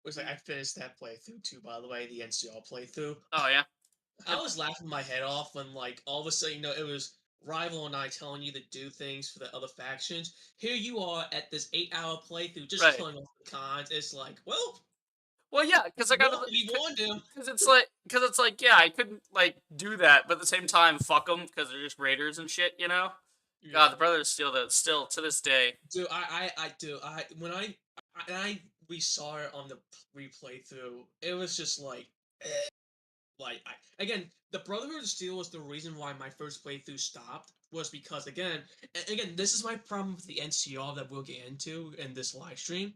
Was like I finished that playthrough too, by the way, the NCR playthrough. Oh yeah. I was laughing my head off when like all of a sudden, it was Rival and I telling you to do things for the other factions. Here you are at this 8-hour playthrough just Right. killing off the cons. It's like, well, Well, yeah, because I got to, we warned him. because it's like, yeah, I couldn't like do that, but at the same time, fuck them because they're just raiders and shit, you know. God, Yeah. the Brothers still to this day. Dude, I do. When I we saw it on the replay through, it was just like, like again, the Brotherhood of Steel was the reason why my first playthrough stopped. Was because again, this is my problem with the NCR that we'll get into in this live stream.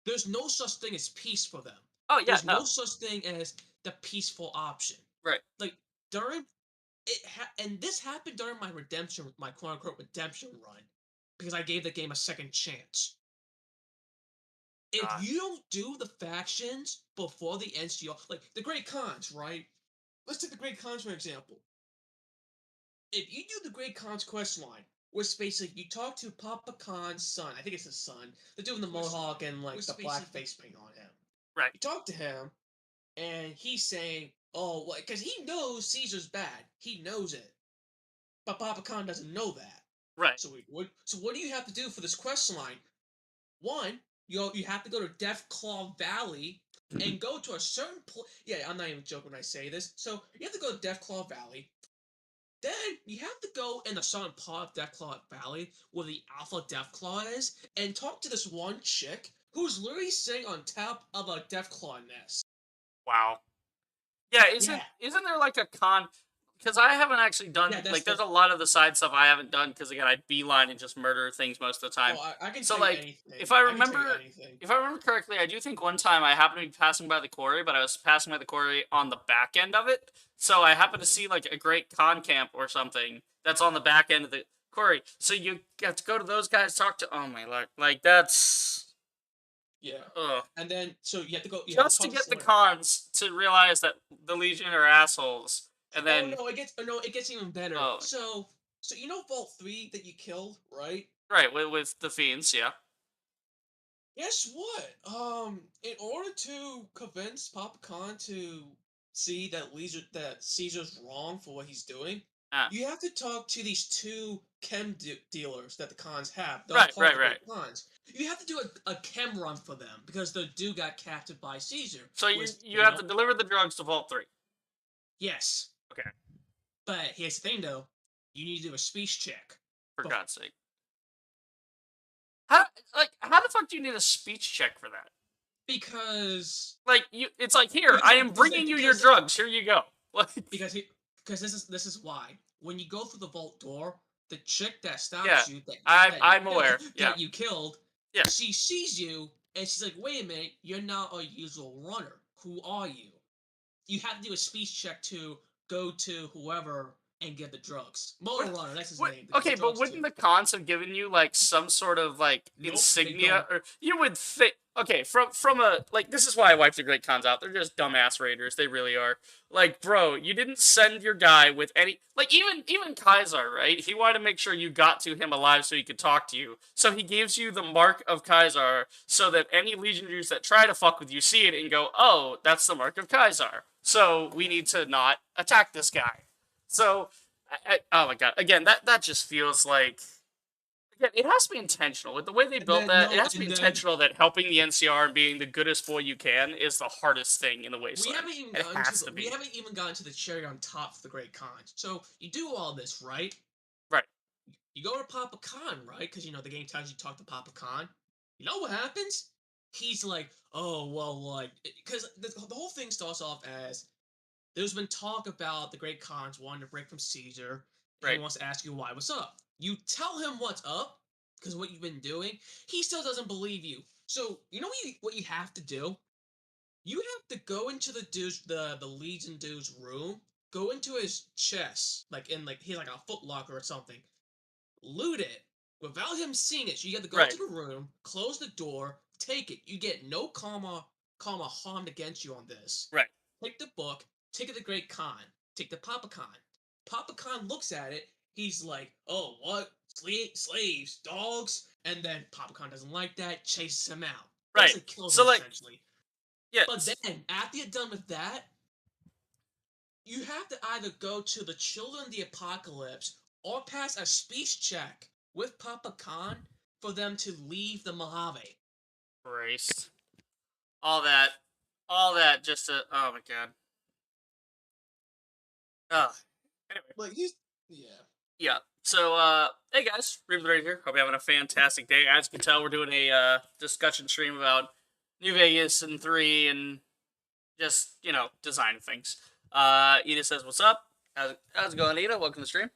There's no such thing as peace for them. Oh yeah, There's no, no such thing as the peaceful option. right. Like during and this happened during my quote unquote redemption run, because I gave the game a second chance. If God. you don't do the factions before the NCR, like the Great Khans, right? Let's take the Great Khans for example. If you do the Great Khans quest line, which basically you talk to Papa Khan's son, I think it's his son, the dude with the mohawk and like the black face paint on him. Right. You talk to him, and he's saying, "Oh, because he knows Caesar's bad. He knows it, but Papa Khan doesn't know that. Right. So what do you have to do for this quest line? One, you have to go to Death Claw Valley and go to a certain place. Yeah, I'm not even joking when I say this. So you have to go to Death Claw Valley. Then you have to go in the southern part of Death Claw Valley where the Alpha Death Claw is and talk to this one chick who's literally sitting on top of a Death Claw nest. Wow. Yeah, Yeah, isn't there like a con? Because I haven't actually yeah, done that's like the. there's a lot of the side stuff I haven't done because again I beeline and just murder things most of the time. Oh, I can So tell you like anything. if I I can tell you remember anything. if I remember correctly, I do think one time I happened to be passing by the quarry, but I was passing by the quarry on the back end of it. So I happened to see like a great con camp or something that's on the back end of the quarry. So you get to go to those guys, talk to oh my lord, like that's Yeah, ugh. and then so you have to Just to talk to get the someone. cons to realize that the Legion are assholes, and Oh then no, it gets even better. oh So Vault 3 that you killed, right? right with the fiends, yeah. Guess what? In order to convince Papa Khan to see that Caesar's wrong for what he's doing, Ah, you have to talk to these two dealers that the cons have. They're right, part of right, the right. Great Khans. You have to do a chem run for them because the dude got captured by Caesar. So Was you have to deliver the drugs to Vault 3. yes, Okay, but here's the thing though, you need to do a speech check. for Bef- God's sake. How how the fuck do you need a speech check for that? because Like it's like here I am bringing you your because drugs. Here you go. Like because he because this is why when you go through the vault door, the chick that yeah, stops you I'm aware. Yeah, that you killed, yeah. she sees you and she's like, "Wait a minute, you're not a usual runner. Who are you?" You have to do a speech check to go to whoever and get the drugs. Motor What, Runner, that's his what? name. To get the Okay, but drugs wouldn't to. the cons have given you like some sort of like Nope, they insignia, don't. or you would think? Okay, from a like this is why I wiped the great cons out. They're just dumbass raiders. They really are. Like, bro, you didn't send your guy with any like even Kaiser, right? He wanted to make sure you got to him alive so he could talk to you. So he gives you the mark of Kaiser so that any legionaries that try to fuck with you see it and go, oh, that's the mark of Kaiser. So we need to not attack this guy. So oh my god! Again, that just feels like again, it has to be intentional with the way they And built then that. It no, has to be and then intentional that helping the NCR and being the goodest boy you can is the hardest thing in the we wasteland. haven't even It gotten to has the to we be haven't even gotten to the cherry on top for the Great Khans. So you do all this, right? right. You go to Papa Khan, right? Because the game tells you to talk to Papa Khan. You know what happens? He's like, oh well, like, because the whole thing starts off as there's been talk about the Great Khans wanting to break from Caesar, and he Right. wants to ask you why. What's up? You tell him what's up because what you've been doing. He still doesn't believe you. So you know what you have to do? You have to go into the Legion dude's room, go into his chest, like in like he's like a footlocker or something, loot it without him seeing it. So you have to go Right. into the room, close the door, take it. You get no karma harmed against you on this. Right. Take the book, take it to Great Khan, take the Papa Khan. Papa Khan looks at it he's like, "Oh, what? Slaves, dogs?" And then Papa Khan doesn't like that, chases him out, Right. basically kills him So like, essentially. yeah, But then, after you're done with that, you have to either go to the Children of the Apocalypse or pass a speech check with Papa Khan for them to leave the Mojave. Christ. All all that just to, oh my god. Ugh. Anyway. But he's yeah. Yeah. So, hey guys, Reaper right here. Hope you're having a fantastic day. As you can tell, we're doing a discussion stream about New Vegas and 3 and just, design things. Ida says, what's up? How's it going, Ida? Welcome to the stream.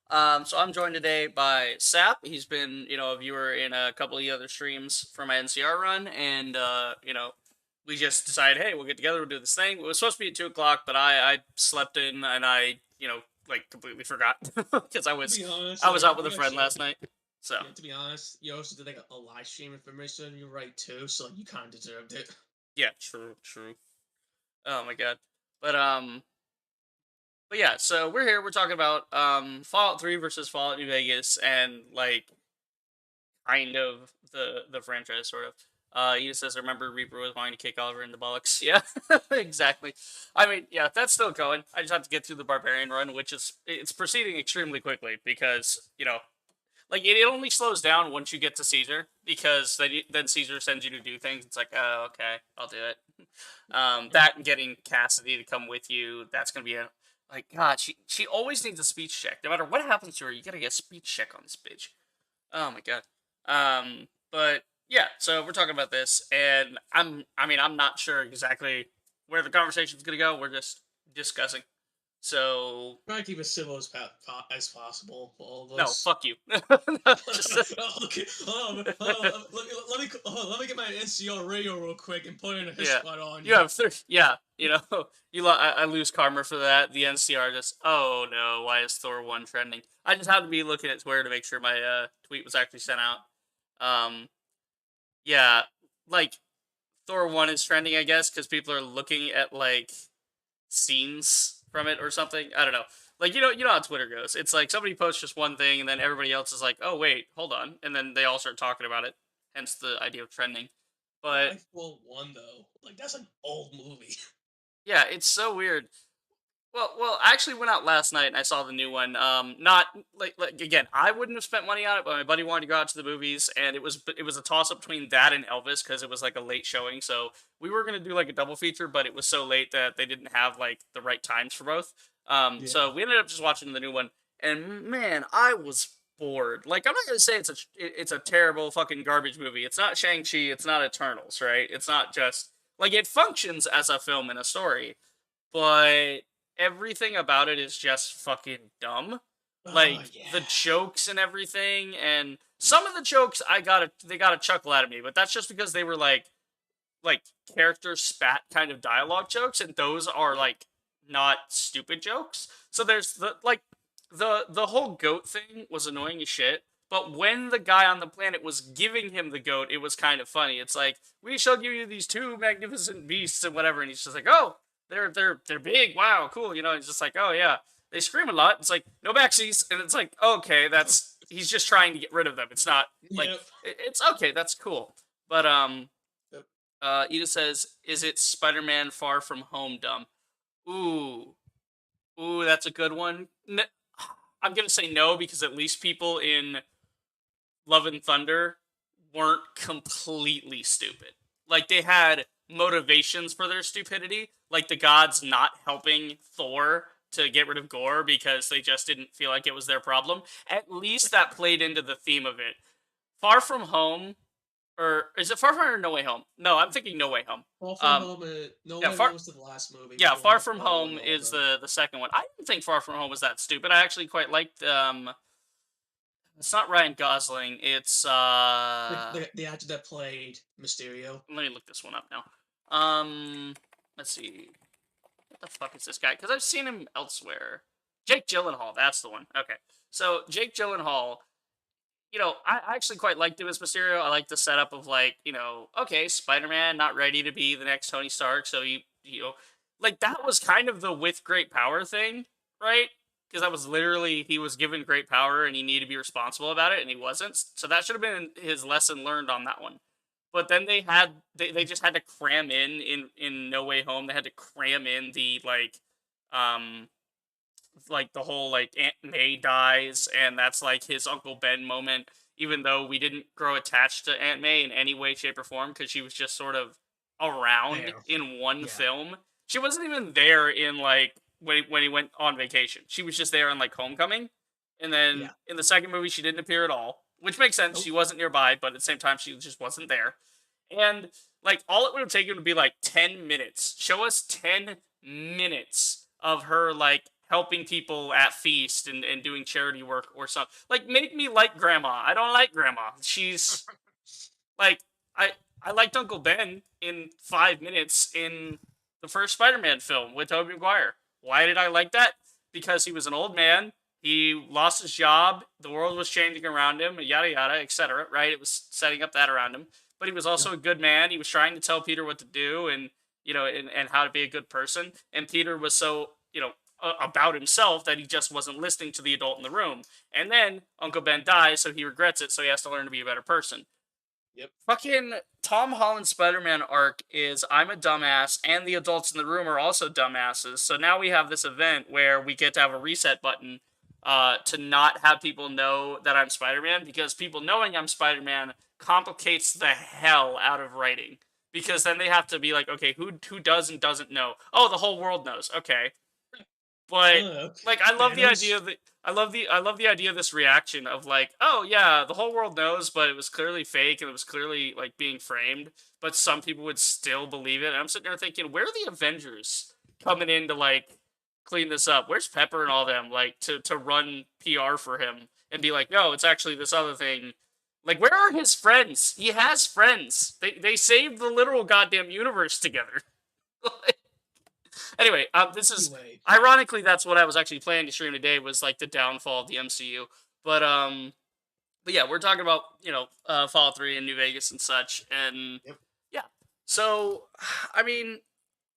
So I'm joined today by Sap. He's been, a viewer in a couple of the other streams for my NCR run, and, we just decided, hey, we'll get together, we'll do this thing. It was supposed to be at 2 o'clock, but I slept in, and I, like, completely forgot, because I was out with a friend last night, so. Yeah, to be honest, you also did like a live stream information, you're right too, so you kind of deserved it. Yeah, true. Oh my god. But yeah, so we're here. We're talking about Fallout 3 versus Fallout New Vegas, and like kind of the franchise sort of. Edith says, "I remember Reaper was wanting to kick Oliver in the bollocks." Yeah, exactly. I mean, yeah, that's still going. I just have to get through the Barbarian run, which it's proceeding extremely quickly because like it only slows down once you get to Caesar, because then Caesar sends you to do things. It's like, oh, okay, I'll do it. That and getting Cassidy to come with you, that's gonna be like, God, she always needs a speech check. No matter what happens to her, you gotta get a speech check on this bitch. Oh my god. But yeah, so we're talking about this, and I'm not sure exactly where the conversation's gonna go. We're just discussing. So Try to keep it civil as possible for all of no, us. fuck you. Okay, let me get my NCR radio real quick and put in a hit Yeah, squad on you have yeah, I lose karma for that. The NCR just, oh no, why is Thor 1 trending? I just had to be looking at Twitter to make sure my tweet was actually sent out. Um, yeah, like Thor 1 is trending, I guess, because people are looking at like scenes from it or something. I don't know. Like, you know how Twitter goes. It's like somebody posts just one thing, and then everybody else is like, "Oh wait, hold on," and then they all start talking about it. Hence the idea of trending. But I Thor 1 though. Like that's an old movie. yeah, it's so weird. Well, I actually went out last night and I saw the new one. Not like again, I wouldn't have spent money on it, but my buddy wanted to go out to the movies, and it was a toss up between that and Elvis because it was like a late showing. So we were gonna do like a double feature, but it was so late that they didn't have like the right times for both. So Yeah. we ended up just watching the new one, and man, I was bored. Like, I'm not gonna say it's a terrible fucking garbage movie. It's not Shang-Chi. It's not Eternals, right? It's not just like, it functions as a film and a story, but everything about it is just fucking dumb. Oh Like yeah. the jokes and everything, and some of the jokes they got a chuckle out of me, but that's just because they were like character spat kind of dialogue jokes, and those are like not stupid jokes. So there's the whole goat thing was annoying as shit. But when the guy on the planet was giving him the goat, it was kind of funny. It's like, we shall give you these two magnificent beasts and whatever, and he's just like, oh, they're big, wow, cool, It's just like, oh yeah, they scream a lot. It's like, no backsies, and it's like, okay, that's he's just trying to get rid of them. It's not like Yep. it's okay, that's cool. But Yep. Edith says, is it Spider-Man Far From Home dumb? Ooh, that's a good one. I'm gonna say no, because at least people in Love and Thunder weren't completely stupid. Like, they had motivations for their stupidity, like the gods not helping Thor to get rid of Gore because they just didn't feel like it was their problem. At least that played into the theme of it. Far From Home, or is it Far From Home or No Way Home? No, I'm thinking No Way Home. Far From Um, Home. No yeah, Way Home was the last movie. yeah, The one Far with From Marvel Home and all is them. the second one. I didn't think Far From Home was that stupid. I actually quite liked it's not Ryan Gosling. It's The actor that played Mysterio. let me look this one up now. Let's see. What the fuck is this guy? Because I've seen him elsewhere. Jake Gyllenhaal, that's the one. Okay. So Jake Gyllenhaal, I actually quite liked him as Mysterio. I like the setup of, like, okay, Spider-Man not ready to be the next Tony Stark, so like, that was kind of the with great power thing, right? because that was literally, he was given great power and he needed to be responsible about it, and he wasn't. So that should have been his lesson learned on that one. But then they just had to cram in No Way Home. They had to cram in the um like the whole like Aunt May dies, and that's like his Uncle Ben moment. Even though we didn't grow attached to Aunt May in any way, shape, or form, because she was just sort of around There. in one Yeah. film. She wasn't even there in like when he went on vacation. She was just there in like Homecoming, and then Yeah. in the second movie she didn't appear at all, which makes sense. Nope. She wasn't nearby, but at the same time she just wasn't there. And like all it would have taken would be like 10 minutes. Show us 10 minutes of her like helping people at feast and doing charity work or something. Like make me like grandma. I don't like grandma. She's like I I liked Uncle Ben in 5 minutes in the first Spider-Man film with Tobey Maguire. Why did I like that? Because he was an old man. He lost his job. The world was changing around him. Yada yada, etc. Right? It was setting up that around him. But he was Yep. also a good man. He was trying to tell Peter what to do, and and how to be a good person. And Peter was so about himself that he just wasn't listening to the adult in the room. And then Uncle Ben dies, so he regrets it. So he has to learn to be a better person. Yep. Fucking Tom Holland Spider-Man arc is I'm a dumbass, and the adults in the room are also dumbasses. So now we have this event where we get to have a reset button to not have people know that I'm Spider-Man, because people knowing I'm Spider-Man complicates the hell out of writing. Because then they have to be like, okay, who does and doesn't know? Oh, the whole world knows. Okay, but like I love the idea Thanos. that I love the idea of this reaction of like, oh yeah, the whole world knows, but it was clearly fake and it was clearly like being framed, but some people would still believe it. And I'm sitting there thinking, where are the Avengers coming in to like clean this up? Where's Pepper and all them like to run PR for him and be like, no, it's actually this other thing. Like, where are his friends? He has friends. They saved the literal goddamn universe together. Anyway, this is Anyway. ironically that's what I was actually planning to stream today, was like the downfall of the MCU. But but yeah, we're talking about Fallout 3 and New Vegas and such, and Yep. yeah. So I mean,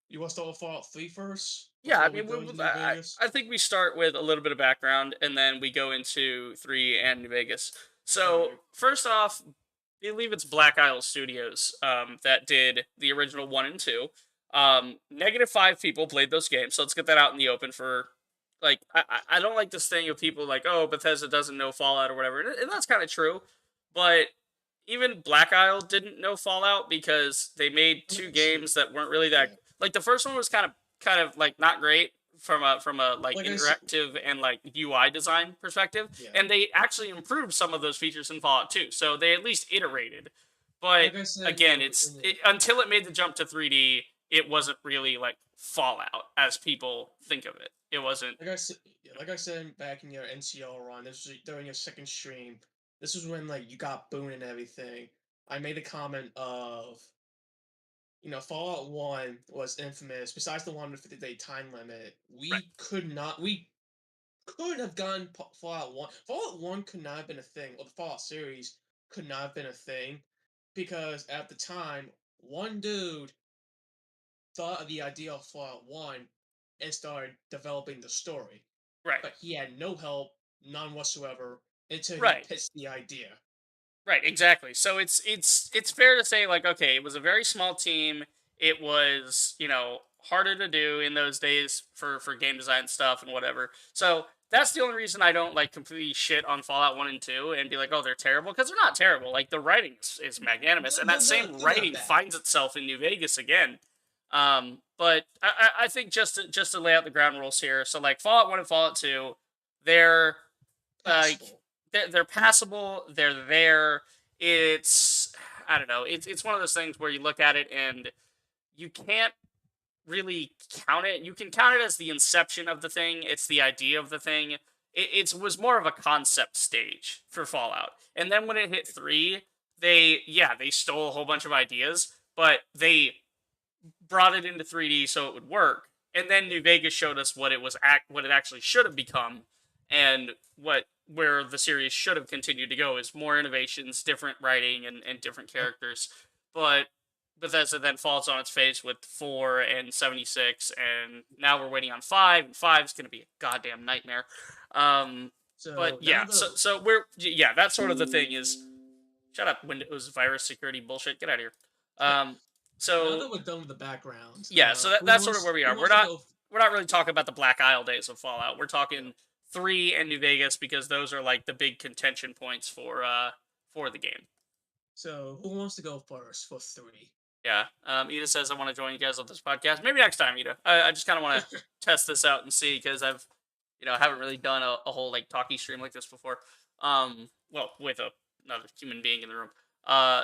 You want to start with Fallout 3 first? yeah, I Before we mean, go into New Vegas? I think we start with a little bit of background, and then we go into 3 and New Vegas. So Alright. first off, I believe it's Black Isle Studios that did the original 1 and 2. -5 people played those games, so let's get that out in the open for like I don't like this thing of people like, oh, Bethesda doesn't know Fallout or whatever, and that's kind of true, but even Black Isle didn't know Fallout because they made two games that weren't really that Yeah. like the first one was kind of like not great from a like Like interactive and like UI design perspective, yeah. and they actually improved some of those features in Fallout 2, so they at least iterated. But Like I said, again, in the until it made the jump to 3D, it wasn't really like Fallout as people think of it. It wasn't. like I said back in your NCL run, this was during your second stream. This was when like you got Boone and everything. I made a comment of, Fallout 1 was infamous. Besides the 150-day time limit, Right. we could have gotten Fallout 1. Fallout 1 could not have been a thing, or the Fallout series could not have been a thing, because at the time, one dude thought of the idea of Fallout 1 and started developing the story. Right. But he had no help, none whatsoever, until he Right. pitched the idea. Right, exactly. So it's fair to say like, okay, it was a very small team. It was, harder to do in those days for game design stuff and whatever. So that's the only reason I don't like completely shit on Fallout 1 and 2 and be like, "Oh, they're terrible," because they're not terrible. Like the writing is magnanimous, and that same They're not writing bad. finds itself in New Vegas again. But I think just to lay out the ground rules here. So like Fallout 1 and Fallout 2, they're like Passable. they're passable. They're there. It's I don't know. It's one of those things where you look at it and you can't really count it. You can count it as the inception of the thing. It's the idea of the thing. It was more of a concept stage for Fallout. And then when it hit 3, they stole a whole bunch of ideas, but they brought it into 3D so it would work. And then New Vegas showed us what it actually should have become, and where the series should have continued to go is more innovations, different writing, and different characters. But Bethesda then falls on its face with 4 and 76, and now we're waiting on 5, and 5 is going to be a goddamn nightmare. Um, but So now yeah, so the so we're yeah, that's sort of the thing is shut up Windows virus security bullshit, get out of here. Um, now so that we're done with the background, yeah, so that's sort of where we who are. wants to go? We're not really talking about the Black Isle days of Fallout. We're Yeah. talking 3 and New Vegas because those are like the big contention points for the game. So who wants to go first for three? Yeah. Ida says I want to join you guys on this podcast. Maybe next time, Ida. I just kind of want to test this out and see because I haven't really done a whole like talkie stream like this before. Well, with another human being in the room.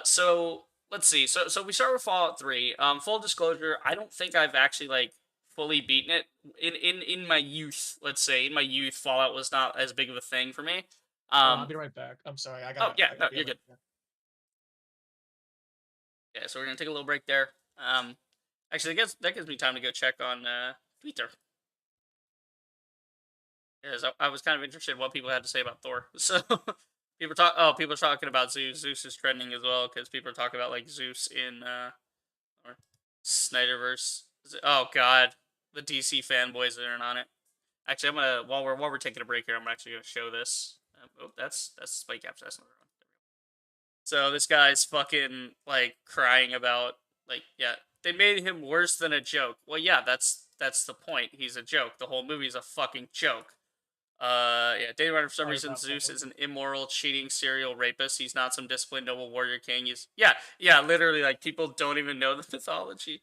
So let's see. So we start with Fallout 3. Full disclosure, I don't think I've actually like fully beaten it in my youth. Let's say in my youth, Fallout was not as big of a thing for me. I'll Um. be right back. I'm sorry. Oh yeah, I no, gotta be you're right good. back. Yeah, so we're gonna take a little break there. Actually, that gives me time to go check on Twitter. Because I was kind of interested in what people had to say about Thor. So people are talking about Zeus. Zeus is trending as well because people are talking about like Zeus in or Snyderverse. Oh God, the DC fanboys that are on it. Actually, I'm gonna while we're taking a break here, I'm actually gonna show this. Oh, that's Spike Apps. That's not wrong. So this guy's fucking like crying about like yeah, they made him worse than a joke. Well, yeah, that's the point. He's a joke. The whole movie's a fucking joke. Yeah, Data Runner for some Sorry reason about that. Zeus is an immoral, cheating serial rapist. He's not some disciplined noble warrior king. He's yeah, literally like people don't even know the mythology.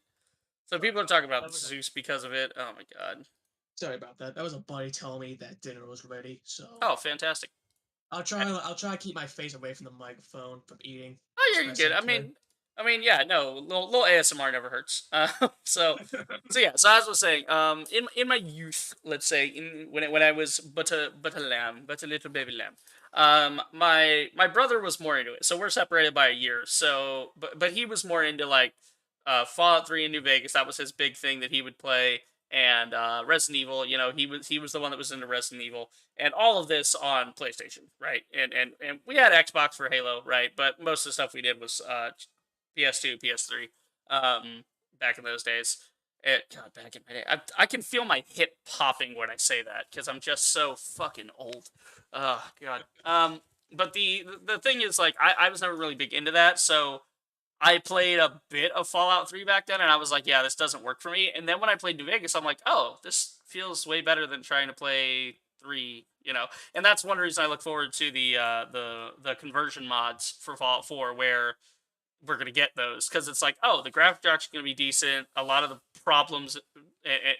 So people are talking That about was Zeus because of it. Oh my god. Sorry about that. That was a buddy telling me that dinner was ready. So Oh, fantastic. I'll try to keep my face away from the microphone from eating, Oh, yeah, you're good. especially today. Yeah, no, little ASMR never hurts. So yeah, so as I was saying, in my youth, let's say, when I was but a lamb, but a little baby lamb, my brother was more into it. So we're separated by a year. So, but he was more into like, Fallout 3 in New Vegas. That was his big thing that he would play, and Resident Evil. You know, he was the one that was into Resident Evil and all of this on PlayStation, right? And we had Xbox for Halo, right? But most of the stuff we did was PS2, PS3, back in those days. God, back in my day, I can feel my hip popping when I say that because I'm just so fucking old. Oh God. But the thing is, like, I was never really big into that, so I played a bit of Fallout 3 back then, and I was like, yeah, this doesn't work for me. And then when I played New Vegas, I'm like, oh, this feels way better than trying to play 3, you know? And that's one reason I look forward to the conversion mods for Fallout 4, where we're going to get those. Because it's like, oh, the graphics are actually going to be decent. A lot of the problems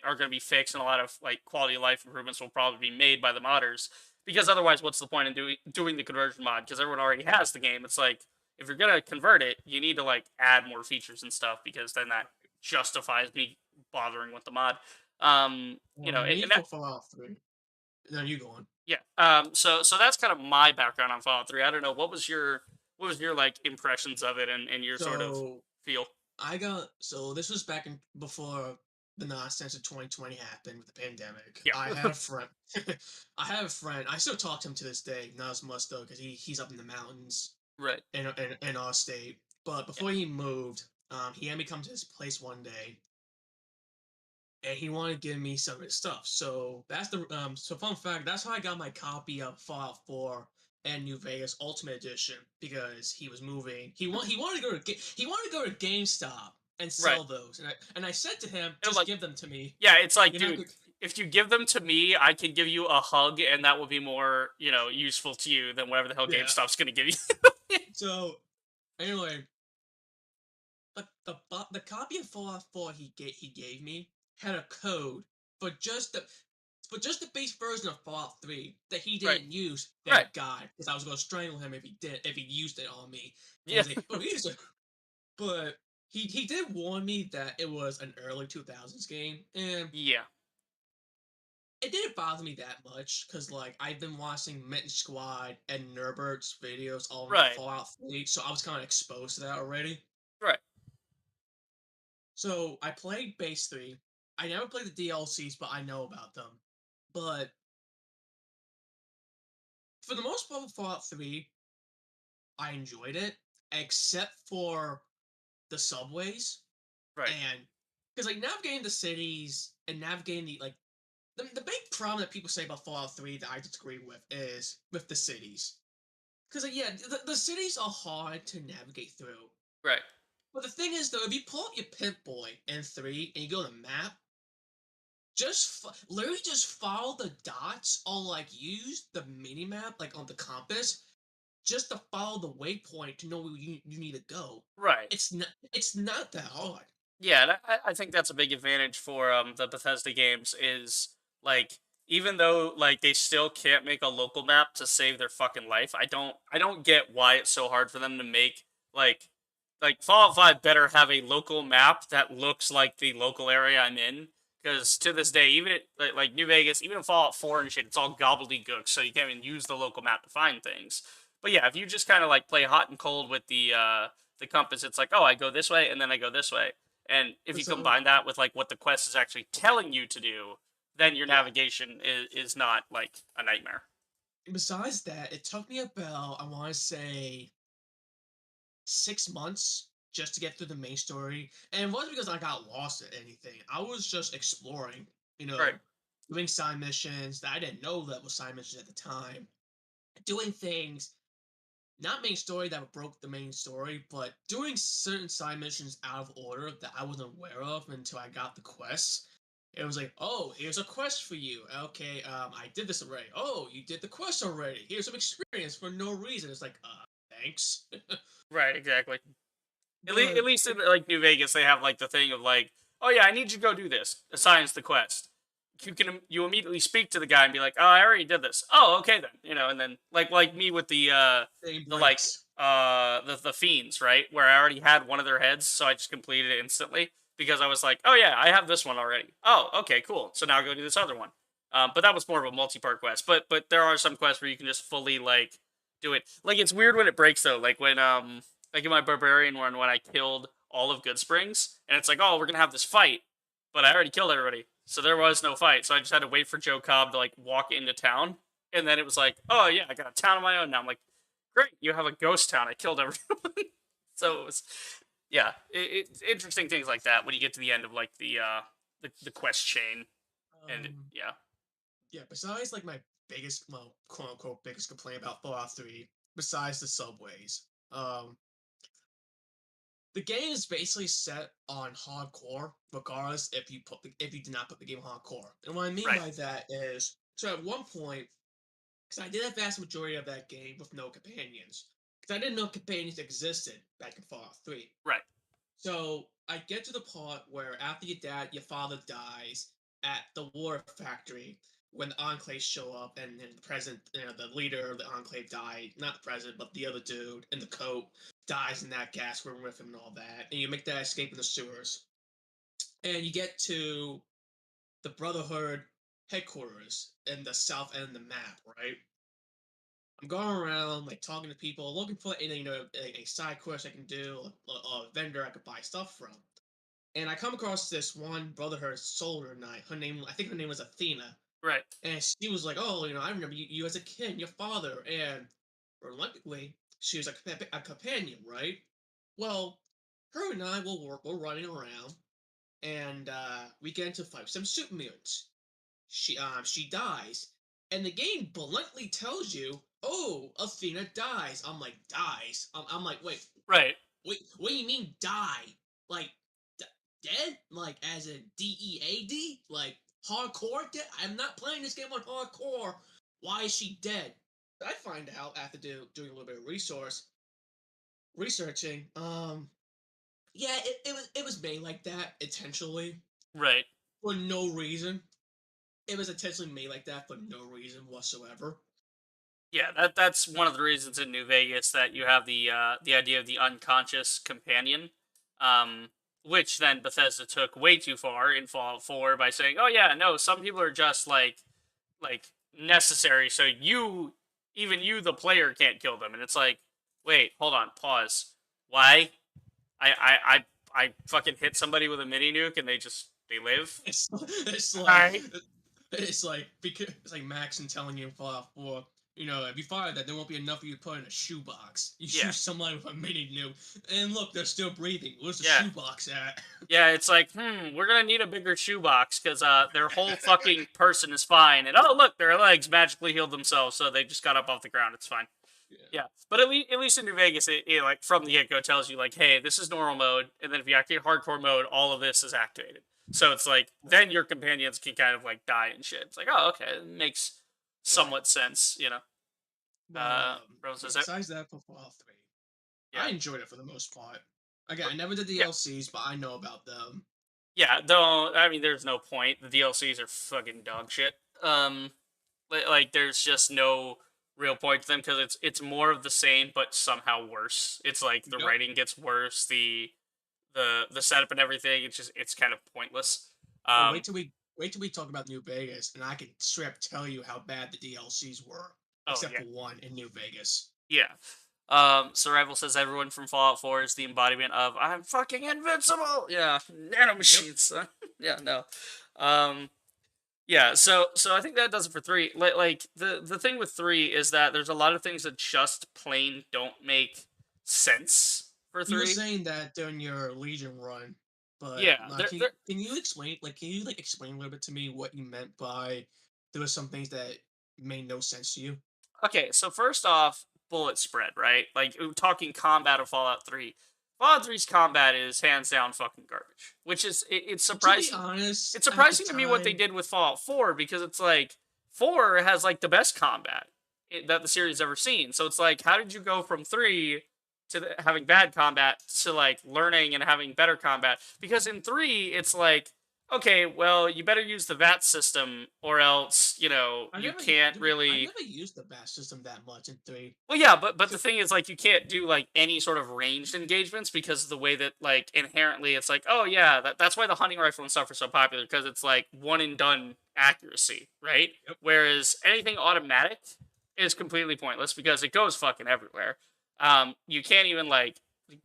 are going to be fixed, and a lot of like quality of life improvements will probably be made by the modders. Because otherwise, what's the point in doing the conversion mod? Because everyone already has the game. It's like, if you're gonna convert it, you need to like add more features and stuff because then that justifies me bothering with the mod. Well, me And for that Fallout 3. Then you go on. yeah. So that's kind of my background on Fallout 3. I don't know what was your like impressions of it and your sort of So feel. this was back in before the nonsense of 2020 happened with the pandemic. Yeah. I had a friend. I have a friend. I still talk to him to this day. Not as much though, because he's up in the mountains Right. in our state. But Yeah. before he moved, he had me come to his place one day, and he wanted to give me some of his stuff. So that's the so fun fact. That's how I got my copy of Fallout 4 and New Vegas Ultimate Edition because he was moving. He wanted to go to he wanted to go to GameStop and Right. sell those, and I said to him, And I'm just like, give them to me. yeah, it's like, You're not dude, good. if you give them to me, I can give you a hug, and that will be more, useful to you than whatever the hell Yeah. GameStop's gonna give you. So anyway, the copy of Fallout 4 he gave me had a code for just the base version of Fallout 3 that he Right. didn't use. Right. Thank God, because I was gonna strangle him if he used it on me. And Yeah. he's like, "Oh, he's a," but he did warn me that it was an early 2000s game, and Yeah. it didn't bother me that much because like I've been watching Mitten Squad and Nerbert's videos on Right. Fallout 3, so I was kind of exposed to that already. Right. So I played Base 3. I never played the DLCs, but I know about them. But for the most part, with Fallout 3, I enjoyed it, except for the subways Right. and because like navigating the cities and navigating the big problem that people say about Fallout 3 that I disagree with is with the cities. Because like, yeah, the cities are hard to navigate through. Right. But the thing is though, if you pull up your Pimp Boy in 3 and you go to the map, literally just follow the dots or like use the mini map like on the compass just to follow the waypoint to know where you need to go. Right. It's not that hard. Yeah, and I think that's a big advantage for the Bethesda games is like even though like they still can't make a local map to save their fucking life. I don't get why it's so hard for them to make like Fallout 5 better have a local map that looks like the local area I'm in. Because to this day, even like New Vegas, even in Fallout 4 and shit, it's all gobbledygook, so you can't even use the local map to find things. But yeah, if you just kind of like play hot and cold with the compass, it's like, oh, I go this way and then I go this way. And if you So combine that with like what the quest is actually telling you to do, then your yeah. navigation is not like a nightmare. Besides that, it took me about I want to say 6 months just to get through the main story, and it wasn't because I got lost or anything. I was just exploring, Right. doing side missions that I didn't know that was side missions at the time, doing things not main story that broke the main story, but doing certain side missions out of order that I wasn't aware of until I got the quests. It was like, oh, here's a quest for you. Okay, I did this already. Oh, you did the quest already. Here's some experience for no reason. It's like, thanks. Right. Exactly. At But least in like New Vegas, they have like the thing of like, oh yeah, I need you to go do this. Assigns the quest. You immediately speak to the guy and be like, oh, I already did this. Oh, okay then. And then like me with same the like breaks. the fiends, right? Where I already had one of their heads, so I just completed it instantly because I was like, oh yeah, I have this one already. Oh, okay, cool. So now I'll go do this other one. But that was more of a multi-part quest. But there are some quests where you can just fully like do it. Like it's weird when it breaks though. Like when like in my barbarian one when I killed all of Good Springs, and it's like, oh, we're gonna have this fight, but I already killed everybody, so there was no fight. So I just had to wait for Joe Cobb to like walk into town, and then it was like, oh yeah, I got a town of my own now. I'm like, great, you have a ghost town. I killed everyone. So it was, yeah, it's interesting things like that when you get to the end of like the quest chain, and Um, yeah, yeah. Besides, like my biggest, well, quote unquote, biggest complaint about Fallout 3, besides the subways, the game is basically set on hardcore, regardless if you did not put the game on hardcore. And what I mean right, by that is, so at one point, because I did a vast majority of that game with no companions, because I didn't know companions existed back in Fallout 3. right, So I get to the part where after your father dies at the war factory, when the Enclave show up and then the president, the leader of the Enclave died, not the president, but the other dude in the coat dies in that gas room with him and all that, and you make that escape in the sewers, and you get to the Brotherhood headquarters in the south end of the map, right? I'm going around like talking to people, looking for any a side quest I can do, a vendor I could buy stuff from. And I come across this one Brotherhood soldier knight. I think her name was Athena, right, and she was like, "Oh, I remember you as a kid, your father." And reluctantly, she was a companion, right? Well, her and I will work. We're running around, and we get into fight some super mutants. She dies, and the game bluntly tells you, "Oh, Athena dies." I'm like, "Dies?" I'm like, right. what do you mean die? Like d- dead? Like as in DEAD? Like hardcore dead? I'm not playing this game on hardcore. Why is she dead? I find out after doing a little bit of researching. Yeah, it was made like that intentionally Right. for no reason. It was intentionally made like that for no reason whatsoever. Yeah, that's one of the reasons in New Vegas that you have the idea of the unconscious companion, um, which then Bethesda took way too far in Fallout 4 by saying, "Oh yeah, no, some people are just like necessary, so even you the player can't kill them." And it's like, wait, hold on, pause. Why? I fucking hit somebody with a mini nuke and they live. It's All right. it's like because it's like Maxon telling you in Fallout 4, if you fire that, there won't be enough for you to put in a shoebox. You Yeah, shoot somebody with a mini nuke, and look, they're still breathing. Where's the yeah. shoebox at? Yeah, it's like, we're gonna need a bigger shoebox because their whole fucking person is fine, and oh look, their legs magically healed themselves, so they just got up off the ground. It's fine. Yeah. Yeah, but at least in New Vegas, it like from the get go tells you like, hey, this is normal mode, and then if you activate hardcore mode, all of this is activated. So it's like then your companions can kind of like die and shit. It's like, oh, okay, it makes Right. somewhat sense, you know. But Rose yeah, says it. besides that, for Fallout 3, Yeah, I enjoyed it for the most part. Again, I never did the yeah, DLCs, but I know about them. yeah. Though I mean, there's no point. The DLCs are fucking dog shit. Like there's just no real point to them because it's more of the same but somehow worse. It's like the Yep. writing gets worse, the setup and everything. It's kind of pointless. Well, Um, wait till we talk about New Vegas, and I can straight up tell you how bad the DLCs were, oh except yeah, for one in New Vegas. yeah. Survival says everyone from Fallout 4 is the embodiment of I'm fucking invincible. Yeah, Yep. nanomachines. Yeah, no. Um, Yeah, so I think that does it for three. Like the thing with three is that there's a lot of things that just plain don't make sense for You were three. saying that during your Legion run, but Yeah, they're can you like explain a little bit to me what you meant by there were some things that made no sense to you? okay. So first off, bullet spread, right? Like talking combat of Fallout 3. Fallout 3's combat is hands down fucking garbage, which is it's To be surprising. honest, It's at the surprising to me what they time, did with Fallout 4 because it's like 4 has like the best combat that the series ever seen. So it's like, how did you go from 3 to having bad combat to like learning and having better combat? Because in 3, it's like, okay, well, you better use the VAT system or else, you can't I really. never used the bash system that much in 3. Well, yeah, but the So thing is, like, you can't do like any sort of ranged engagements because of the way that, like, inherently, it's like, oh yeah, that's why the hunting rifle and stuff are so popular because it's like one and done accuracy, right? yep. Whereas anything automatic is completely pointless because it goes fucking everywhere. You can't even like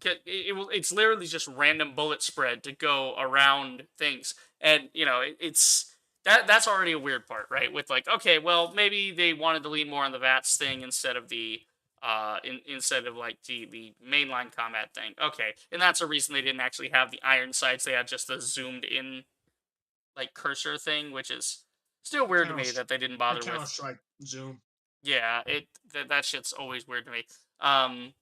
it's literally just random bullet spread to go around things, and it's that's already a weird part, right? With like, okay, well, maybe they wanted to lean more on the VATS thing instead of the instead of like the mainline combat thing. Okay, and that's a reason they didn't actually have the iron sights. They had just the zoomed in like cursor thing, which is still weird to Counter me that they didn't the bother Counter with. Strike Zoom. Yeah, that shit's always weird to me. Um,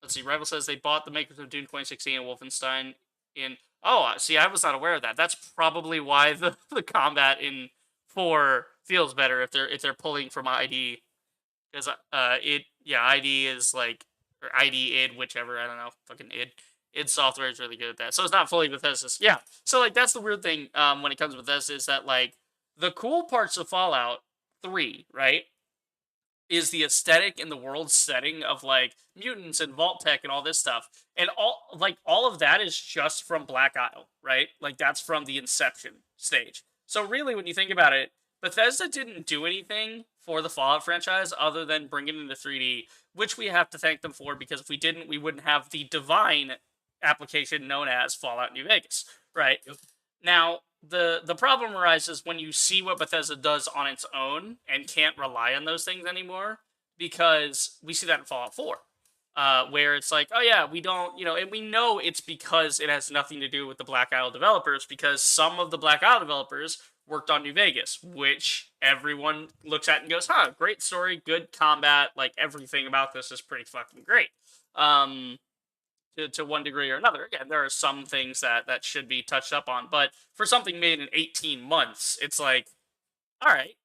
let's see. Rival says they bought the makers of Dune 2016 and Wolfenstein in. Oh, see, I was not aware of that. That's probably why the combat in 4 feels better if they're pulling from ID because ID is like or ID id whichever I don't know fucking id software is really good at that. So it's not fully Bethesda's. Yeah. So like that's the weird thing when it comes to Bethesda is that like the cool parts of Fallout 3, right? Is the aesthetic and the world setting of like mutants and vault tech and all this stuff. And all of that is just from Black Isle, right? Like that's from the inception stage. So really when you think about it, Bethesda didn't do anything for the Fallout franchise other than bring it into 3D, which we have to thank them for because if we didn't, we wouldn't have the divine application known as Fallout New Vegas, right? Yep. Now, the problem arises when you see what Bethesda does on its own and can't rely on those things anymore because we see that in Fallout 4. Where it's like, oh yeah, we don't, and we know it's because it has nothing to do with the Black Isle developers because some of the Black Isle developers worked on New Vegas, which everyone looks at and goes, huh, great story, good combat, like everything about this is pretty fucking great. Um, to one degree or another. Again, there are some things that should be touched up on, but for something made in 18 months, it's like, all right,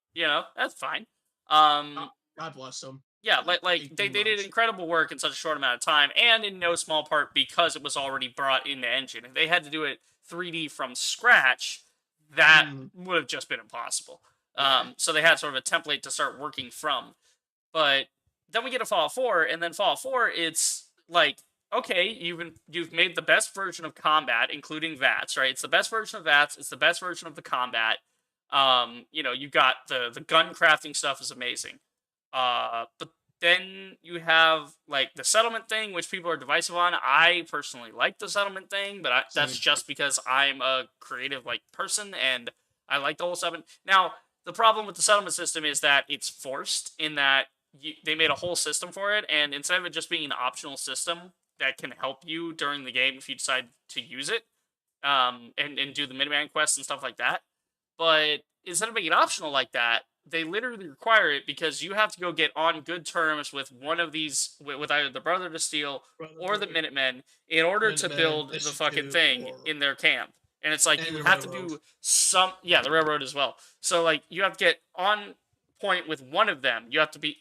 that's fine. God, Um, God bless them. yeah, like they 18 did months. incredible work in such a short amount of time, and in no small part because it was already brought in the engine. If they had to do it 3D from scratch, that Mm, would have just been impossible. yeah. So they had sort of a template to start working from. But then we get to Fallout 4, and then Fallout 4, it's like, okay, you've made the best version of combat, including VATS, right? It's the best version of VATS. It's the best version of the combat. You got the gun crafting stuff is amazing. But then you have like the settlement thing, which people are divisive on. I personally like the settlement thing, but that's Same. just because I'm a creative like person and I like the whole settlement. Now, the problem with the settlement system is that it's forced in that they made a whole system for it, and instead of it just being an optional system that can help you during the game if you decide to use it, and do the Miniman quests and stuff like that. But instead of making it optional like that, they literally require it because you have to go get on good terms with one of these, with either the Brother to Steel or the Brotherhood, Minutemen, in order to Minutemen, build the fucking Institute, thing or in their camp. And it's like and you the have to railroad. do some, yeah, the railroad as well. So like you have to get on point with one of them. You have to be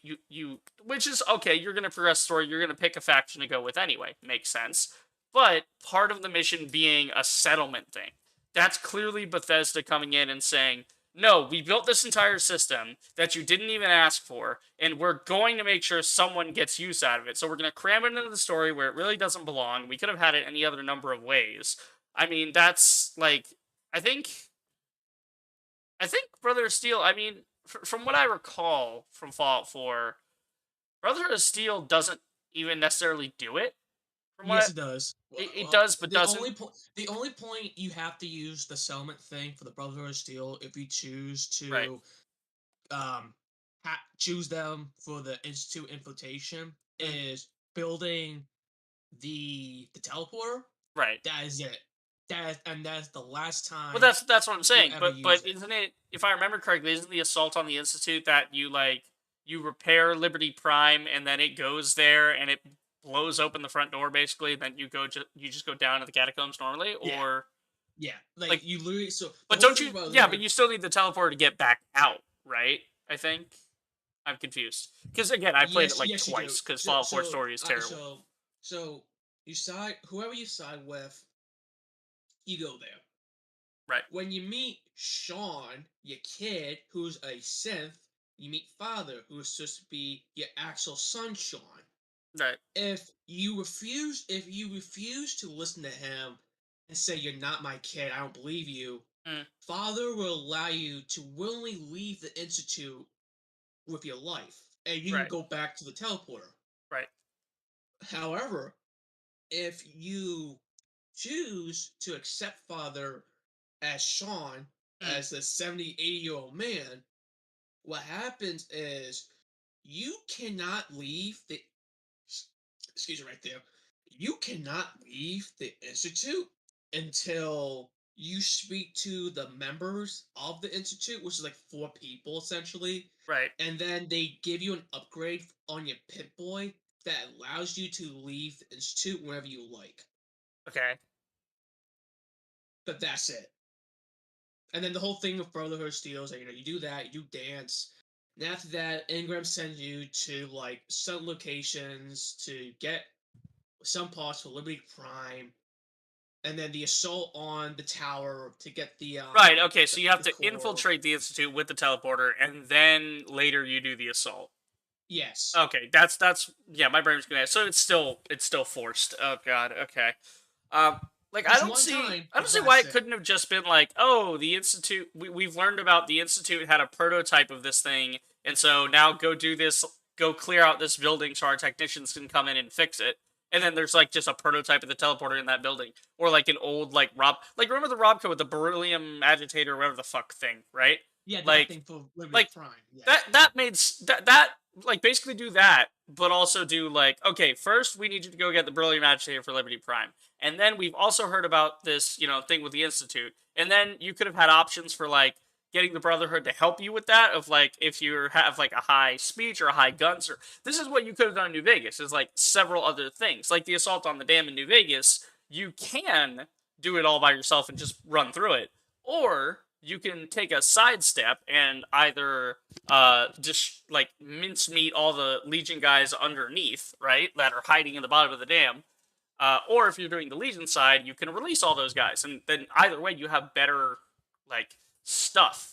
which is okay. You're gonna progress the story. You're gonna pick a faction to go with anyway. Makes sense. But part of the mission being a settlement thing. That's clearly Bethesda coming in and saying, no, we built this entire system that you didn't even ask for, and we're going to make sure someone gets use out of it. So we're going to cram it into the story where it really doesn't belong. We could have had it any other number of ways. I mean, that's like, I think, I think Brother of Steel. I mean, from what I recall from Fallout 4, Brother of Steel doesn't even necessarily do it. From what Yes, it does. it does, but doesn't. The only point you have to use the settlement thing for the Brotherhood of Steel if you choose Right, to um choose them for the Institute infiltration mm, is building the teleporter. right. That is it. That's the last Well, time that's what I'm you'll saying. ever But use it. isn't it? If I remember correctly, isn't the assault on the Institute that you repair Liberty Prime and then it goes there and it blows open the front door basically, and then you just go down to the catacombs normally, Yeah, or yeah. Like like? you literally. So the But whole don't thing you? about Yeah, but Brotherhood. you still need the teleporter to get back out, right? I think I'm confused because again, I played it Yes, like yes, you do. twice because Fallout 4 story is terrible. So you side whoever you side with, you go there. Right, When you meet Sean, your kid, who's a synth, you meet Father, who is supposed to be your actual son, Sean. right, If you refuse to listen to him and say you're not my kid, I don't believe you, mm, Father will allow you to willingly leave the Institute with your life, and you can right, go back to the teleporter. right, However, if you choose to accept Father as Sean, mm, as a 70, 80-year-old man, what happens is you cannot leave the excuse me right there. You cannot leave the institute until you speak to the members of the institute, which is like 4 people essentially, right. and then they give you an upgrade on your Pit Boy that allows you to leave the institute whenever you like. Okay. But that's it. And then the whole thing with Brotherhood of Steel is that you do that, you dance. And after that, Ingram sends you to like some locations to get some parts for Liberty Prime, and then the assault on the tower to get Right, okay, so you have the to core. infiltrate the Institute with the teleporter, and then later you do the assault. Yes. Okay, that's yeah, my brain was gonna. So it's still forced. Oh god, okay. Like Just one time, I don't but see why that's it it. couldn't have just been like, oh, the Institute. We've learned about the Institute had a prototype of this thing, and so now go do this. Go clear out this building so our technicians can come in and fix it. And then there's like just a prototype of the teleporter in that building, or like an old like remember the Robco with the beryllium agitator, or whatever the fuck thing, right? Yeah, that Like thing for Liberty like Prime. Yes. that made that like basically do that, but also do like, okay, first we need you to go get the beryllium agitator for Liberty Prime, and then we've also heard about this thing with the Institute, and then you could have had options for like getting the Brotherhood to help you with that, of like if you have like a high speech or a high guns, or this is what you could have done in New Vegas, is like several other things like the assault on the dam in New Vegas. You can do it all by yourself and just run through it, or you can take a sidestep and either just like mincemeat all the Legion guys underneath, right, that are hiding in the bottom of the dam. Or if you're doing the Legion side, you can release all those guys, and then either way, you have better like stuff.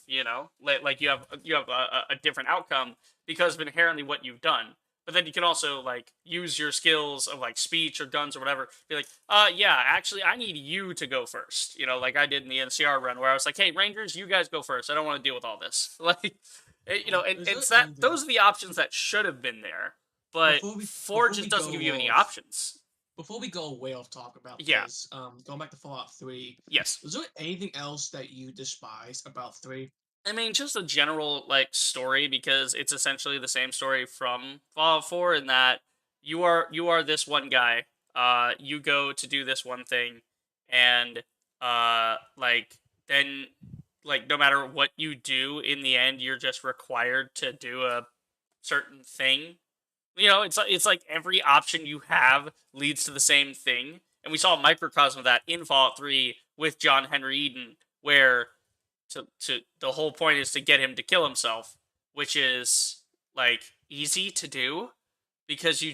Like you have a different outcome because of inherently what you've done. But then you can also like use your skills of like speech or guns or whatever. Be like, yeah, actually, I need you to go first. Like I did in the NCR run, where I was like, hey, Rangers, you guys go first. I don't want to deal with all this. Like, and Is there it's that anything those are the options that should have been there, but four before we just doesn't give you go any off options. before we go way off talk about Yeah. this, going back to Fallout 3, Yes. is there anything else that you despise about 3? I mean, just a general like story because it's essentially the same story from Fallout 4 in that you are this one guy. You go to do this one thing, and like then like no matter what you do in the end, you're just required to do a certain thing. It's like every option you have leads to the same thing, and we saw a microcosm of that in Fallout 3 with John Henry Eden, where to the whole point is to get him to kill himself, which is like easy to do because you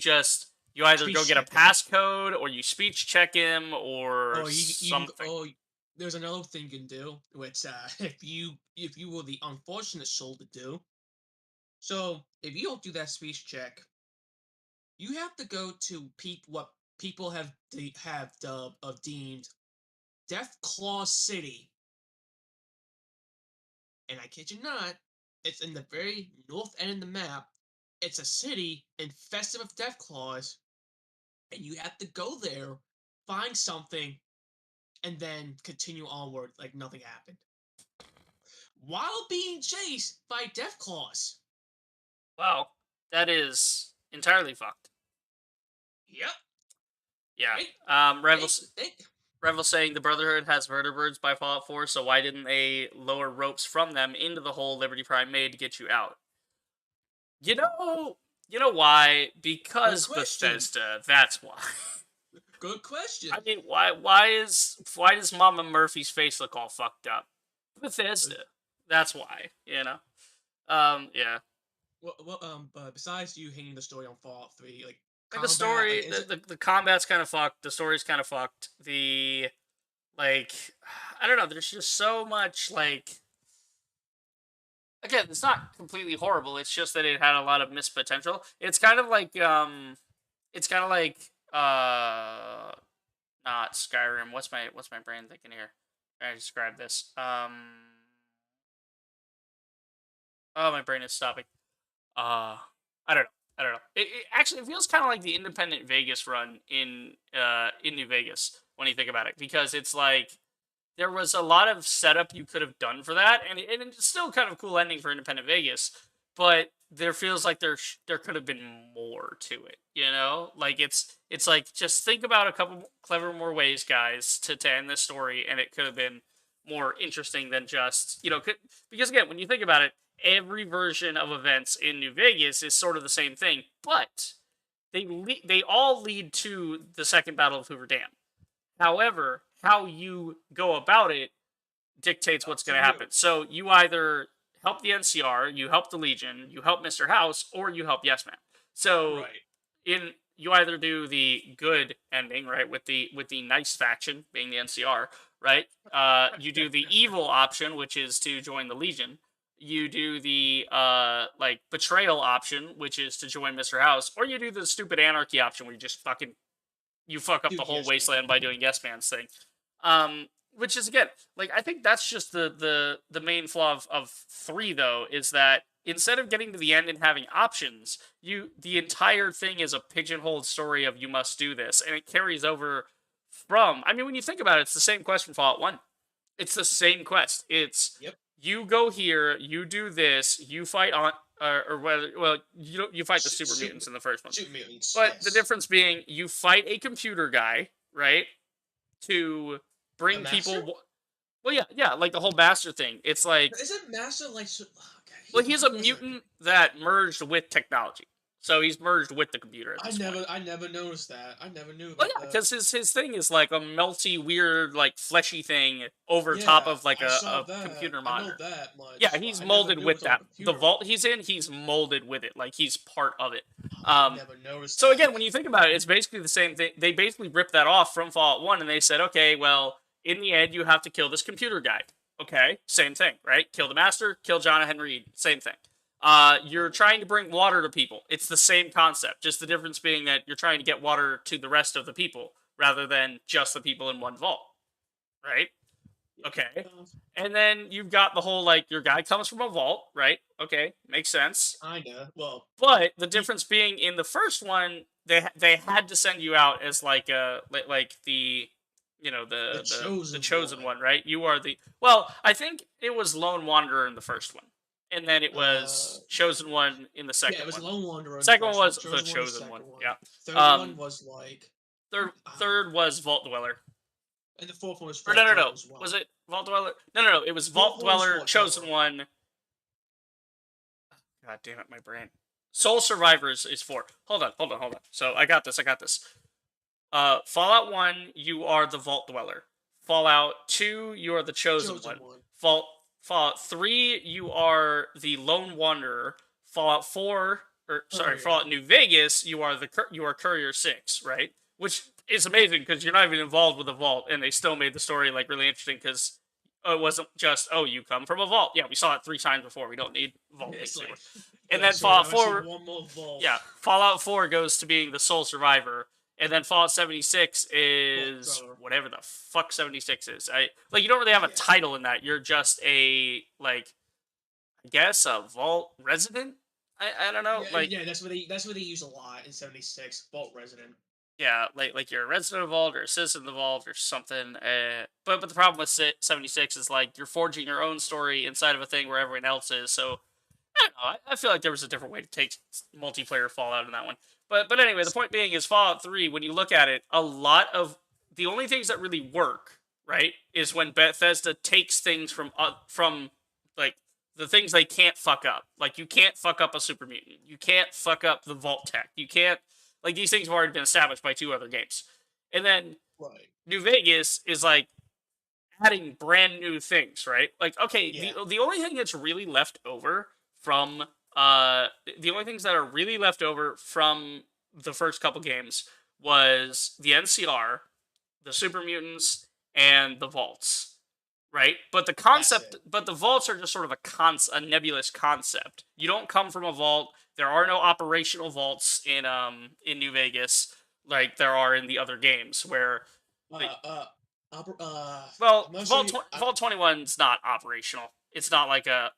either go Speech get a check him. passcode or you speech check him or Oh, you can. something. Oh, there's another thing you can do, which if you were the unfortunate soul to do. So if you don't do that speech check, you have to go to what people have deemed Death Claw City, and I kid you not, it's in the very north end of the map. It's a city infested with Death Claws, and you have to go there, find something, and then continue onward like nothing happened, while being chased by Death Claws. Wow, that is entirely fucked. Yep. Yeah. They, Revel, they, they, Revel saying the Brotherhood has vertibirds by Fallout 4, so why didn't they lower ropes from them into the hole Liberty Prime made to get you out? You know, you know why? Good Because question. Bethesda. That's why. Good I question. mean, why does Mama Murphy's face look all fucked up? Uh, Bethesda. That's why. Yeah. besides you hanging the story on Fallout 3, like Like the combat, like story, is it the combat's kind of fucked. The story's kind of fucked. Like, I don't know. There's just so much like. Again, it's not completely horrible. It's just that it had a lot of missed potential. It's kind of like not Skyrim. What's my brain thinking here? Trying to describe this. Oh, my brain is stopping. Uh, I don't know. I don't know. It feels kind of like the independent Vegas run in New Vegas when you think about it, because it's like there was a lot of setup you could have done for that, and it's still kind of a cool ending for independent Vegas, but there feels like there could have been more to it. Like it's like just think about a couple clever more ways, guys, to end this story, and it could have been more interesting than just because again, when you think about it, every version of events in New Vegas is sort of the same thing, but they all lead to the second Battle of Hoover Dam. However, how you go about it dictates up what's to going to you? happen. So you either help the NCR, you help the Legion, you help Mr. House, or you help Yes Man. So Right. in you either do the good ending, right, with the nice faction being the NCR, right? You do the evil option, which is to join the Legion. You do the like betrayal option, which is to join Mr. House, or you do the stupid anarchy option where you fuck up Do the whole yes, man. wasteland by doing Yes Man's thing. Which is again, like I think that's just the main flaw of 3 though, is that instead of getting to the end and having options, the entire thing is a pigeonholed story of you must do this, and it carries over from. I mean, when you think about it, it's the same quest from Fallout 1. It's the same quest. It's Yep. you go here, you do this, you fight on or whether well you fight the Shoot, super shoot, mutants in the first one. shoot mutants. But the Yes. difference being you fight a computer guy, right? To A bring master? people. Well, yeah, yeah, like the whole master thing. It's like, Isn't master like? Okay, well, he's a he doesn't. mutant that merged with technology. So he's merged with the computer at I this point. never, I never noticed that. I never knew Well, about yeah, that. because his thing is like a melty, weird, like fleshy thing over top Yeah, of like I saw a that. computer I know monitor. that Yeah, much, but he's I never molded knew it with was on a that. The computer. vault he's in, he's molded with it. Like he's part of it. I Um, never noticed So that. again, when you think about it, it's basically the same thing. They basically ripped that off from Fallout 1 and they said, okay, well, in the end, you have to kill this computer guy. Okay, same thing, right? Kill the master, kill John Henry, same thing. You're trying to bring water to people. It's the same concept, just the difference being that you're trying to get water to the rest of the people rather than just the people in one vault, right? Okay. And then you've got the whole like your guy comes from a vault, right? Okay, makes sense. Kinda. Well, But the he, difference being in the first one, they had to send you out as like the you know, The the chosen chosen one. one, right? You are the well, I think it was Lone Wanderer in the first one, and then it Uh, was Chosen One in the yeah, it second was one. Lone Wanderer in the Second one first one. was the Chosen one the chosen one. second one. Yeah. Third one Um. was like, Third was Vault Dweller. and the fourth one was Or Vault no. Dweller as Was well. it Vault Dweller? No. It was Fourth Vault one was Dweller, Vault Chosen Dweller. One. God damn it, my brain. Soul Survivors is four. Hold on. So I got this. Fallout 1, you are the Vault Dweller. Fallout 2, you are the Chosen Chosen One. one. Fallout 3, you are the Lone Wanderer. Fallout 4, Courier. Fallout New Vegas, you are Courier 6, right? Which is amazing because you're not even involved with the Vault, and they still made the story like really interesting because it wasn't just, oh, you come from a vault. Yeah, we saw it 3 times before. We don't need vault It's things anymore. like, And yeah, then so now I see Fallout 4, one more Vault. yeah, Fallout 4 goes to being the sole survivor, and then Fallout 76 Vault is Dweller. whatever the fuck 76 is. You don't really have a Yeah. title in that. You're just a I guess a vault resident. I don't know. Yeah, that's what they use a lot in 76. Vault Resident. Yeah, you're a resident of the vault or a citizen of the vault or something. But the problem with 76 is like you're forging your own story inside of a thing where everyone else is. So I don't know. I feel like there was a different way to take multiplayer Fallout in that one. But anyway, the point being is Fallout 3, when you look at it, a lot of the only things that really work, right, is when Bethesda takes things from like the things they can't fuck up. Like you can't fuck up a super mutant. You can't fuck up the vault tech. You can't like these things have already been established by 2 other games. And then Right. New Vegas is like adding brand new things, right? Like, okay, Yeah. the only thing that's really left over from the only things that are really left over from the first couple games was the NCR, the Super Mutants, and the Vaults, right? But the That's concept, it. but the Vaults are just sort of a nebulous concept. You don't come from a vault. There are no operational vaults in New Vegas like there are in the other games where Uh, uh, well, I'm not sure. Vault 21's not operational. It's not like a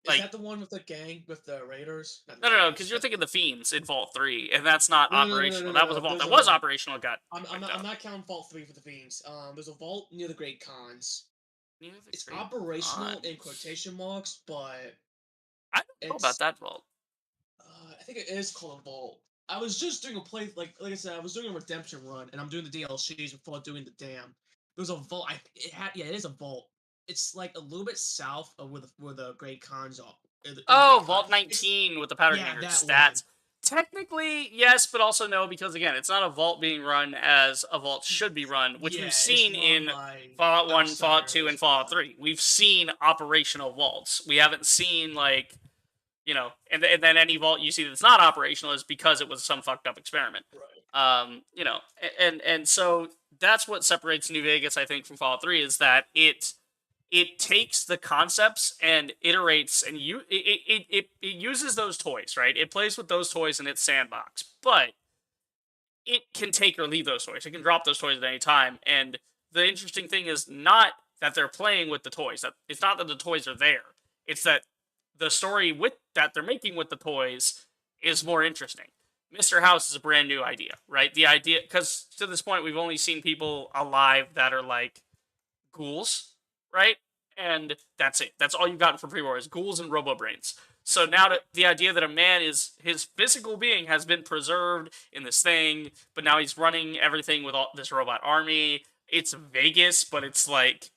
Is like that the one with the gang with the Raiders? Not the no, Raiders. because you're thinking the Fiends in Vault 3, and that's not operational. That was a No. vault There's that was a. operational. Got I'm wiped not. I'm out. not counting Vault 3 for the Fiends. There's a vault near the Great Khans. Near the It's Great operational in Khans. quotation marks, but I don't know about it's. that vault. I think it is called a vault. I was just doing a play, like I said, I was doing a redemption run, and I'm doing the DLCs before doing the dam. There's a vault. It is a vault. It's like a little bit south of where the Great Khans are. In the Oh, Great Khan. Vault It's 19 with the powder yeah, gangers. that one. That's technically yes, but also no, because again, it's not a vault being run as a vault should be run, which we've Yeah, it's seen run in by Fallout 1, Fallout 2, and outsiders, Fallout but 3. We've seen operational vaults. We haven't seen and then any vault you see that's not operational is because it was some fucked up experiment. right. And so that's what separates New Vegas, I think, from Fallout 3 is that it takes the concepts and iterates and it uses those toys, right? It plays with those toys in its sandbox, but it can take or leave those toys. It can drop those toys at any time. And the interesting thing is not that they're playing with the toys. That it's not that the toys are there. It's that the story with that they're making with the toys is more interesting. Mr. House is a brand new idea, right? The idea because to this point we've only seen people alive that are like ghouls, right? And that's it. That's all you've gotten from pre-war is ghouls and robo-brains. So now the idea that a man is his physical being has been preserved in this thing, but now he's running everything with all this robot army. It's Vegas, but it's like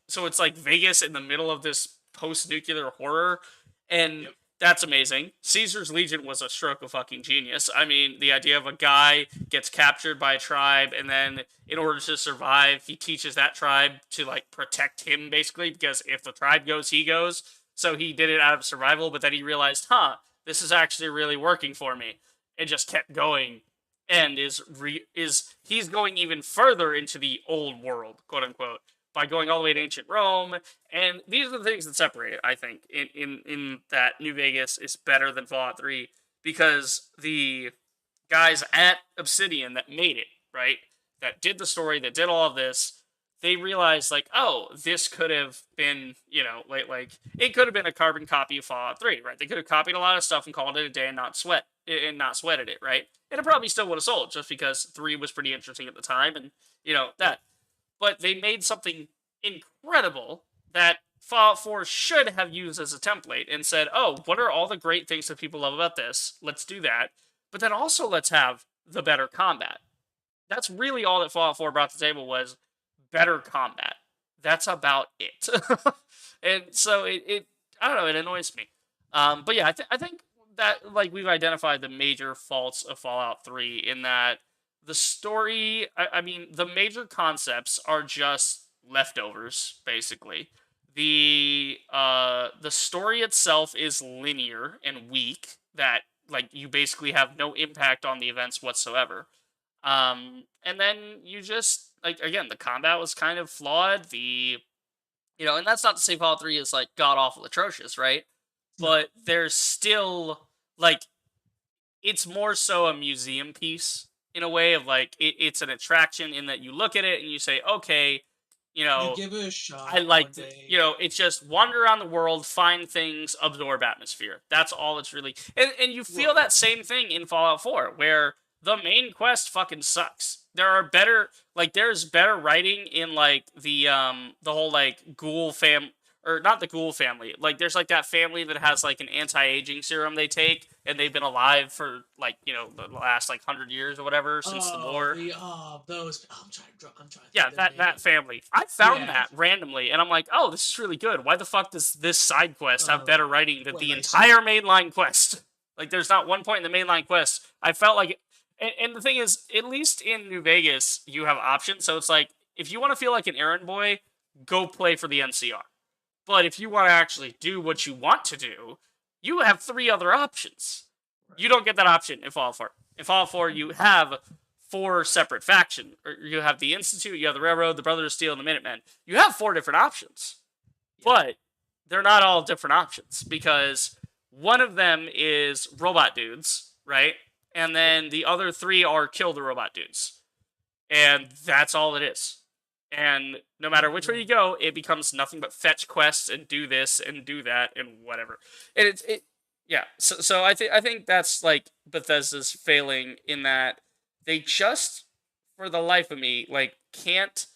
Vegas in the middle of this post-nuclear horror, and Yep. that's amazing. Caesar's Legion was a stroke of fucking genius. I mean, the idea of a guy gets captured by a tribe, and then in order to survive, he teaches that tribe to like protect him, basically, because if the tribe goes, he goes. So he did it out of survival, but then he realized, this is actually really working for me, and just kept going, and he's going even further into the old world, quote unquote, by going all the way to ancient Rome. And these are the things that separate it, I think, in that New Vegas is better than Fallout 3 because the guys at Obsidian that made it, right, that did the story, that did all of this, they realized like, oh, this could have been, like it could have been a carbon copy of Fallout 3, right? They could have copied a lot of stuff and called it a day and not sweated it, right? And it probably still would have sold just because 3 was pretty interesting at the time and that. but they made something incredible that Fallout 4 should have used as a template and said, oh, what are all the great things that people love about this? Let's do that. But then also let's have the better combat. That's really all that Fallout 4 brought to the table was better combat. That's about it. And so it I don't know, it annoys me. But yeah, I think that like we've identified the major faults of Fallout 3 in that the story, I mean, the major concepts are just leftovers, basically. The story itself is linear and weak, that like you basically have no impact on the events whatsoever. And then you just like again, the combat was kind of flawed. And that's not to say Fallout 3 is like god awful atrocious, right? No. But there's still like it's more so a museum piece in a way of like it's an attraction in that you look at it and you say, okay, you You know, give it a I shot one liked it. day. It's just wander around the world, find things, absorb atmosphere. That's all it's really. And you feel Right. that same thing in Fallout 4, where the main quest fucking sucks. There's better writing in like the whole like ghoul fam or not the ghoul family. Like there's like that family that has like an anti-aging serum they take and they've been alive for like, the last like 100 years or whatever since the Oh, war. those. I'm trying to Yeah, think of the that name. family. I found Yeah. that randomly, and I'm like, oh, this is really good. Why the fuck does this side quest have Um. better writing than Wait. the Wait. So, entire mainline quest? Like, there's not one point in the mainline quest I felt like. And the thing is, at least in New Vegas, you have options. So it's like, if you want to feel like an errand boy, go play for the NCR. But if you want to actually do what you want to do, you have three other options. You right. don't get that option in Fallout 4. In Fallout 4, you have four separate factions. Or you have the Institute, you have the Railroad, the Brothers of Steel, and the Minutemen. You have four different options, Yep. but they're not all different options because one of them is robot dudes, right? And Yep. then the other three are kill the robot dudes. And that's all it is. And no matter which way Yeah. you go, it becomes nothing but fetch quests and do this and do that and whatever. And yeah. So I think that's like Bethesda's failing in that they just for the life of me like can't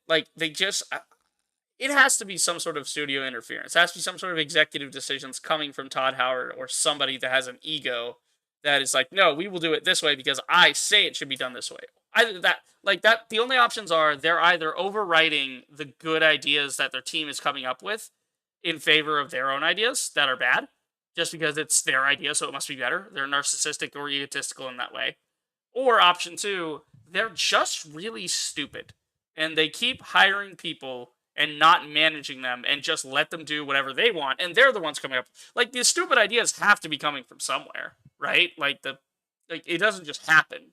like they just it has to be some sort of studio interference. It has to be some sort of executive decisions coming from Todd Howard or somebody that has an ego that is like, no, we will do it this way because I say it should be done this way. Either that, like that, the only options are they're either overwriting the good ideas that their team is coming up with in favor of their own ideas that are bad, just because it's their idea, so it must be better. They're narcissistic or egotistical in that way. Or option two, they're just really stupid and they keep hiring people and not managing them and just let them do whatever they want. And they're the ones coming up. Like these stupid ideas have to be coming from somewhere, right? Like it doesn't just happen.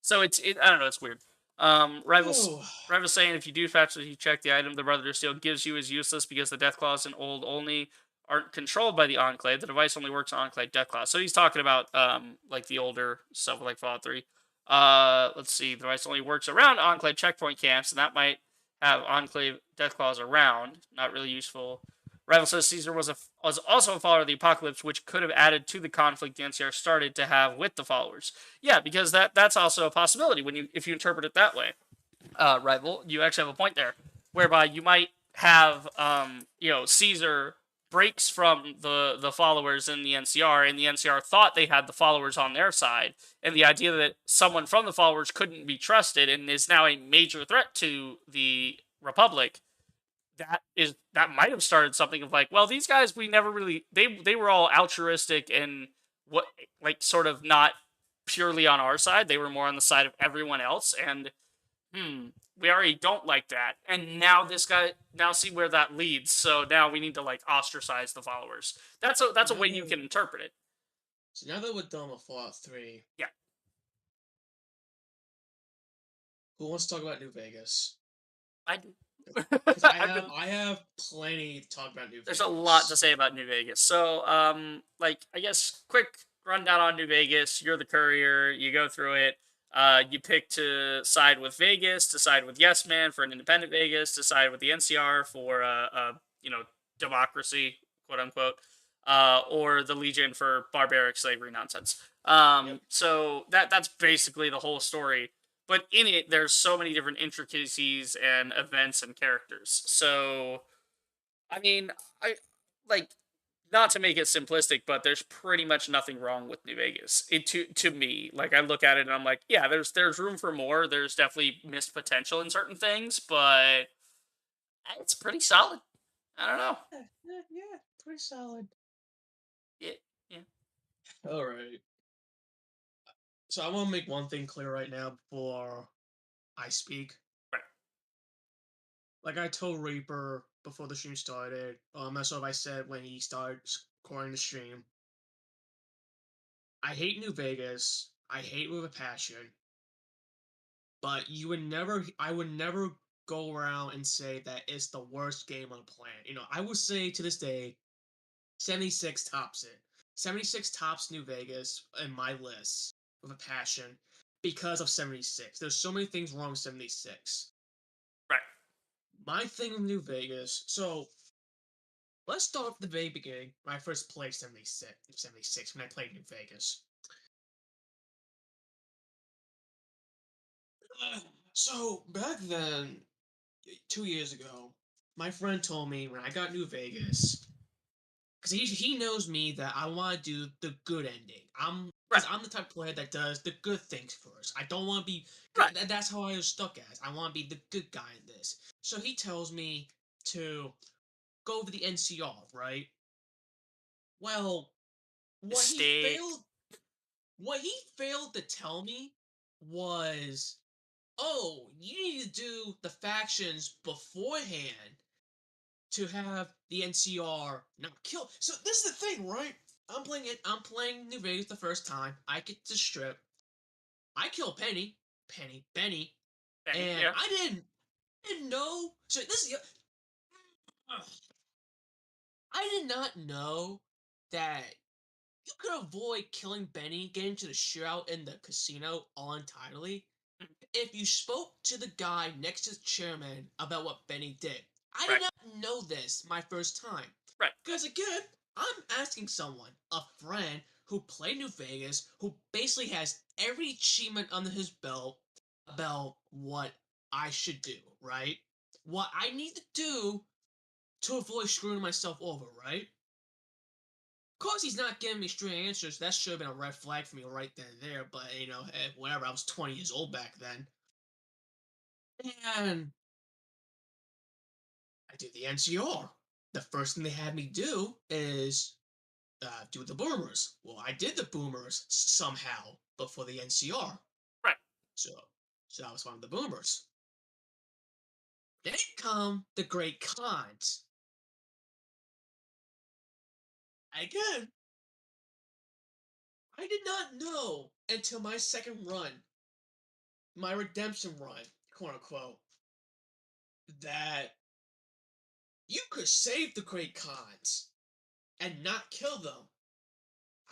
So I don't know, it's weird. Rivals Oh. Rivals saying if you do factually check the item the Brother of Steel gives you is useless because the Death Claws and old only aren't controlled by the Enclave. The device only works on Enclave Death Claws. So he's talking about like the older stuff like Fallout 3. Let's see, the device only works around Enclave checkpoint camps, and that might have Enclave Death Claws around. Not really useful. Rival says Caesar was also a follower of the Apocalypse, which could have added to the conflict the NCR started to have with the followers. Yeah, because that's also a possibility when if you interpret it that way. Rival, you actually have a point there, whereby you might have Caesar breaks from the followers in the NCR, and the NCR thought they had the followers on their side, and the idea that someone from the followers couldn't be trusted and is now a major threat to the Republic, that might have started something of like, well, these guys we never really they were all altruistic and what like sort of not purely on our side. They were more on the side of everyone else, and we already don't like that. And now see where that leads. So now we need to like ostracize the followers. That's a Now way you that can interpret it. so now that we're done with Fallout 3, Yeah, who wants to talk about New Vegas? I do. Because I've been I have plenty to talk about New there's a lot to Vegas. say about New Vegas. So, like I guess quick rundown on New Vegas. You're the courier. You go through it. You pick to side with Vegas, to side with Yes Man for an independent Vegas, to side with the NCR for democracy, quote unquote, or the Legion for barbaric slavery nonsense. Yep. So that's basically the whole story. but in it there's so many different intricacies and events and characters. So I mean, I like not to make it simplistic, but there's pretty much nothing wrong with New Vegas. To me, like I look at it and I'm like, yeah, there's room for more. There's definitely missed potential in certain things, but it's pretty solid. I don't know. Yeah, pretty solid. Yeah, yeah, All right. So I want to make one thing clear right now before I speak. right, Like I told Reaper before the stream started, that's what I said when he started scoring the stream. I hate New Vegas. I hate with a passion. But I would never go around and say that it's the worst game on the planet. I would say to this day, 76 tops it. 76 tops New Vegas in my list with a passion because of 76. There's so many things wrong with 76. right. My thing with New Vegas, so let's start with the very beginning when I first played 76 when I played New Vegas. So back then, 2 years ago, my friend told me when I got New Vegas, because he knows me that I want to do the good ending. Right, I'm the type of player that does the good things first. I don't want to be. right. That's how I was stuck as. I want to be the good guy in this. So he tells me to go over the NCR, right? Well, what he Steak. failed what he failed to tell me was, oh, you need to do the factions beforehand to have the NCR not kill. So this is the thing, right? I'm playing New Vegas the first time. I get to strip. I kill Benny, Benny. and Yeah. I didn't know. So this is I did not know that you could avoid killing Benny, getting to the shootout in the casino all entirely Mhm. if you spoke to the guy next to the chairman about what Benny did. I did Right, not know this my first time. right, Because again, I'm asking someone, a friend who played New Vegas, who basically has every achievement under his belt about what I should do, right? What I need to do to avoid screwing myself over, right? Of course, he's not giving me straight answers. That should have been a red flag for me right then and there. But whatever. I was 20 years old back then, and I did the NCR. The first thing they had me do is do the boomers. Well, I did the boomers somehow before the NCR. right. So, so that was one of the boomers. Then come the great cons. Again, I did not know until my second run, my redemption run, quote unquote, that you could save the great cons and not kill them.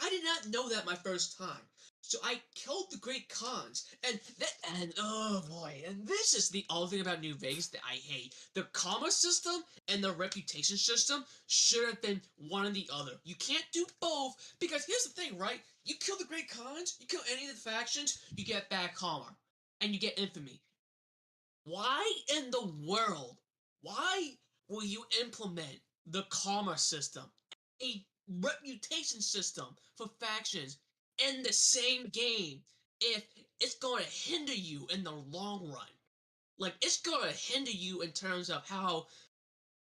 I did not know that my first time. So I killed the great cons, and oh boy, and this is the other thing about New Vegas that I hate. The karma system and the reputation system should have been one or the other. You can't do both because here's the thing, right? You kill the great cons, you kill any of the factions, you get bad karma, and you get infamy. Why in the world? Why will you implement the karma system, a reputation system for factions in the same game if it's going to hinder you in the long run? Like, it's going to hinder you in terms of how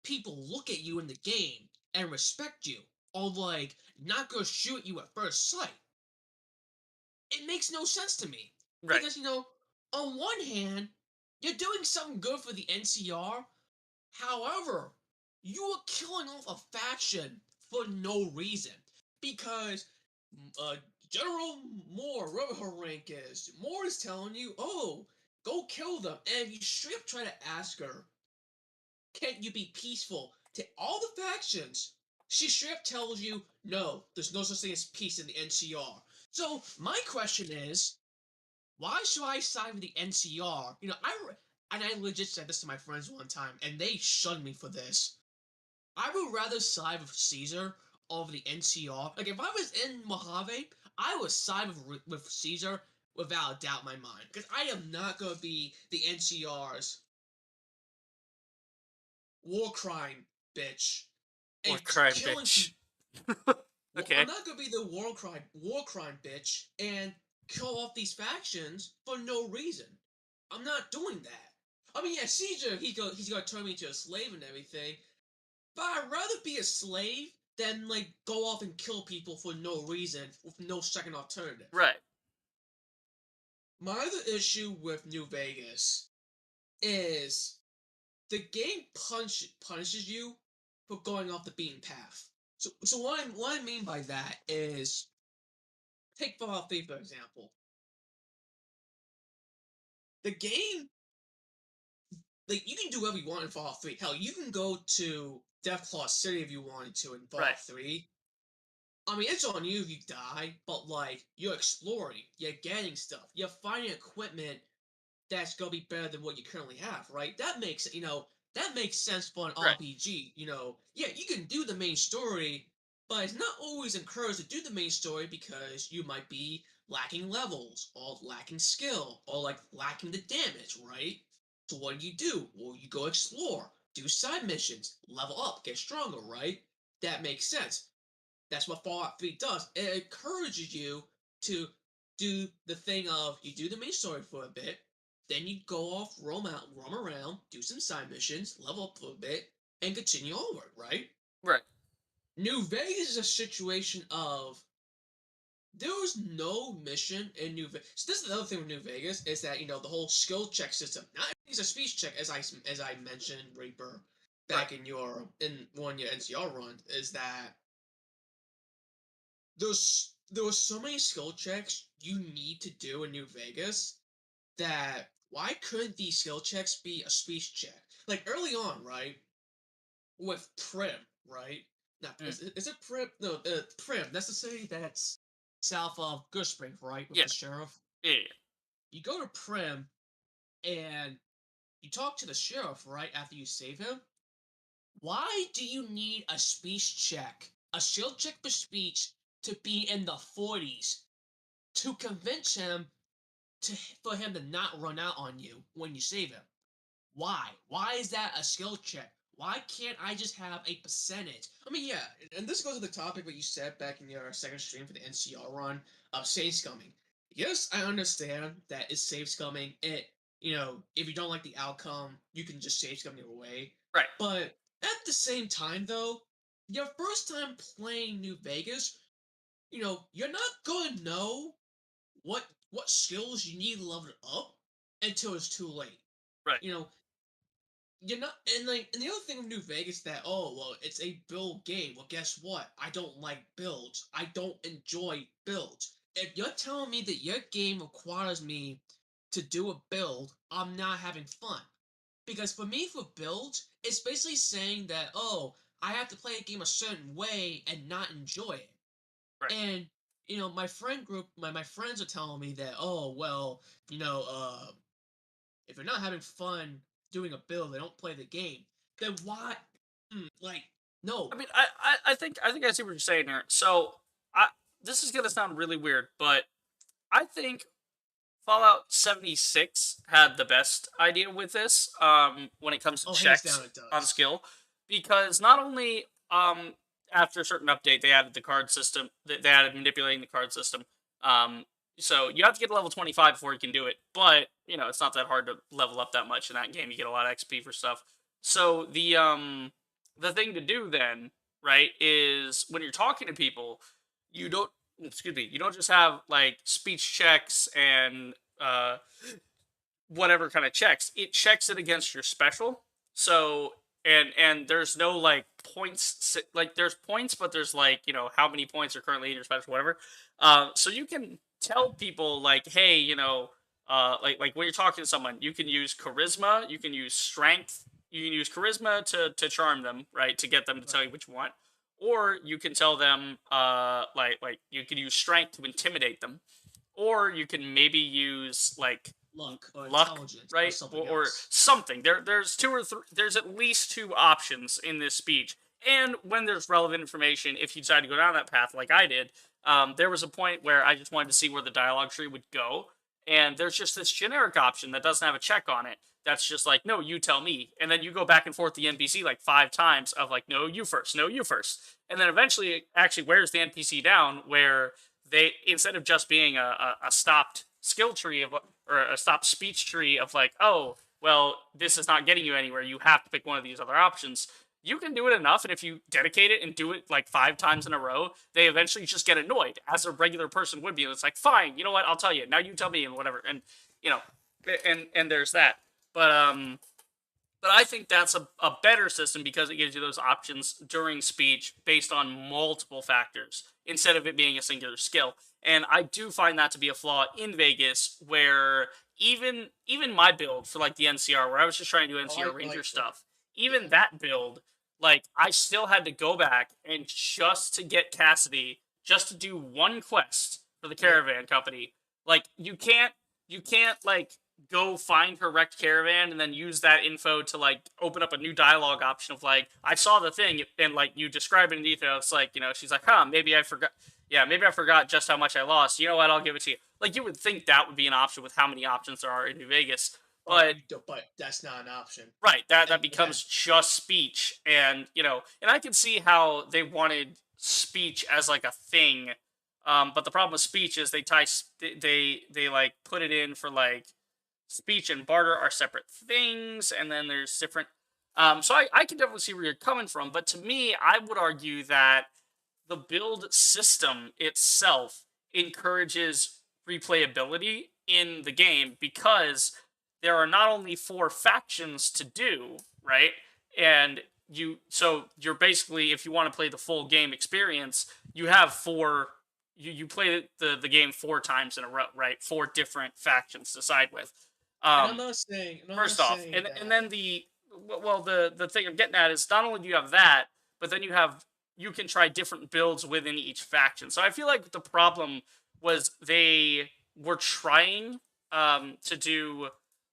people look at you in the game and respect you, or like, not going to shoot at you at first sight. It makes no sense to me. Right, Because, on one hand, you're doing something good for the NCR. However, you are killing off a faction for no reason. Because uh, General Moore, whatever her rank is, Moore is telling you, oh, go kill them. And you straight up try to ask her, can't you be peaceful to all the factions? She straight up tells you, no, there's no such thing as peace in the NCR. So my question is, why should I side with the NCR? And I legit said this to my friends one time, and they shunned me for this. I would rather side with Caesar over the NCR. Like if I was in Mojave, I would side with Caesar without a doubt in my mind. Because I am not going to be the NCR's war crime bitch Or and crime killing bitch. people. I'm Okay. not going to be the war crime bitch and kill off these factions for no reason. I'm not doing that. I mean, yeah, Caesar, he's gonna turn me into a slave and everything, but I'd rather be a slave than like go off and kill people for no reason with no second alternative. Right. My other issue with New Vegas is the game punishes you for going off the beaten path. So what I mean by that is take Fallout 3 for example. The game, like you can do whatever you want in Fallout 3. Hell, you can go to Deathclaw City if you wanted to in Right. Fallout 3. I mean, it's on you if you die, but like you're exploring, you're getting stuff, you're finding equipment that's gonna be better than what you currently have, right? That makes sense for an Right. RPG. Yeah, you can do the main story, but it's not always encouraged to do the main story because you might be lacking levels, or lacking skill, or like lacking the damage, right? So what do? Well, you go explore, do side missions, level up, get stronger, right? That makes sense. That's what Fallout 3 does. It encourages you to do the thing of you do the main story for a bit, then you go off, roam around, do some side missions, level up for a bit, and continue onward, right? Right. New Vegas is a situation of there was no mission in New Vegas. So this is the other thing with New Vegas is that the whole skill check system. Not it's a speech check, as I mentioned, Reaper, Right. back in one your NCR run, is that there was so many skill checks you need to do in New Vegas that why couldn't these skill checks be a speech check? Like early on, right? With Prim, right? Not Mm. is it Prim? No, Prim. That's the city that's south of Goodsprings, right? With Yeah. the sheriff. Yeah. Yeah. You go to Prim and you talk to the sheriff, right? After you save him. Why do you need a speech check, a skill check for speech, to be in the 40s to convince him for him to not run out on you when you save him? Why? Why is that a skill check? Why can't I just have a percentage? I mean, yeah, and this goes to the topic what you said back in your second stream for the NCR run of save scumming. Yes, I understand that it's save scumming. If you don't like the outcome, you can just save scum your way. Right. But at the same time, though, your first time playing New Vegas, you're not going to know what skills you need leveled up until it's too late. Right. You know, you're not, and the other thing with New Vegas that it's a build game. Well, guess what? I don't like builds. I don't enjoy builds. If you're telling me that your game requires me to do a build, I'm not having fun. Because for me, for builds, it's basically saying that I have to play a game a certain way and not enjoy it. Right. And my friend group, my friends are telling me that you know, uh, if you're not having fun doing a build, they don't play the game. Then why? Like, no. I mean, I think I see what you're saying here. So, I this is gonna sound really weird, but I think Fallout 76 had the best idea with this when it comes to Oh, hands checks down, it on does. skill, because not only after a certain update they added the card system, they added manipulating the card system. Um, so you have to get to level 25 before you can do it, but it's not that hard to level up that much in that game. You get a lot of XP for stuff. So the thing to do then, right, is when you're talking to people, you don't you don't just have like speech checks and whatever kind of checks. It checks it against your special. So and there's no like points, like there's points, but there's like how many points are currently in your special, whatever. So you can tell people like, hey, like when you're talking to someone, you can use charisma, you can use strength, you can use charisma to charm them, right, to get them to tell Right. you what you want, or you can tell them like you can use strength to intimidate them, or you can maybe use like Luck or luck, intelligence or right, something or else. something. There's two or three. There's at least two options in this speech, and when there's relevant information, if you decide to go down that path, like I did, there was a point where I just wanted to see where the dialogue tree would go, And there's just this generic option that doesn't have a check on it. That's just like, no, you tell me. And then you go back and forth the NPC like 5 times of like, no, you first, no, you first. And then eventually it actually wears the NPC down where they, instead of just being a stopped skill tree of, or a stopped speech tree of like, oh, well, this is not getting you anywhere. You have to pick one of these other options. You can do it enough, and if you dedicate it and do it like 5 times in a row, they eventually just get annoyed, as a regular person would be. And it's like, fine, you know what? I'll tell you. Now you tell me, and whatever. And you know, and there's that. But I think that's a better system because it gives you those options during speech based on multiple factors instead of it being a singular skill. And I do find that to be a flaw in Vegas, where even my build for like the NCR, where I was just trying to do Oh, NCR Ranger like stuff, even yeah. that build, like I still had to go back and just to get Cassidy, just to do one quest for the Yep. caravan company. Like you can't like go find her wrecked caravan and then use that info to like open up a new dialogue option of like, I saw the thing, and like you describe it in detail. It's like, she's like, huh, maybe I forgot. Yeah, maybe I forgot just how much I lost. You know what? I'll give it to you. Like, you would think that would be an option with how many options there are in New Vegas, but But that's not an option. right, that And again, becomes just speech. And and I can see how they wanted speech as like a thing. But the problem with speech is they like put it in for like speech and barter are separate things, and then there's different. So I can definitely see where you're coming from, but to me, I would argue that the build system itself encourages replayability in the game because there are not only 4 factions to do, right? And you're basically, if you want to play the full game experience, you have four you play the game 4 times in a row, right? 4 different factions to side with. and Um, I'm not First off, saying and that. then the thing I'm getting at is not only do you have that, but then you can try different builds within each faction. So I feel like the problem was they were trying to do,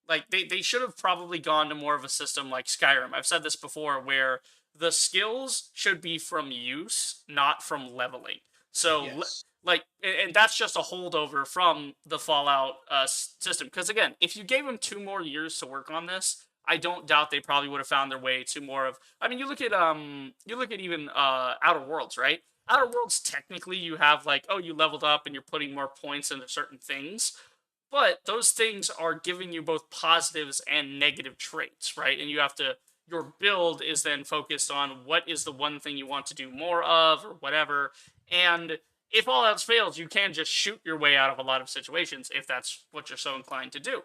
like, they should have probably gone to more of a system like Skyrim. I've said this before, where the skills should be from use, not from leveling. So Yes. like, and that's just a holdover from the Fallout system. Because again, if you gave them 2 more years to work on this, I don't doubt they probably would have found their way to more of. I mean, you look at even Outer Worlds, right? Outer Worlds, technically, you have like, oh, you leveled up and you're putting more points into certain things, but those things are giving you both positives and negative traits, right? And you have to. Your build is then focused on what is the one thing you want to do more of, or whatever. And if all else fails, you can just shoot your way out of a lot of situations if that's what you're so inclined to do.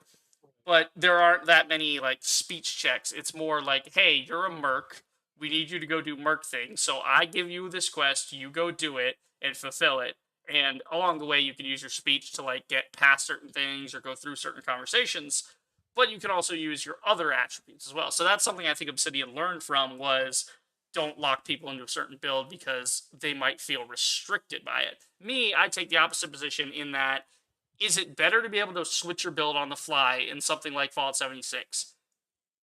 But there aren't that many like speech checks. It's more like, hey, you're a merc. We need you to go do merc things. So I give you this quest, you go do it and fulfill it. And along the way, you can use your speech to like get past certain things or go through certain conversations. But you can also use your other attributes as well. So that's something I think Obsidian learned from was, don't lock people into a certain build because they might feel restricted by it. Me, I take the opposite position in that, is it better to be able to switch your build on the fly in something like Fallout 76?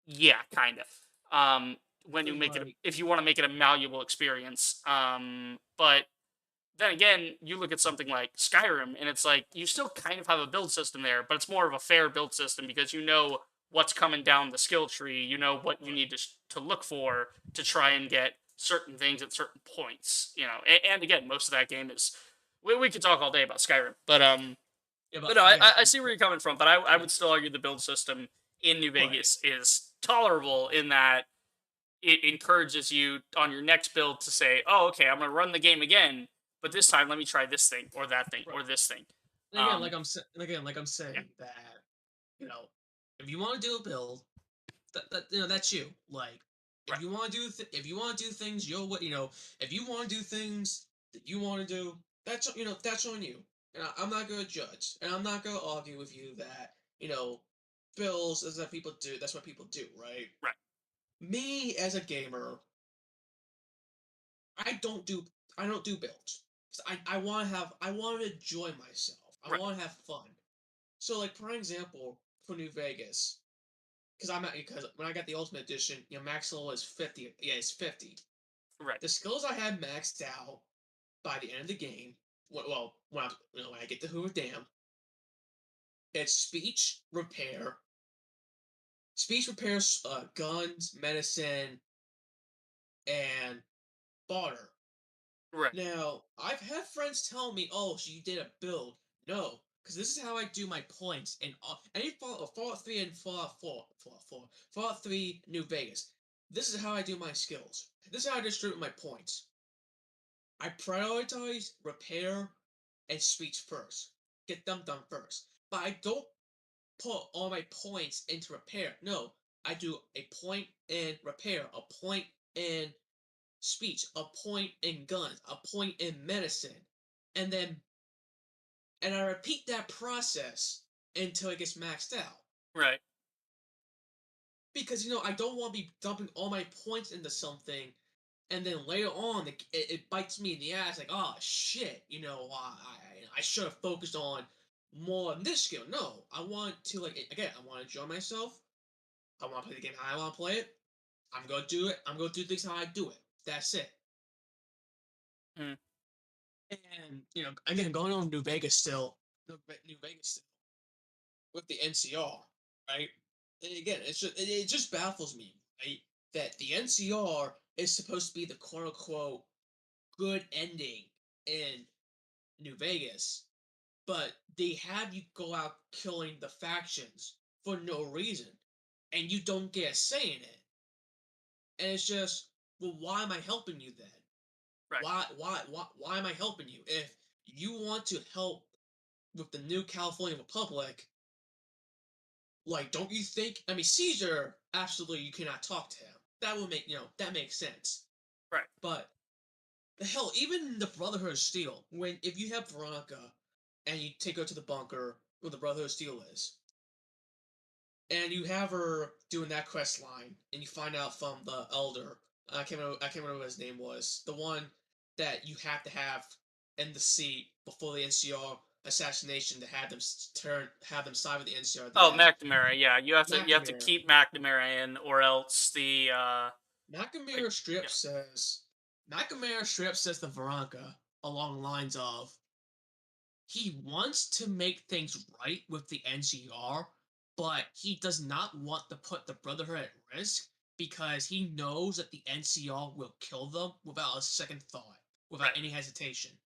Yeah, kind of. When you Cause make it, like if you want to make it a malleable experience. But then again, you look at something like Skyrim, and it's like you still kind of have a build system there, but it's more of a fair build system because you know what's coming down the skill tree. You know what you need to look for to try and get certain things at certain points. And again, most of that game is. We could talk all day about Skyrim, yeah, but but no, again, I see where you're coming from. But I yeah, would still argue the build system in New right. Vegas is tolerable in that it encourages you on your next build to say, "Oh, okay, I'm gonna run the game again, but this time let me try this thing or that thing Right. or this thing." And again, Um, like I'm yeah, saying that, you know, if you want to do a build, that's you. Like, right, if you want to do things your way, if you want to do things that you want to do, that's on you. And I'm not gonna judge, and I'm not gonna argue with you that builds is that people do. That's what people do, right? right, Me as a gamer, I don't do I don't do builds. 'Cause I want to enjoy myself. I right, want to have fun. So like for example, for New Vegas, because when I got the Ultimate Edition, max level is 50. Yeah, it's 50. right, The skills I had maxed out by the end of the game. Well, when I get the Hoover Dam, It's speech repairs, guns, medicine, and barter. Right. Now, I've had friends tell me, "Oh, so you did a build." No, because this is how I do my points in any Fallout 3 and Fallout 3 New Vegas. This is how I do my skills. This is how I distribute my points. I prioritize repair and speech first. Get them done first. But I don't put all my points into repair. No, I do a point in repair, a point in speech, a point in guns, a point in medicine, and then I repeat that process until it gets maxed out. Right. Because I don't want to be dumping all my points into something, and then later on it bites me in the ass. Like, oh shit, I should have focused on more on this skill. No, I want to again. I want to enjoy myself. I want to play the game how I want to play it. I'm gonna do it. I'm gonna do things how I do it. That's it. Mm. And again, going on New Vegas still with the NCR, right? And again, it just baffles me, right? That the NCR is supposed to be the quote unquote good ending in New Vegas, but they have you go out killing the factions for no reason, and you don't get a say in it. And it's just, well, why am I helping you then? Right. Why am I helping you? If you want to help with the new California Republic, like, don't you think? I mean, Caesar, absolutely, you cannot talk to him. That would make that makes sense. Right. But the hell, even the Brotherhood of Steel, when if you have Veronica and you take her to the bunker where the Brotherhood of Steel is, and you have her doing that quest line, and you find out from the Elder, I can't remember what his name was, the one that you have to have in the seat before the NCR assassination to have them side with the NCR at the Oh, end. McNamara. Yeah, you have to McNamara. keep McNamara in, or else like McNamara yeah. strip says to Veronica along the lines of he wants to make things right with the NCR, but he does not want to put the Brotherhood at risk because he knows that the NCR will kill them without a second thought, without Right. any hesitation.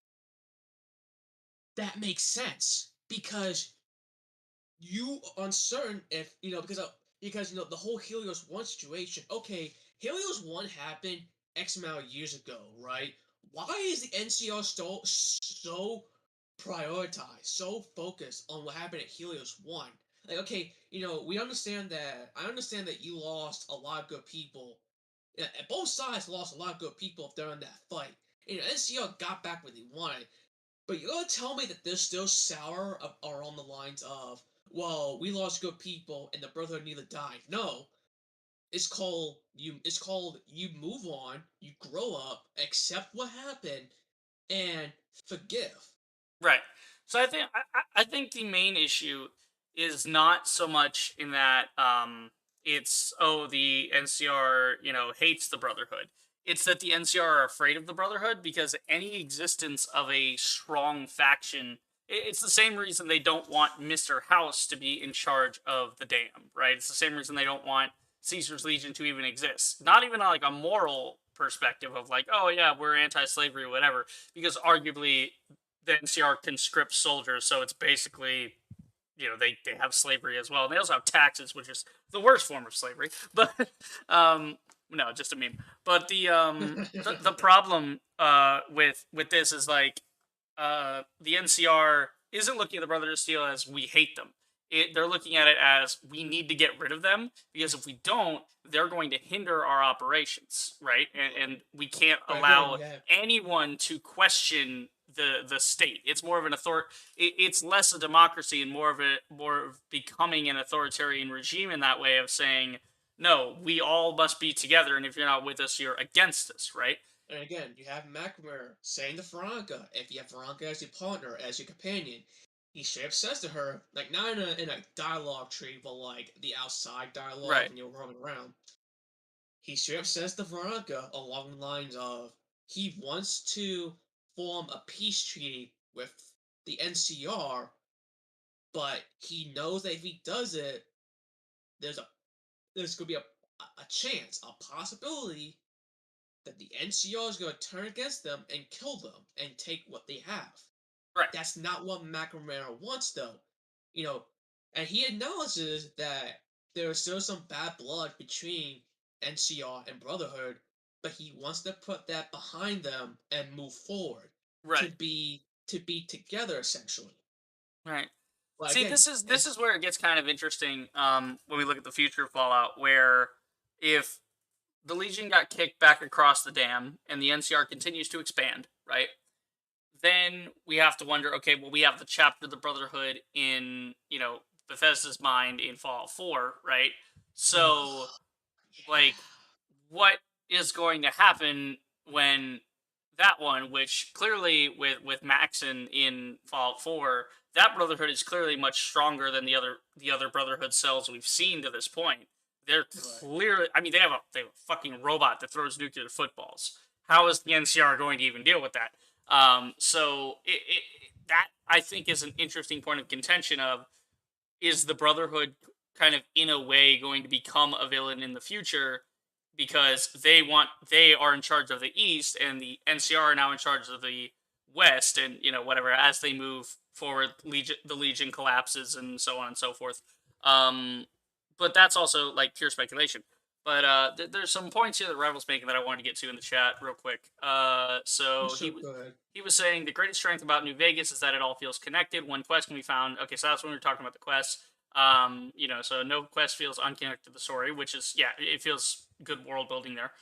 That makes sense because you uncertain if the whole Helios One situation. Okay, Helios One happened X amount of years ago, right? Why is the NCR so prioritized, so focused on what happened at Helios One? Like, okay, we understand that. I understand that you lost a lot of good people. Yeah, both sides lost a lot of good people during that fight. NCR got back what they wanted. But you're gonna tell me that they're still sour or on the lines of, well, we lost good people and the Brotherhood neither died. No, It's called you move on, you grow up, accept what happened, and forgive. Right. So I think the main issue is not so much in that it's the NCR hates the Brotherhood. It's that the NCR are afraid of the Brotherhood because any existence of a strong faction. It's the same reason they don't want Mr. House to be in charge of the dam, right? It's the same reason they don't want Caesar's Legion to even exist. Not even like a moral perspective of like, oh yeah, we're anti-slavery or whatever, because arguably the NCR conscript soldiers, so it's basically they have slavery as well. And they also have taxes, which is the worst form of slavery. But no, just a meme. But the problem with this is like the NCR isn't looking at the Brotherhood of Steel as we hate them. They're looking at it as we need to get rid of them because if we don't, they're going to hinder our operations, right? And we can't But again, allow anyone to question the state. It's more of an It's less a democracy and more of becoming an authoritarian regime in that way of saying, no, we all must be together, and if you're not with us, you're against us, right? you have McNamara saying to Veronica, if you have Veronica as your partner, as your companion, he straight up says to her, like not in a dialogue tree, but like the outside dialogue Right. when you're roaming around. He straight up says to Veronica along the lines of he wants to form a peace treaty with the NCR but he knows that if he does it, there's a there's gonna be a chance, a possibility that the NCR is gonna turn against them and kill them and take what they have. Right. That's not what McNamara wants, though. You know, and he acknowledges that there is still some bad blood between NCR and Brotherhood, but he wants to put that behind them and move forward Right. to be together essentially. Right. But See, again, this is where it gets kind of interesting. When we look at the future of Fallout, where if the Legion got kicked back across the dam and the NCR continues to expand, right? Then we have to wonder, okay, well, we have the chapter of the Brotherhood in, Bethesda's mind in Fallout 4, right? So, like, yeah, what is going to happen when that one, which clearly with Maxon in Fallout 4, that Brotherhood is clearly much stronger than the other Brotherhood cells we've seen to this point. They're right. clearly, I mean, they have a fucking robot that throws nuclear footballs. How is the NCR going to even deal with that? So that I think is an interesting point of contention of, is the Brotherhood kind of in a way going to become a villain in the future because they are in charge of the East and the NCR are now in charge of the West, and whatever, as they move forward, the Legion collapses and so on and so forth. Um, but that's also like pure speculation. But there's some points here that Rival's making that I wanted to get to in the chat real quick. So So go ahead. he was saying the greatest strength about New Vegas is that it all feels connected. One quest can be found. Okay, so that's when we were talking about the quests. So no quest feels unconnected to the story, which is, yeah, it feels good world building there.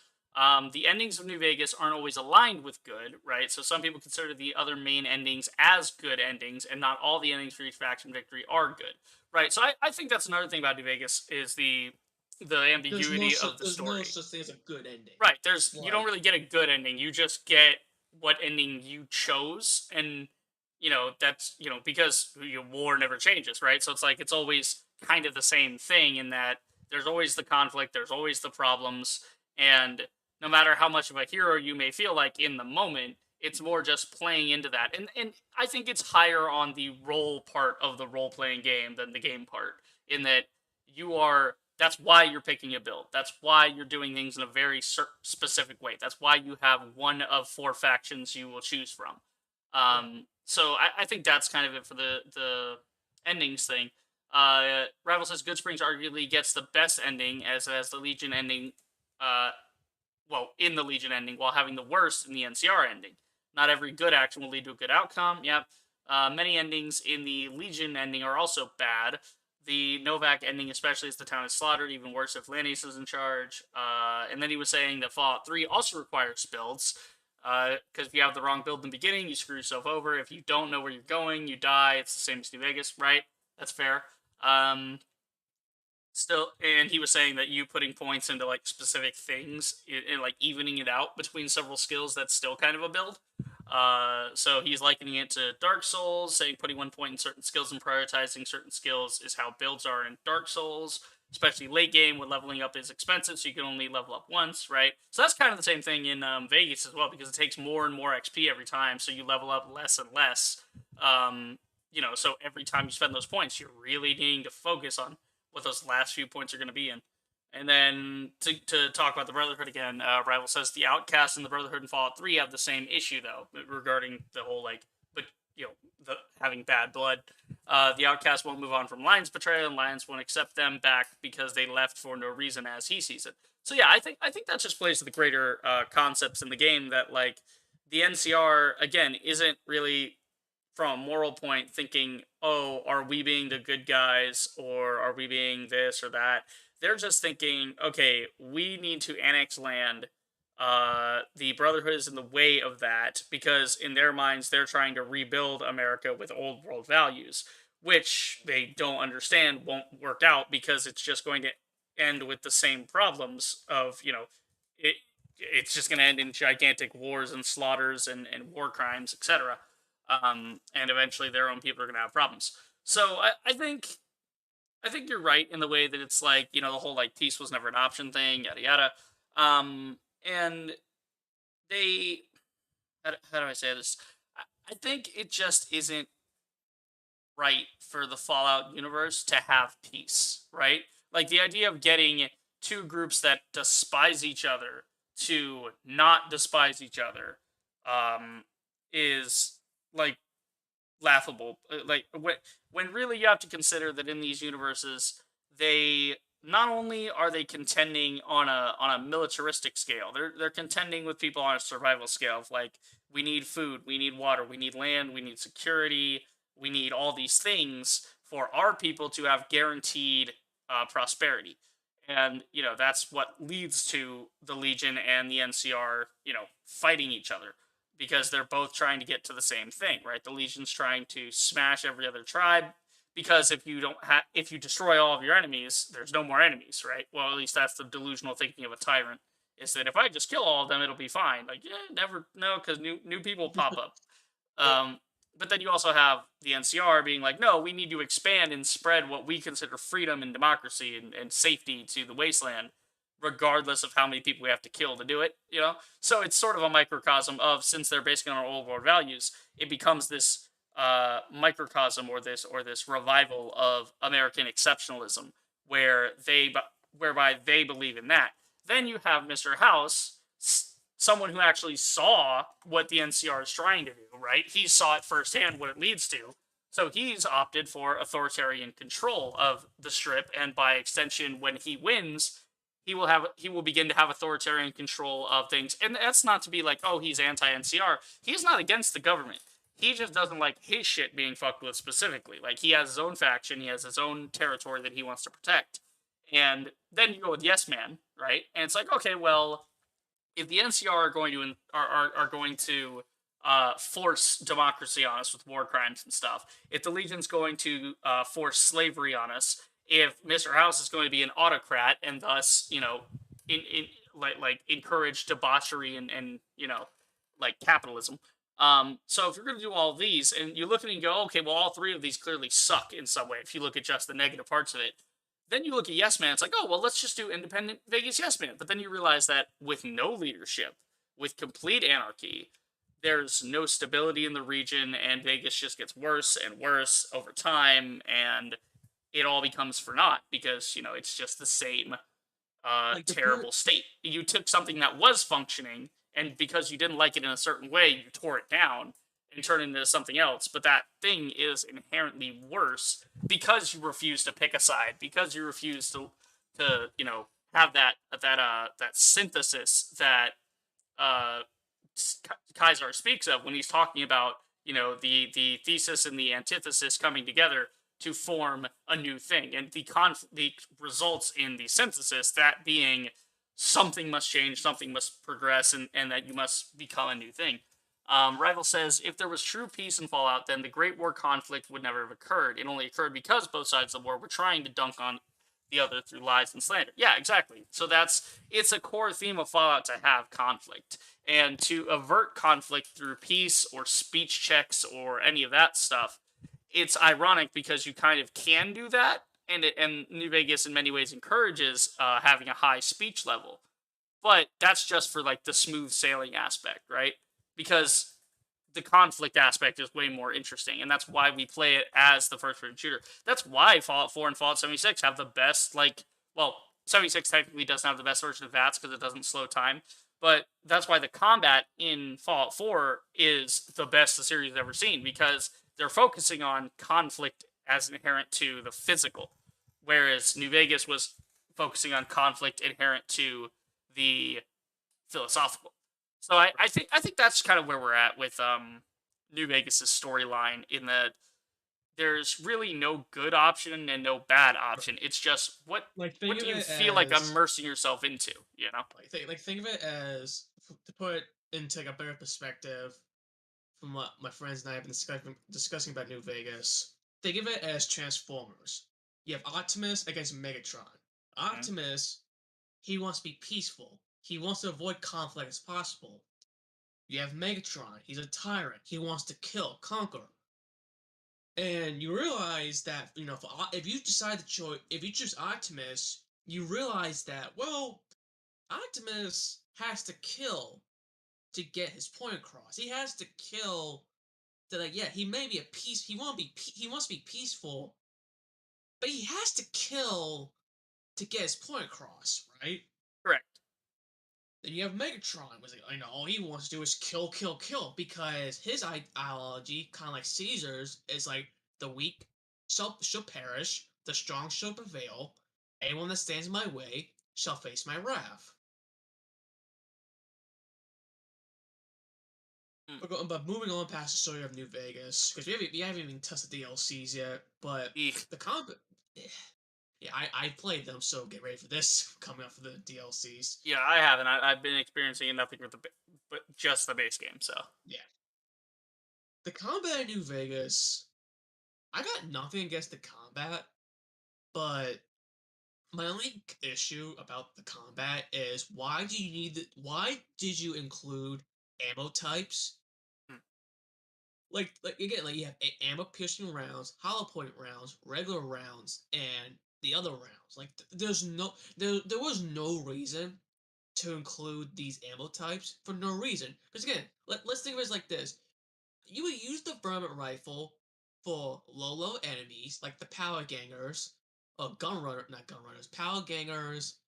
The endings of New Vegas aren't always aligned with good, right? So some people consider the other main endings as good endings, and not all the endings for each faction victory are good, right? So I think that's another thing about New Vegas is the ambiguity of the There's no story. such thing as a good ending. Right. It's You don't like really get a good ending. You just get what ending you chose, and that's because war never changes, right? So it's like it's always kind of the same thing in that there's always the conflict, there's always the problems, and no matter how much of a hero you may feel like in the moment, it's more just playing into that. And I think it's higher on the role part of the role playing game than the game part, in that that's why you're picking a build. That's why you're doing things in a very specific way. That's why you have one of four factions you will choose from. right. So I think that's kind of it for the endings thing. Rival says Good Springs arguably gets the best ending as the Legion ending. Uh, in the Legion ending, while having the worst in the NCR ending. Not every good action will lead to a good outcome. Yep. Many endings in the Legion ending are also bad. The Novak ending, especially as the town is slaughtered, even worse if Lannis is in charge. And then he was saying that Fallout 3 also requires builds. Because if you have the wrong build in the beginning, you screw yourself over. If you don't know where you're going, you die. It's the same as New Vegas, right? That's fair. Still, and he was saying that you putting points into like specific things and like evening it out between several skills, that's still kind of a build. So he's likening it to Dark Souls, saying putting 1 point in certain skills and prioritizing certain skills is how builds are in Dark Souls, especially late game when leveling up is expensive, so you can only level up once, right? So that's kind of the same thing in Vegas as well, because it takes more and more XP every time, so you level up less and less. So every time you spend those points, you're really needing to focus on what those last few points are going to be in. And then to talk about the Brotherhood again, Rival says the Outcast and the Brotherhood in Fallout 3 have the same issue though, regarding the whole but the having bad blood. The Outcast won't move on from Lion's betrayal, and Lions won't accept them back because they left for no reason, as he sees it. So yeah, I think that just plays to the greater concepts in the game that the NCR again isn't really from a moral point thinking, oh, are we being the good guys or are we being this or that? They're just thinking, okay, we need to annex land. The Brotherhood is in the way of that because in their minds they're trying to rebuild America with old world values, which they don't understand won't work out because it's just going to end with the same problems of it. It's just going to end in gigantic wars and slaughters and war crimes, etc. And eventually their own people are going to have problems. So I think you're right in the way that it's the whole peace was never an option thing, yada yada. And they how do I say this? I think it just isn't right for the Fallout universe to have peace, right? Like the idea of getting two groups that despise each other to not despise each other um is like laughable. Like when really you have to consider that in these universes, they not only are they contending on a militaristic scale, they're contending with people on a survival scale of like we need food, we need water, we need land, we need security, we need all these things for our people to have guaranteed prosperity. And that's what leads to the Legion and the NCR, fighting each other because they're both trying to get to the same thing, right? The Legion's trying to smash every other tribe because if you destroy all of your enemies, there's no more enemies, right? Well, at least that's the delusional thinking of a tyrant. Is that if I just kill all of them, it'll be fine? Like, yeah, never, no, because new people pop up. Yep. Um, but then you also have the NCR being like, no, we need to expand and spread what we consider freedom and democracy and safety to the wasteland, regardless of how many people we have to kill to do it, So it's sort of a microcosm of, since they're based on our old world values, it becomes this microcosm or this revival of American exceptionalism, where whereby they believe in that. Then you have Mr. House, someone who actually saw what the NCR is trying to do, right? He saw it firsthand what it leads to. So he's opted for authoritarian control of the strip, and by extension, when he wins, he will begin to have authoritarian control of things. And that's not to be like, oh, he's anti-NCR. He's not against the government. He just doesn't like his shit being fucked with specifically. Like he has his own faction, he has his own territory that he wants to protect. And then you go with Yes Man, right? And it's like, okay, well, if the NCR are going to force democracy on us with war crimes and stuff, if the Legion's going to force slavery on us, if Mr. House is going to be an autocrat and thus in like encourage debauchery and like capitalism. So if you're going to do all these and you look at it and go, okay, well, all three of these clearly suck in some way. If you look at just the negative parts of it, then you look at Yes Man, it's like, oh, well, let's just do independent Vegas Yes Man. But then you realize that with no leadership, with complete anarchy, there's no stability in the region, and Vegas just gets worse and worse over time, and it all becomes for naught because, it's just the same Like the per terrible state. You took something that was functioning, and because you didn't like it in a certain way, you tore it down and turned it into something else. But that thing is inherently worse because you refuse to pick a side, because you refuse to have that synthesis that uh, Kaiser speaks of when he's talking about the thesis and the antithesis coming together to form a new thing, and the results in the synthesis, that being something must change, something must progress, and that you must become a new thing. Rival says, if there was true peace in Fallout, then the Great War conflict would never have occurred. It only occurred because both sides of the war were trying to dunk on the other through lies and slander. Yeah, exactly. So it's a core theme of Fallout to have conflict. And to avert conflict through peace or speech checks or any of that stuff, it's ironic because you kind of can do that, and New Vegas in many ways encourages having a high speech level, but that's just for like the smooth sailing aspect, right? Because the conflict aspect is way more interesting, and that's why we play it as the first person shooter. That's why Fallout 4 and Fallout 76 have the best, like, well, 76 technically doesn't have the best version of VATS because it doesn't slow time, but that's why the combat in Fallout 4 is the best the series has ever seen, because they're focusing on conflict as inherent to the physical, whereas New Vegas was focusing on conflict inherent to the philosophical. So I think that's kind of where we're at with New Vegas's storyline, in that there's really no good option and no bad option. It's just like what think do of you it feel like as immersing yourself into, you know? think of it as to put into like a better perspective from what my friends and I have been discussing about New Vegas. Think of it as Transformers. You have Optimus against Megatron. Mm-hmm. Optimus, he wants to be peaceful. He wants to avoid conflict as possible. You have Megatron. He's a tyrant. He wants to kill, conquer. And you realize that if you decide to if you choose Optimus, you realize that Optimus has to kill to get his point across. He has to kill that like yeah, he may be a peace. He wants to be peaceful, but he has to kill to get his point across, right? Correct. Then you have Megatron, was like, you know, all he wants to do is kill, kill, kill, because his ideology, kind of like Caesar's, is like the weak shall perish, the strong shall prevail. Anyone that stands in my way shall face my wrath. Mm. But moving on past the story of New Vegas, because we haven't even tested the DLCs yet, but Eek. the combat, yeah, I played them, so get ready for this coming up for the DLCs. Yeah, I haven't. I've been experiencing nothing with but just the base game. So Yeah, the combat in New Vegas, I got nothing against the combat, but my only issue about the combat is why did you include ammo types? mm, Like again, like you have ammo piercing rounds, hollow point rounds, regular rounds, and the other rounds. Like there was no reason to include these ammo types for no reason. Because again, let's think of it like this: you would use the vermin rifle for low enemies like the power gangers, not gun runners, power gangers,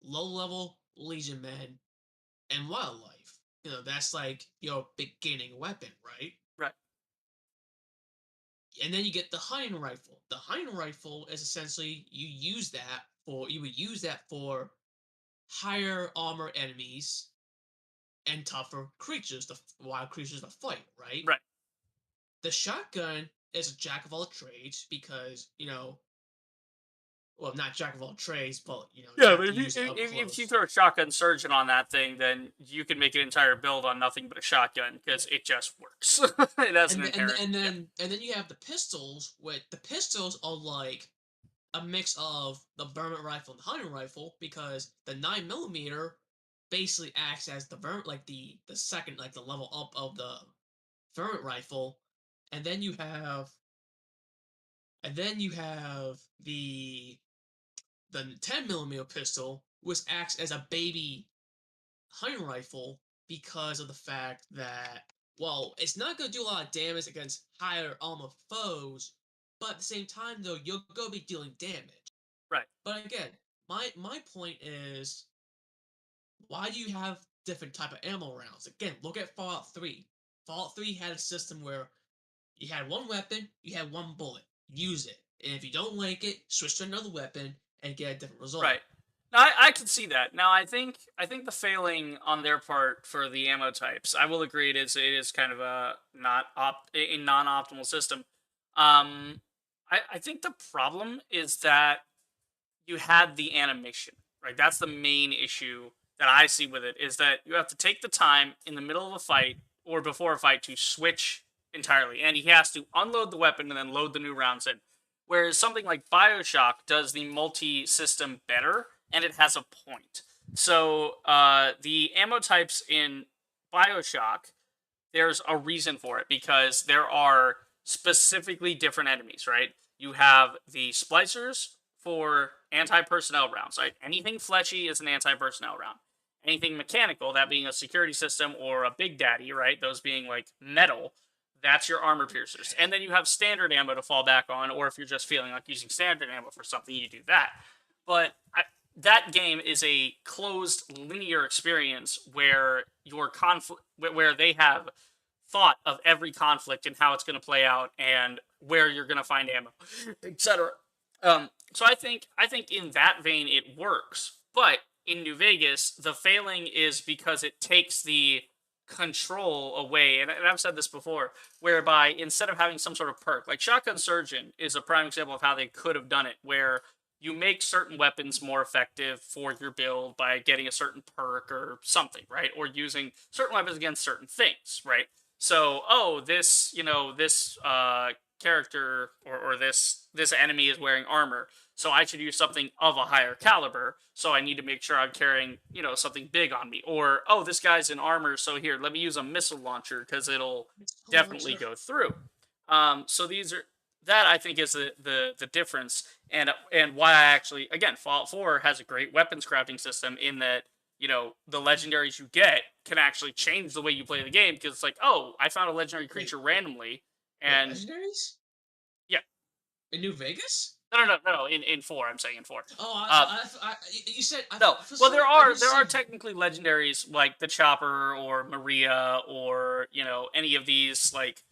low level legion men, and wildlife. You know, that's like your beginning weapon, right? right, And then you get the hunting rifle. The hunting rifle is essentially you would use that for higher armor enemies and tougher creatures, the wild creatures to fight, right? right. The shotgun is a jack of all trades because, you know, well, not jack of all trades, but you Yeah, have but to use it up if you close. throw a shotgun surgeon on that thing, then you can make an entire build on nothing but a shotgun because Yeah. it just works. It has an inherent. Yeah, And then you have the pistols, where the pistols are like a mix of the Vermin rifle and the hunting rifle because the 9 millimeter basically acts as the Vermin, like the second, like the level up of the Vermin rifle, and then you have the 10 millimeter pistol, which acts as a baby hunting rifle because of the fact that, well, it's not going to do a lot of damage against higher armor foes, but at the same time, though, you're going to be dealing damage. right, But again, my point is, why do you have different type of ammo rounds? Again, look at Fallout 3. Fallout 3 had a system where you had one weapon, you had one bullet. Use it. And if you don't like it, switch to another weapon and get a different right. result. Now I can see that. Now I think the failing on their part for the ammo types, I will agree it is kind of a not a non optimal system. Um, I think the problem is that you had the animation, right? That's the main issue that I see with it is that you have to take the time in the middle of a fight or before a fight to switch entirely, and he has to unload the weapon and then load the new rounds in. Whereas something like Bioshock does the multi-system better, and it has a point. So the ammo types in Bioshock, there's a reason for it because there are specifically different enemies, right? You have the splicers for anti-personnel rounds, right? Anything fleshy is an anti-personnel round. Anything mechanical, that being a security system or a big daddy, right? Those being like metal, that's your armor piercers. And then you have standard ammo to fall back on, or if you're just feeling like using standard ammo for something, you do that. But that game is a closed linear experience where your conflict where they have thought of every conflict and how it's going to play out and where you're going to find ammo, etc. So I think in that vein it works, but in New Vegas the failing is because it takes the control away, and I've said this before, whereby instead of having some sort of perk, like Shotgun Surgeon is a prime example of how they could have done it, where you make certain weapons more effective for your build by getting a certain perk or something, right? Or using certain weapons against certain things, right? So, oh, this character or this enemy is wearing armor, so I should use something of a higher caliber. So I need to make sure I'm carrying, something big on me. Or, oh, this guy's in armor, so here, let me use a missile launcher because it'll definitely Launcher. go through. So these are that I think is the difference, and why I actually, again, Fallout 4 has a great weapons crafting system in that the legendaries you get can actually change the way you play the game because it's like, oh, I found a legendary Wait, creature wait, randomly, wait, and legendaries yeah, in New Vegas? no, no, no, no, no, in four, I'm saying in four. Oh, Uh, you said no, for well, some I heard you there say are technically legendaries like the Chopper or Maria or any of these like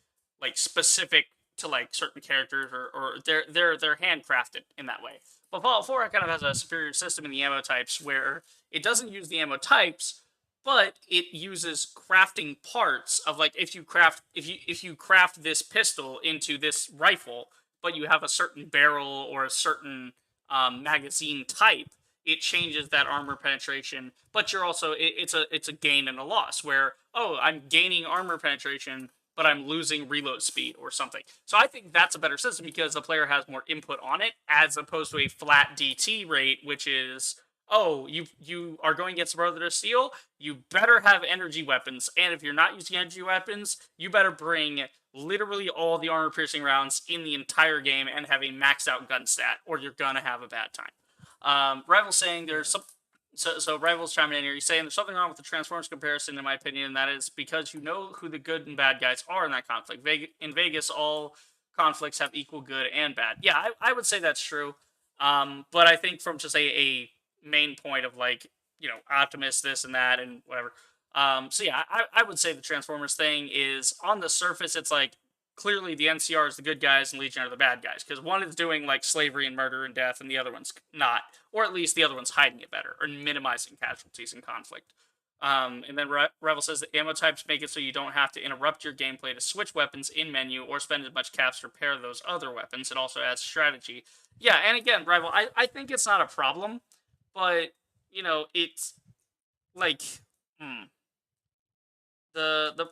specific to like certain characters or they're handcrafted in that way. But Fallout 4 kind of has a superior system in the ammo types where it doesn't use the ammo types, but it uses crafting parts of like if you craft this pistol into this rifle, but you have a certain barrel or a certain magazine type, it changes that armor penetration. But you're also it's a gain and a loss where, oh, I'm gaining armor penetration, but I'm losing reload speed or something. So I think that's a better system because the player has more input on it as opposed to a flat DT rate, which is, oh, you are going against Brother of Steel, you better have energy weapons, and if you're not using energy weapons, you better bring literally all the armor piercing rounds in the entire game and have a maxed out gun stat, or you're gonna have a bad time. Rival's saying there's yeah. some. So Rival's chiming in here. He's saying there's something wrong with the Transformers comparison, in my opinion, and that is because you know who the good and bad guys are in that conflict. In Vegas, all conflicts have equal good and bad. Yeah, I would say that's true. But I think from just a main point of like Optimus, this and that, and whatever. So yeah, I would say the Transformers thing is on the surface, it's like clearly the NCR is the good guys and Legion are the bad guys because one is doing like slavery and murder and death, and the other one's not, or at least the other one's hiding it better or minimizing casualties in conflict. And then Revel says that ammo types make it so you don't have to interrupt your gameplay to switch weapons in menu or spend as much caps to repair those other weapons. It also adds strategy. Yeah, and again, Rival, I think it's not a problem, but it's like hmm, the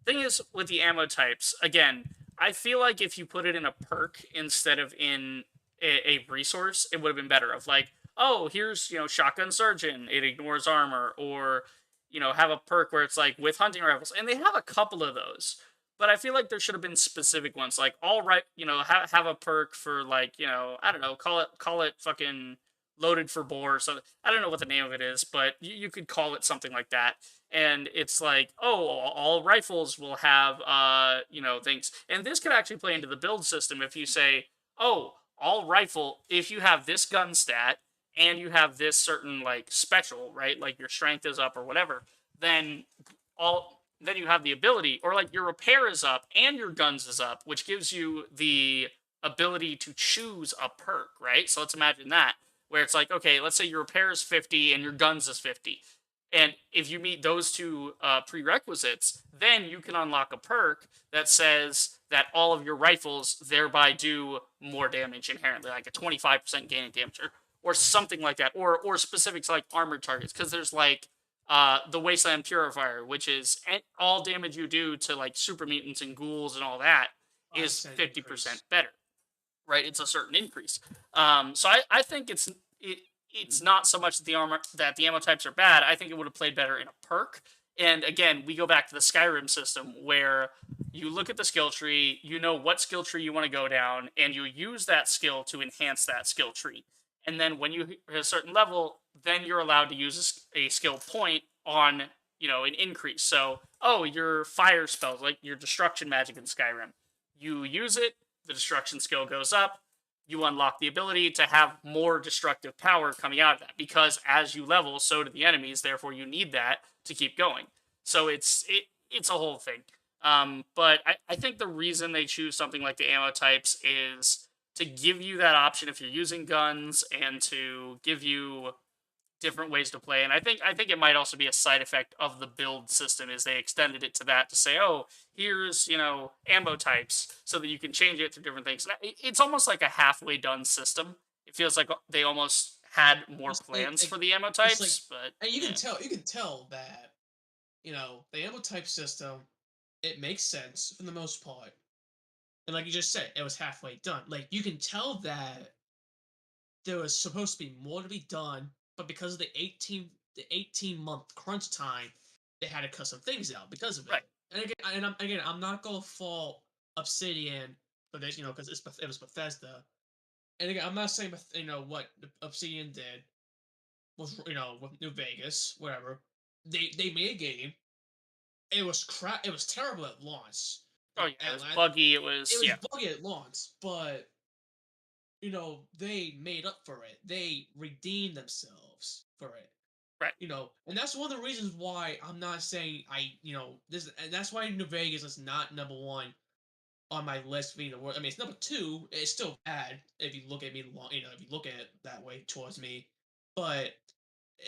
thing is with the ammo types, again, I feel like if you put it in a perk instead of in a resource, it would have been better. Of like, oh, here's shotgun surgeon, it ignores armor, or have a perk where it's like with hunting rifles, and they have a couple of those. But I feel like there should have been specific ones, like all right, have a perk for like I don't know, call it fucking loaded for bore. So I don't know what the name of it is, but you could call it something like that, and it's like, oh, all rifles will have things, and this could actually play into the build system if you say, oh, all rifle, if you have this gun stat and you have this certain like special, right, like your strength is up or whatever, then then you have the ability, or like your repair is up and your guns is up, which gives you the ability to choose a perk, right? So let's imagine that, where it's like, okay, let's say your repair is 50 and your guns is 50, and if you meet those two prerequisites, then you can unlock a perk that says that all of your rifles thereby do more damage inherently, like a 25% gain in damage, or something like that, or specifics like armored targets, because there's like the Wasteland Purifier, which is all damage you do to like super mutants and ghouls and all that Five is cent 50% increase. better, right? It's a certain increase. So I think it's not so much that the ammo types are bad. I think it would have played better in a perk. And again, we go back to the Skyrim system where you look at the skill tree, you know what skill tree you want to go down, and you use that skill to enhance that skill tree. And then when you hit a certain level, then you're allowed to use a skill point on an increase. So, oh, your fire spells, like your destruction magic in Skyrim, you use it, the destruction skill goes up, you unlock the ability to have more destructive power coming out of that, because as you level, so do the enemies, therefore you need that to keep going. So it's a whole thing. But I think the reason they choose something like the ammo types is to give you that option if you're using guns, and to give you different ways to play. And I think it might also be a side effect of the build system is they extended it to that to say, oh, here's ammo types so that you can change it through different things. It's almost like a halfway done system. It feels like they almost had more It's like, plans for the ammo it's like, types, but and yeah, you can tell that the ammo type system, it makes sense for the most part, and like you just said, it was halfway done. Like you can tell that there was supposed to be more to be done, but because of the 18-month crunch time, they had to cut some things out because of right. it. I'm not gonna fault Obsidian for this, because it was Bethesda. And again, I'm not saying what Obsidian did was with New Vegas, whatever. They made a game. It was crap. It was terrible at launch. Oh yeah, it At was last, buggy. It it was was yeah, buggy at launch, but they made up for it. They redeemed themselves for it. right, And that's one of the reasons why I'm not saying this, and that's why New Vegas is not number one on my list being the worst. I mean, it's number two. It's still bad if you look at me, if you look at it that way towards me. But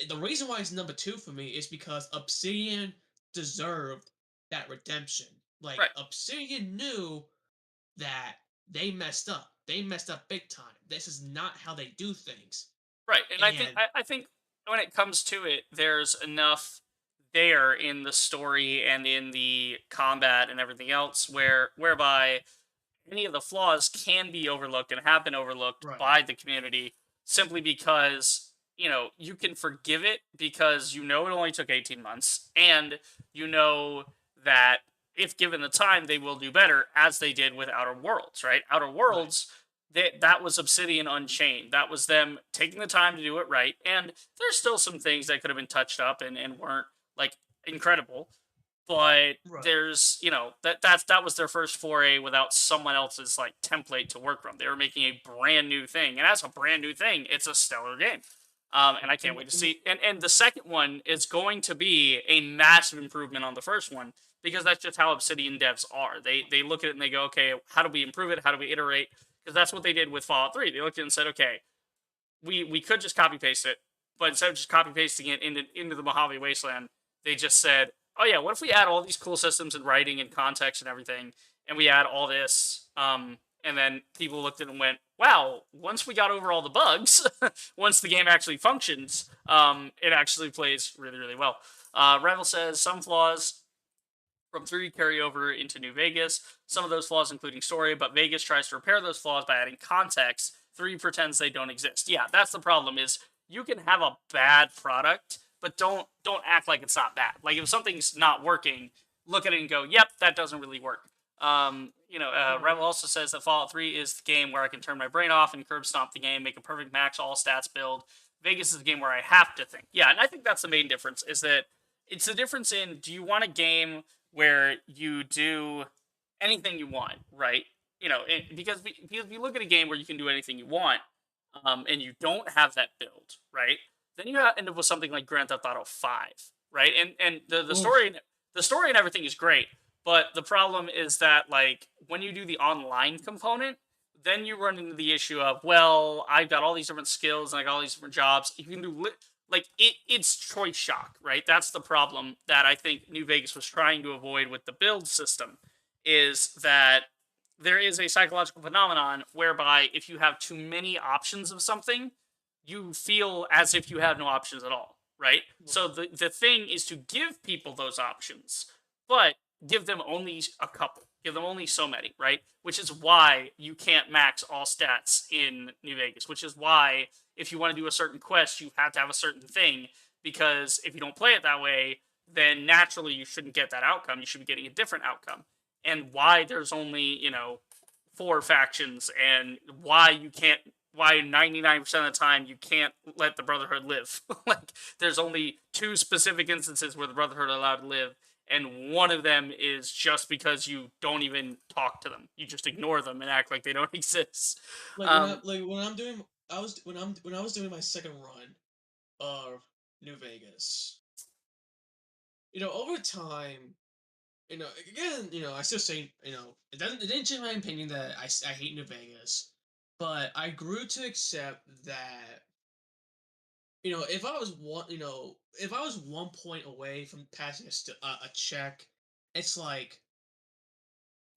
the reason why it's number two for me is because Obsidian deserved that redemption. Like right, Obsidian knew that they messed up. They messed up big time. This is not how they do things. right. And And I think when it comes to it, there's enough there in the story and in the combat and everything else whereby any of the flaws can be overlooked and have been overlooked right, by the community simply because you can forgive it because it only took 18 months and you know that if given the time they will do better as they did with Outer Worlds, right? Outer right, Worlds, that was Obsidian Unchained. That was them taking the time to do it right, and there's still some things that could have been touched up and weren't like incredible, but right. there's that was their first foray without someone else's like template to work from. They were making a brand new thing, and as a brand new thing, it's a stellar game. And I can't And, wait to and see. And the second one is going to be a massive improvement on the first one because that's just how Obsidian devs are. They look at it and they go, okay, how do we improve it? How do we iterate? Because that's what they did with Fallout 3. They looked at it and said, okay, we could just copy paste it, but instead of just copy pasting it into the Mojave Wasteland, they just said, "Oh yeah, what if we add all these cool systems and writing and context and everything, and we add all this?" And then people looked at it and went, "Wow! Once we got over all the bugs, once the game actually functions, it actually plays really really well." Revel says some flaws from 3 carry over into New Vegas. Some of those flaws including story, but Vegas tries to repair those flaws by adding context. 3 pretends they don't exist. Yeah, that's the problem is you can have a bad product, but don't act like it's not bad. Like if something's not working, look at it and go, "Yep, that doesn't really work." right, Revel also says that Fallout 3 is the game where I can turn my brain off and curb stomp the game, make a perfect max all stats build. Vegas is a game where I have to think. Yeah, and I think that's the main difference is that it's the difference in do you want a game where you do anything you want, right? Because if you look at a game where you can do anything you want, and you don't have that build, right? Then you end up with something like Grand Theft Auto 5, right? And oof, the story and everything is great, but the problem is that like when you do the online component, then you run into the issue of well, I've got all these different skills and I got all these different jobs. You can do like it's choice shock, right? That's the problem that I think New Vegas was trying to avoid with the build system, is that there is a psychological phenomenon whereby if you have too many options of something, you feel as if you have no options at all, right? So the thing is to give people those options, but give them only a couple. Give them only so many, right? Which is why you can't max all stats in New Vegas, which is why if you want to do a certain quest, you have to have a certain thing, because if you don't play it that way, then naturally you shouldn't get that outcome. You should be getting a different outcome. And why there's only, 4 factions, and why 99% of the time you can't let the Brotherhood live. Like, there's only 2 specific instances where the Brotherhood are allowed to live, and one of them is just because you don't even talk to them. You just ignore them and act like they don't exist. Um, when I'm doing when I was doing my second run of New Vegas. Over time, again, I still say, it didn't change my opinion that I hate New Vegas, but I grew to accept that, if I was 1 point away from passing a check, it's like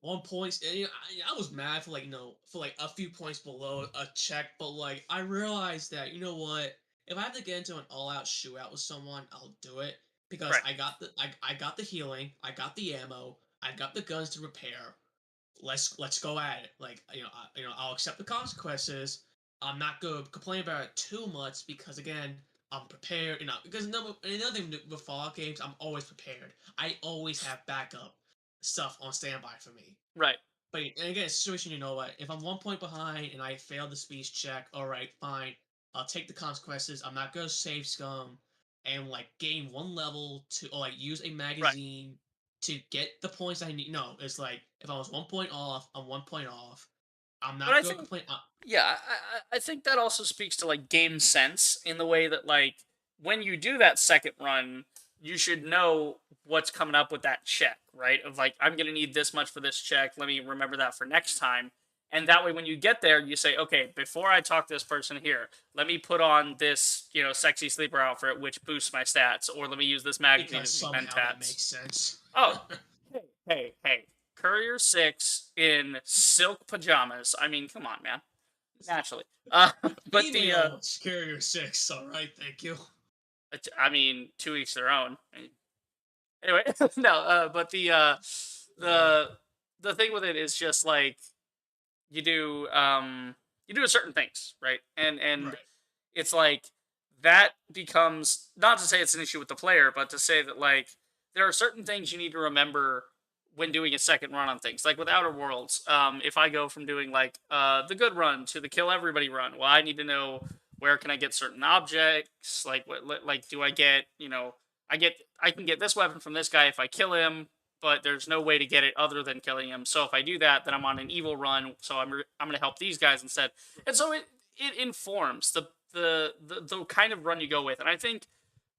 1 point. And, I was mad for for like a few points below a check, but like I realized that what, if I have to get into an all-out shootout with someone, I'll do it because right, I got the healing, I got the ammo, I got the guns to repair. Let's go at it. Like I'll accept the consequences. I'm not gonna complain about it too much because again, I'm prepared. Because another thing with Fallout games, I'm always prepared. I always have backup stuff on standby for me. right, But and again, situation, if I'm 1 point behind and I failed the speech check, all right, fine. I'll take the consequences. I'm not gonna save scum and like gain one level to or like use a Right. magazine to get the points I need. No, it's like if I was 1 point off, I'm 1 point off. I'm But not I gonna think complain. yeah, I think that also speaks to like game sense in the way that like when you do that second run, you should know what's coming up with that check, right? Of like I'm gonna need this much for this check. Let me remember that for next time. And that way, when you get there, you say, okay, before I talk to this person here, let me put on this, sexy sleeper outfit, which boosts my stats, or let me use this magazine Because to beat somehow that mentats. makes sense. Oh, hey. Courier 6 in silk pajamas. I mean, come on, man. Naturally. But Female Carrier 6, alright, thank you. I mean, to each their own. Anyway, no, but Uh, the, the thing with it is just like, you do, you do certain things, right? And right. it's like, that becomes, not to say it's an issue with the player, but to say that, like, there are certain things you need to remember when doing a second run on things. Like with Outer Worlds, if I go from doing like the good run to the kill everybody run, well, I need to know where can I get certain objects. Like like do I get I can get this weapon from this guy if I kill him, but there's no way to get it other than killing him. So if I do that, then I'm on an evil run. So I'm gonna help these guys instead, and so it informs the kind of run you go with, and I think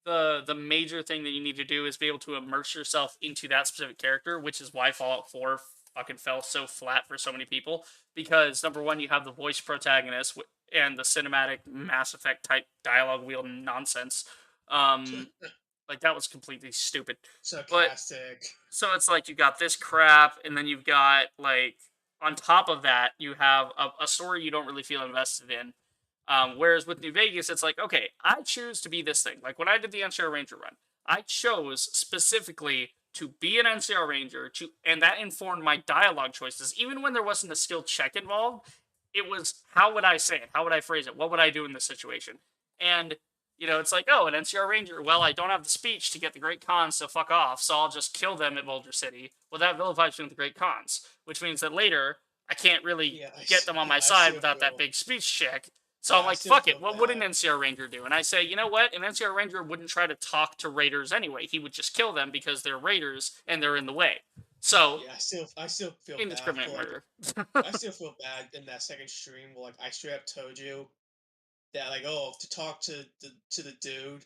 the major thing that you need to do is be able to immerse yourself into that specific character, which is why Fallout 4 fucking fell so flat for so many people. Because number one, you have the voice protagonist and the cinematic Mass Effect type dialogue wheel nonsense. Like that was completely stupid. But Sarcastic. so it's like you got this crap, and then you've got like on top of that, you have a story you don't really feel invested in. Whereas with New Vegas, it's like, okay, I choose to be this thing. Like when I did the NCR Ranger run, I chose specifically to be an NCR Ranger, and that informed my dialogue choices. Even when there wasn't a skill check involved, it was how would I say it? How would I phrase it? What would I do in this situation? And it's like, oh, an NCR Ranger. Well, I don't have the speech to get the Great Khans, so fuck off. So I'll just kill them at Boulder City. Well, that vilifies me with the Great Khans, which means that later I can't really Yeah, get them on my I side still without that feel. big speech check. So I'm Yeah, I like, still fuck it. feel What would an bad. NCR Ranger do? And I say, you know what? An NCR Ranger wouldn't try to talk to raiders anyway. He would just kill them because they're raiders and they're in the way. So, Yeah, I still feel bad indiscriminate for like murder. I still feel bad in that second stream where like I straight up told you that like oh to talk to the dude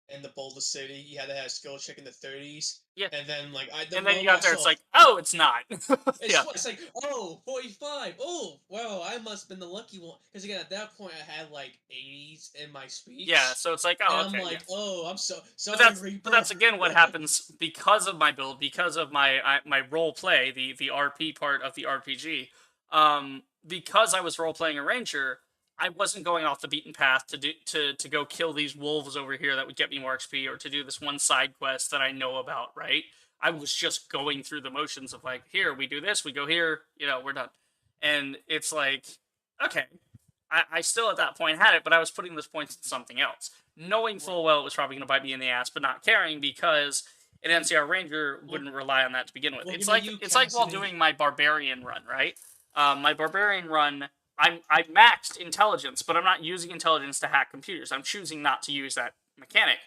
in the Boulder City you had to have a skill check in the 30s, Yeah. and then like the And then you moment I got there, it's saw like, oh, it's not. Yeah. it's like oh 45, oh well I must have been the lucky one because again at that point I had like 80s in my Yeah. speech, So it's like, and oh, I'm okay, yeah. like oh I'm so But sorry that's Reaper. again what happens because of my build, because of my role play, the RP part of the RPG. Because I was role playing a ranger, I wasn't going off the beaten path to go kill these wolves over here that would get me more XP, or to do this one side quest that I know about. Right? I was just going through the motions of like, here we do this, we go here, we're done, and it's like, okay, I still at that point had it, but I was putting those points into something else, knowing Right. full well it was probably going to bite me in the ass, but not caring because an NCR Ranger Well, wouldn't rely on that to begin with. well It's give me like you it's like while Cassidy. doing my barbarian run, right? My barbarian run, I maxed intelligence, but I'm not using intelligence to hack computers. I'm choosing not to use that mechanic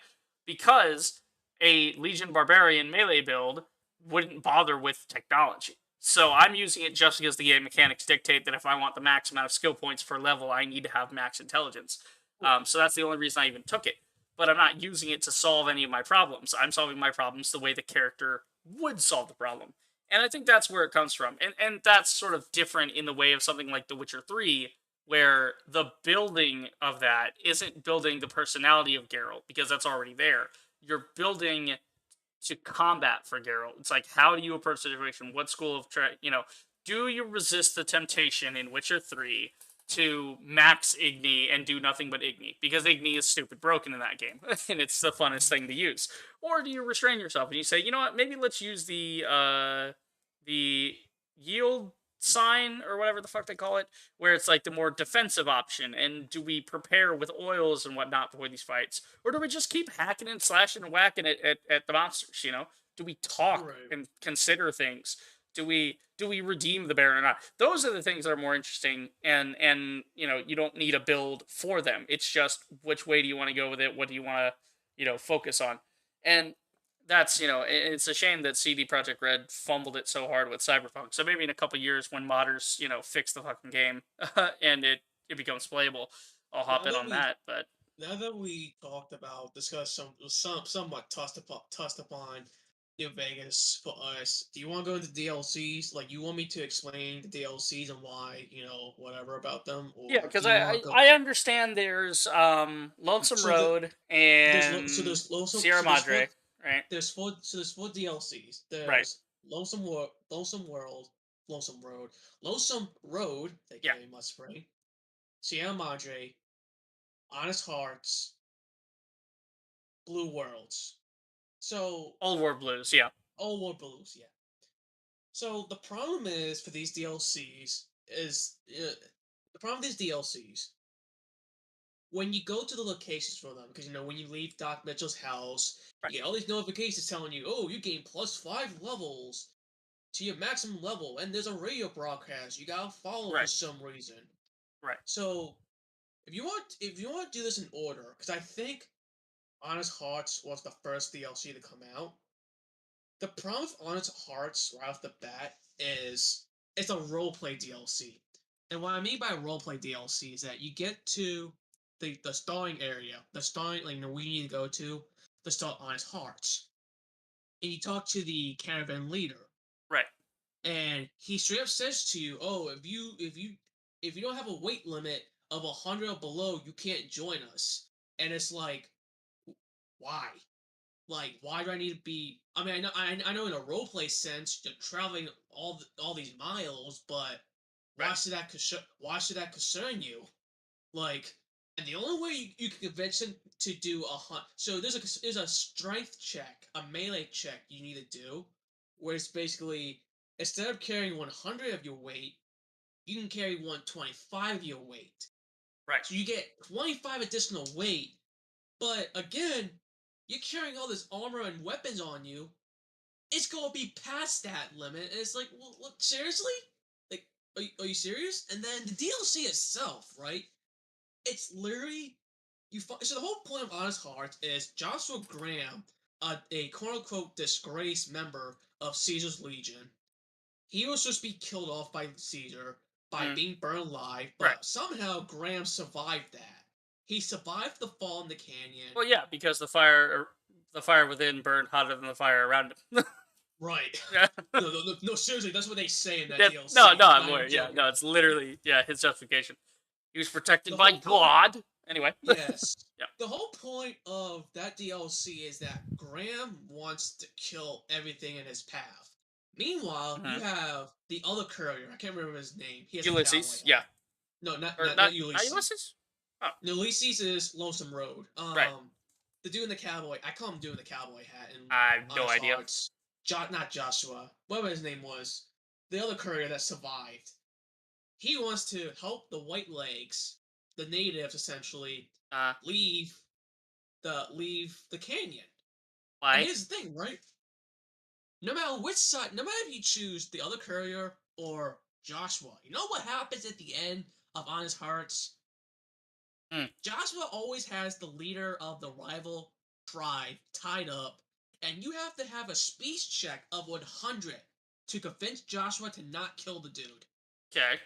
because a Legion barbarian melee build wouldn't bother with technology. So I'm using it just because the game mechanics dictate that if I want the max amount of skill points per level, I need to have max intelligence. So that's the only reason I even took it. But I'm not using it to solve any of my problems. I'm solving my problems the way the character would solve the problem. And I think that's where it comes from. And that's sort of different in the way of something like The Witcher 3, where the building of that isn't building the personality of Geralt, because that's already there. You're building to combat for Geralt. It's like, how do you approach the situation? What school of do you resist the temptation in Witcher 3 to max Igni and do nothing but Igni? Because Igni is stupid broken in that game, and it's the funnest thing to use. Or do you restrain yourself and you say, you know what, maybe let's use the yield sign or whatever the fuck they call it, where it's like the more defensive option, and do we prepare with oils and whatnot before these fights, or do we just keep hacking and slashing and whacking at the monsters? Do we talk Right. and consider things? Do we redeem the Baron or not? Those are the things that are more interesting, and you don't need a build for them. It's just which way do you want to go with it? What do you want to focus on? And that's it's a shame that CD Projekt Red fumbled it so hard with Cyberpunk. So maybe in a couple years when modders fix the fucking game and it becomes playable, I'll hop Now in that on we that. But now that we talked about discussed somewhat touched upon New Vegas for us, do you want to go into DLCs? Like, you want me to explain the DLCs and why, whatever about them, yeah, or because do you I, want to go? I I understand there's Lonesome So the Road and there's Lonesome Sierra Madre, right? there's four DLCs. Right. There's Lonesome World, Lonesome Road, Thank you Yeah. very much, Spring. Sierra Madre, Honest Hearts, Blue Worlds. So Old War Blues. Yeah. Old World Blues, yeah. So the problem is for these DLCs is the problem with these DLCs when you go to the locations for them, because when you leave Doc Mitchell's house, Right. you get all these notifications telling you, oh, you gain +5 levels to your maximum level, and there's a radio broadcast you gotta follow for Right. some reason. Right. So if you want to do this in order, because I think Honest Hearts was the first DLC to come out. The problem with Honest Hearts right off the bat is it's a roleplay DLC. And what I mean by roleplay DLC is that you get to the starting area, the starting where you need to go to start Honest Hearts. And you talk to the caravan leader, Right. and he straight up says to you, "Oh, if you don't have a weight limit of 100 or below, you can't join us." And it's like, why? Like, why do I need to be? I mean, I know in a roleplay sense, you're traveling all these miles, but Right. why should that concern you? Like, and the only way you can convince him to do a hunt. So there's a strength check, a melee check you need to do, where it's basically instead of carrying 100 of your weight, you can carry 125 of your weight. Right. So you get 25 additional weight, but again, you're carrying all this armor and weapons on you. It's gonna be past that limit. And it's like, well, look, seriously? Like, are you serious? And then the DLC itself, right? It's literally so the whole point of Honest Hearts is Joshua Graham, a quote unquote disgraced member of Caesar's Legion. He was supposed to be killed off by Caesar by Mm. being burned alive, Right. but somehow Graham survived that. He survived the fall in the canyon. Well, yeah, because the fire within burned hotter than the fire around him. Right. Yeah. No, seriously, that's what they say in that Yeah. No, DLC. no, I'm I'm not even aware. Yeah, joking. no, it's literally his justification. He was protected The by whole point, God. Anyway. yes, Yeah. the whole point of that DLC is that Graham wants to kill everything in his path. Meanwhile, you Hmm. have the other courier. I can't remember his name. He has a cowboy Ulysses. Yeah. hat. No, not Or not not? not Not Ulysses. Ulysses. Oh, Ulysses is Lonesome Road. right. The dude in the cowboy. I call him dude in the cowboy hat in I have no Honest idea. Hearts. Not Joshua. Whatever his name was. The other courier that survived. He wants to help the White Legs, the natives essentially, Uh, leave the canyon. And why? here's the thing, right? No matter which side, no matter if you choose the other courier or Joshua, you know what happens at the end of Honest Hearts? Hmm. Joshua always has the leader of the rival tribe tied up, and you have to have a speech check of 100 to convince Joshua to not kill the dude. Okay.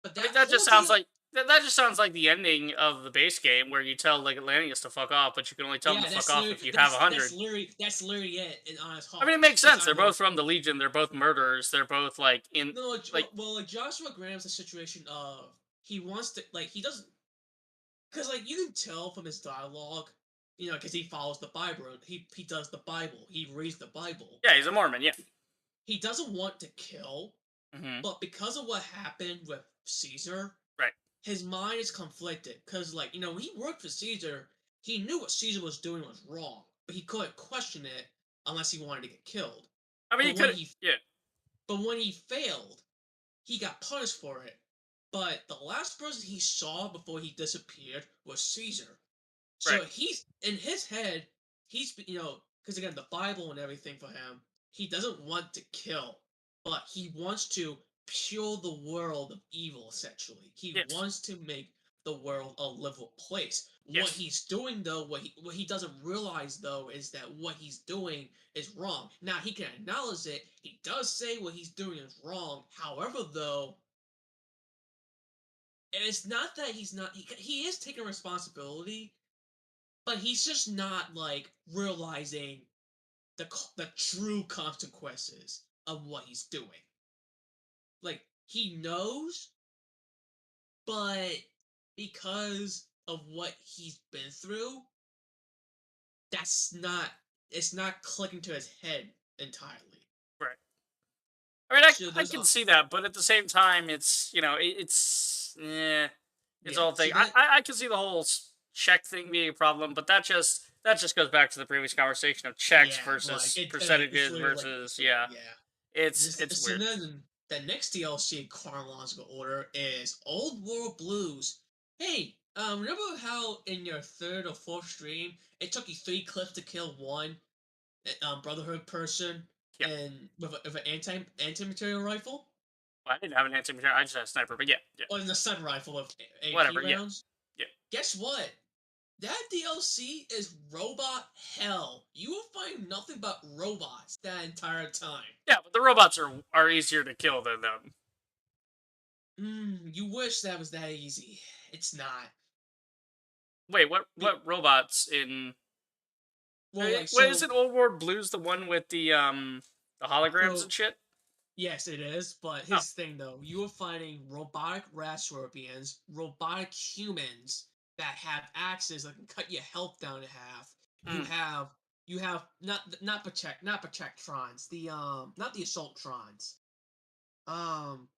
But I mean, that that just whole sounds deal, like that just sounds like the ending of the base game where you tell like Atlantis to fuck off, but you can only tell him yeah, to fuck off if you have that's 100. literally it in Honest I mean, it Hearts. makes sense. They're Besides, both from the Legion. They're both murderers. They're both like in no, like like Joshua Graham's a situation of he wants to he doesn't because you can tell from his dialogue, because he follows the Bible. He does the Bible. He reads the Bible. yeah, he's a Mormon. Yeah. He doesn't want to kill, Hmm. but because of what happened with Caesar, Right. his mind is conflicted. Because when he worked for Caesar, he knew what Caesar was doing was wrong, but he couldn't question it unless he wanted to get killed. I mean, he But when could. he Yeah. but when he failed, he got punished for it. But the last person he saw before he disappeared was Caesar. Right. So he's in his head, he's because again the Bible and everything for him, he doesn't want to kill, but he wants to pure the world of evil. Essentially, he Yes. wants to make the world a livable place. What Yes. he's doing, though, what he doesn't realize, though, is that what he's doing is wrong. Now he can acknowledge it. He does say what he's doing is wrong. However, though, it's not that he's not. He is taking responsibility, but he's just not like realizing the true consequences of what he's doing. Like he knows, but because of what he's been through, that's not it's not clicking to his head entirely. Right. I mean, So I there's can a see that, but at the same time, it's it's yeah. all So thing. that I can see the whole check thing being a problem, but that just goes back to the previous conversation of checks yeah, like versus it's percentages literally like versus yeah, yeah. yeah. It's So weird. then the next DLC in chronological order is Old World Blues. Hey, remember how in your third or fourth stream it took you 3 clips to kill one Brotherhood person Yeah. and with an anti-material rifle? Well, I didn't have an answer machine. I just had a sniper, but yeah, yeah. Or in the stun rifle with AP Whatever. Yeah. rounds? Yeah. Guess what? That DLC is robot hell. You will find nothing but robots that entire time. Yeah, but the robots are easier to kill than them. You wish that was that easy. It's not. Wait, Be- what robots in well, like wait, is so, it Old World Blues the one with the holograms so and shit? yes, it is. But Oh. his thing though, you are fighting robotic rat scorpions, robotic humans that have axes that can cut your health down to half. You Mm. have you have not protectrons, the not the assaultrons. Um,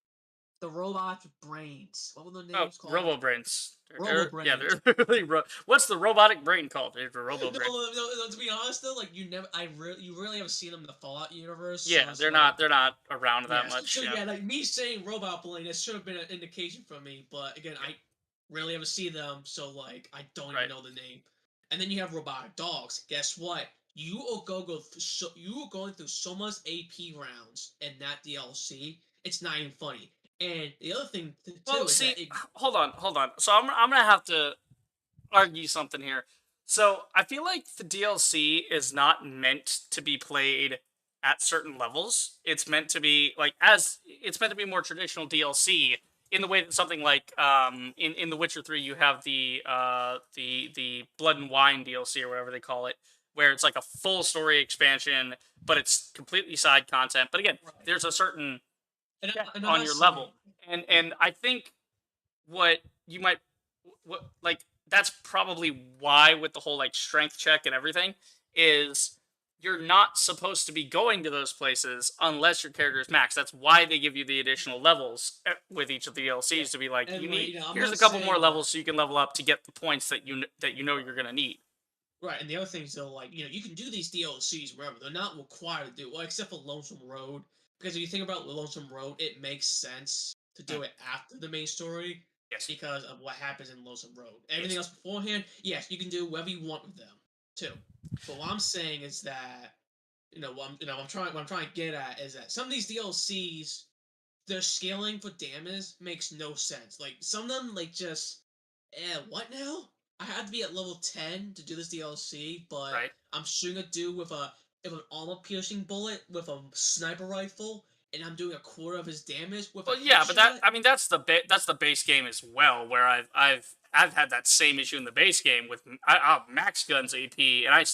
the robots with brains. What were the Oh, names called? Robo Brains. Robo Yeah, brains. they're really what's the robotic brain called? It's a Robo No, Brain. no, to be honest though, like you really haven't seen them in the Fallout universe, so Yeah, it's like, they're not around that yeah, much. so Yeah, yeah, like me saying robot bullying, that should have been an indication for me, but again, yeah, I really haven't seen them, so like I don't even right. know the name. And then you have robotic dogs. Guess what? You are going through so much AP rounds in that DLC. It's not even funny. And the other thing Well, too is see, that it hold on. So I'm gonna have to argue something here. So I feel like the DLC is not meant to be played at certain levels. It's meant to be like as it's meant to be more traditional DLC in the way that something like in The Witcher 3 you have the Blood and Wine DLC or whatever they call it, where it's like a full story expansion, but it's completely side content. But again, right. there's a certain check And I'm on not your saying level. And yeah. I think what you might what like that's probably why with the whole like strength check and everything is you're not supposed to be going to those places unless your character is max. That's why they give you the additional levels with each of the Yeah. DLCs to be like And you like, need I'm here's not a couple more saying levels so you can level up to get the points that you know you're gonna need. right, and the other things though, like you can do these DLCs wherever. They're not required to do well, except for Lonesome Road. Because if you think about Lonesome Road, it makes sense to Mm, do it after the main story yes, because of what happens in Lonesome Road. Everything yes. else beforehand, yes, you can do whatever you want with them too. But what I'm saying is that what I'm trying to get at is that some of these DLCs, their scaling for damage makes no sense. Like some of them, like just, what now? I had to be at level 10 to do this DLC, but Right. I'm shooting a dude with an armor piercing bullet with a sniper rifle, and I'm doing a quarter of his damage with a Well, yeah, but that headshot. I mean that's the base game as well, where I've had that same issue in the base game with max guns AP, and I've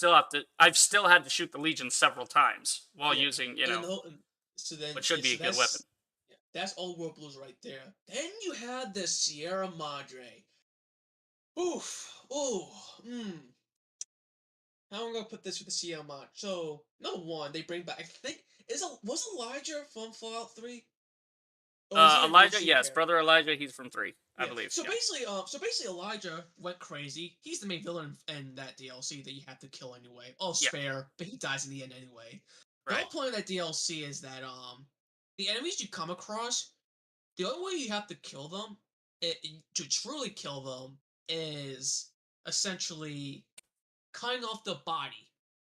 still had to shoot the Legion several times while Yeah, using and then the whole, so then what should yeah, be a so good weapon. that's Old World Blues right there. Then you had the Sierra Madre. Oof, ooh, how am I gonna put this with the CL mod? So, number one, they bring back. I think was Elijah from Fallout 3, or was he a Elijah, DLC yes, character? brother Elijah, he's from 3, I Yeah. believe. So Yeah, basically, Elijah went crazy. He's the main villain in that DLC that you have to kill anyway. Oh, yeah, spare, but he dies in the end anyway. The right. whole point of that DLC is that the enemies you come across, the only way you have to kill them, to truly kill them, is essentially cutting off the body,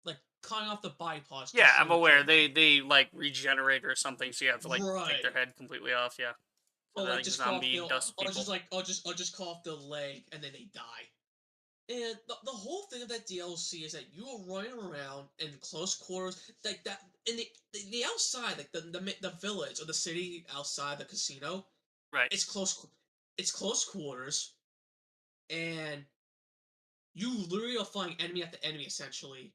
like cutting off the body parts to Yeah, show I'm you aware. can't do. They like regenerate or something, so you have to like take their Right. head completely off. Yeah, so Or they're like like just cut off, zombie dust or just people. like, or just cut off the leg and then they die. And the whole thing of that DLC is that you are running around in close quarters, like that in the outside, like the village or the city outside the casino. Right. It's it's close quarters, and you literally are fighting enemy after enemy, essentially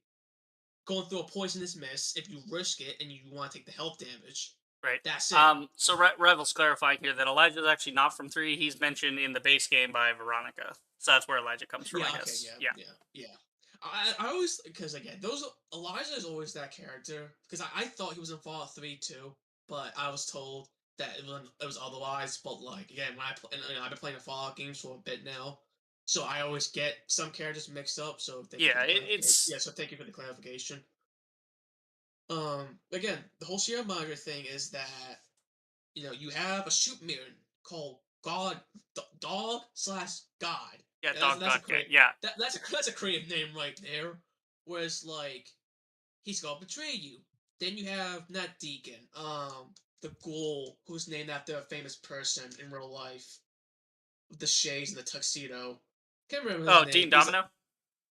going through a poisonous mist. If you risk it and you want to take the health damage, Right. that's it. So Revel's clarifying here that Elijah's actually not from 3. He's mentioned in the base game by Veronica. So that's where Elijah comes from, I Yeah. Okay. guess. Yeah. Yeah. Yeah. Yeah. I always, because again, those Elijah is always that character, because I thought he was in Fallout 3 too, but I was told that it was otherwise. But like again, when I play, and I've been playing the Fallout games for a bit now, so I always get some characters mixed up. So thank you for Yeah, the clarification. it's Yeah, so thank you for the clarification. Again, the whole Sierra Madre thing is that you have a shoot mirror called Dog slash God. yeah, That's a dog gang. creative Yeah. that's a creative name right there. Whereas like he's gonna betray you. Then you have not Deacon, the ghoul who's named after a famous person in real life with the shades and the tuxedo. Can't remember his Oh, name. Dean Domino.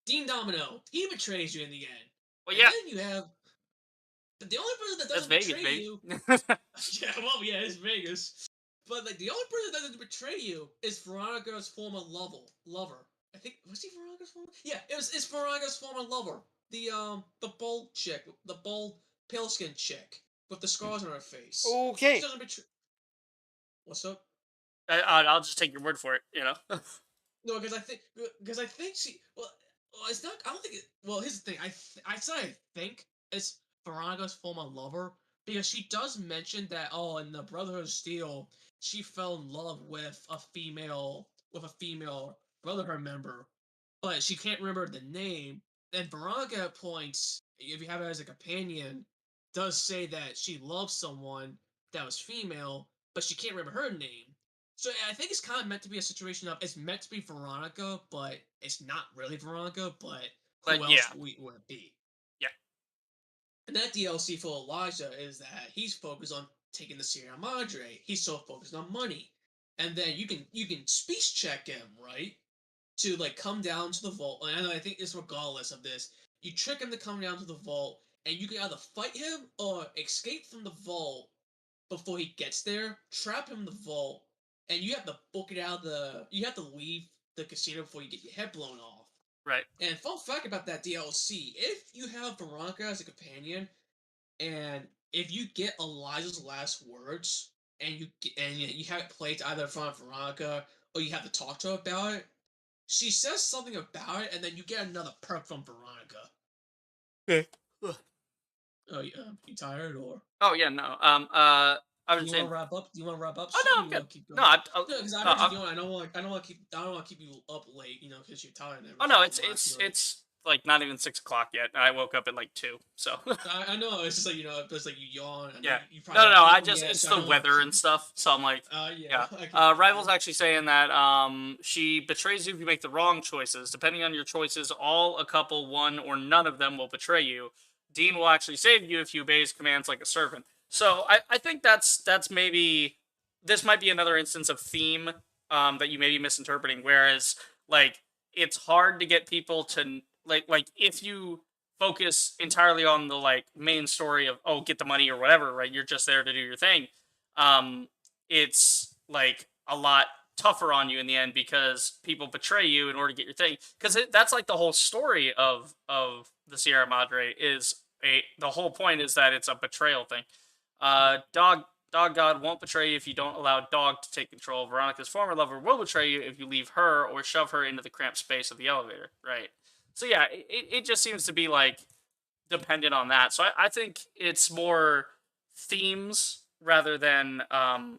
Dean Domino. He betrays you in the end. Well, And yeah, then you have the only person that that's doesn't Vegas, betray baby. you. Yeah, well, yeah, it's Vegas. But like the only person that doesn't betray you is Veronica's former lover. I think was he Veronica's former? Yeah, it's Veronica's former lover. The bold chick, the bold pale skinned chick with the scars on her face. She Okay. doesn't betray. What's up? I'll just take your word for it. No, because I think well, it's not. I don't think. Well, here's the thing. I say I think it's Veronica's former lover because she does mention that in the Brotherhood of Steel she fell in love with a female Brotherhood member, but she can't remember the name. And Veronica at points, if you have her as a companion, does say that she loves someone that was female, but she can't remember her name. So I think it's kind of meant to be a situation of it's meant to be Veronica, but it's not really Veronica. But who But else yeah, would it be? yeah. And that DLC for Elijah is that he's focused on taking the Sierra Madre. He's so focused on money, and then you can speech check him right to like come down to the vault. And I think it's regardless of this, you trick him to come down to the vault, and you can either fight him or escape from the vault before he gets there, trap him in the vault, and you have to book it out of the. You have to leave the casino before you get your head blown off. Right. And fun fact about that DLC: if you have Veronica as a companion, and if you get Elijah's last words, and you have it played to either in front of Veronica or you have to talk to her about it, she says something about it, and then you get another perk from Veronica. Okay. Ugh. Oh, you tired or? Oh yeah, no. I Do was you want saying. to wrap up? Do you want to wrap up Oh soon? no, Or I'm you good. want to keep No, going? No, because I no, heard you doing. I don't want to keep. I don't want to keep you up late. Because you're tired and oh no, everything. it's From last it's night. it's like not even 6 o'clock yet. I woke up at like 2. So I know. It's just like it's like you yawn. I know yeah. you No, probably no, want no. to eat. I just Yeah, it's so I the don't want to weather keep. and stuff. So I'm like, Yeah, yeah. I can Rival's imagine. actually saying that she betrays you if you make the wrong choices. Depending on your choices, all, a couple, one, or none of them will betray you. Dean will actually save you if you obey his commands like a servant. So I think that's maybe this might be another instance of theme that you may be misinterpreting. Whereas like it's hard to get people to like if you focus entirely on the like main story of get the money or whatever, right? You're just there to do your thing. Um, it's like a lot tougher on you in the end because people betray you in order to get your thing. Because that's like the whole story of the Sierra Madre is the whole point is that it's a betrayal thing. Right. Dog God won't betray you if you don't allow Dog to take control. Veronica's former lover will betray you if you leave her or shove her into the cramped space of the elevator. Right. So yeah, it just seems to be like dependent on that. So I think it's more themes rather than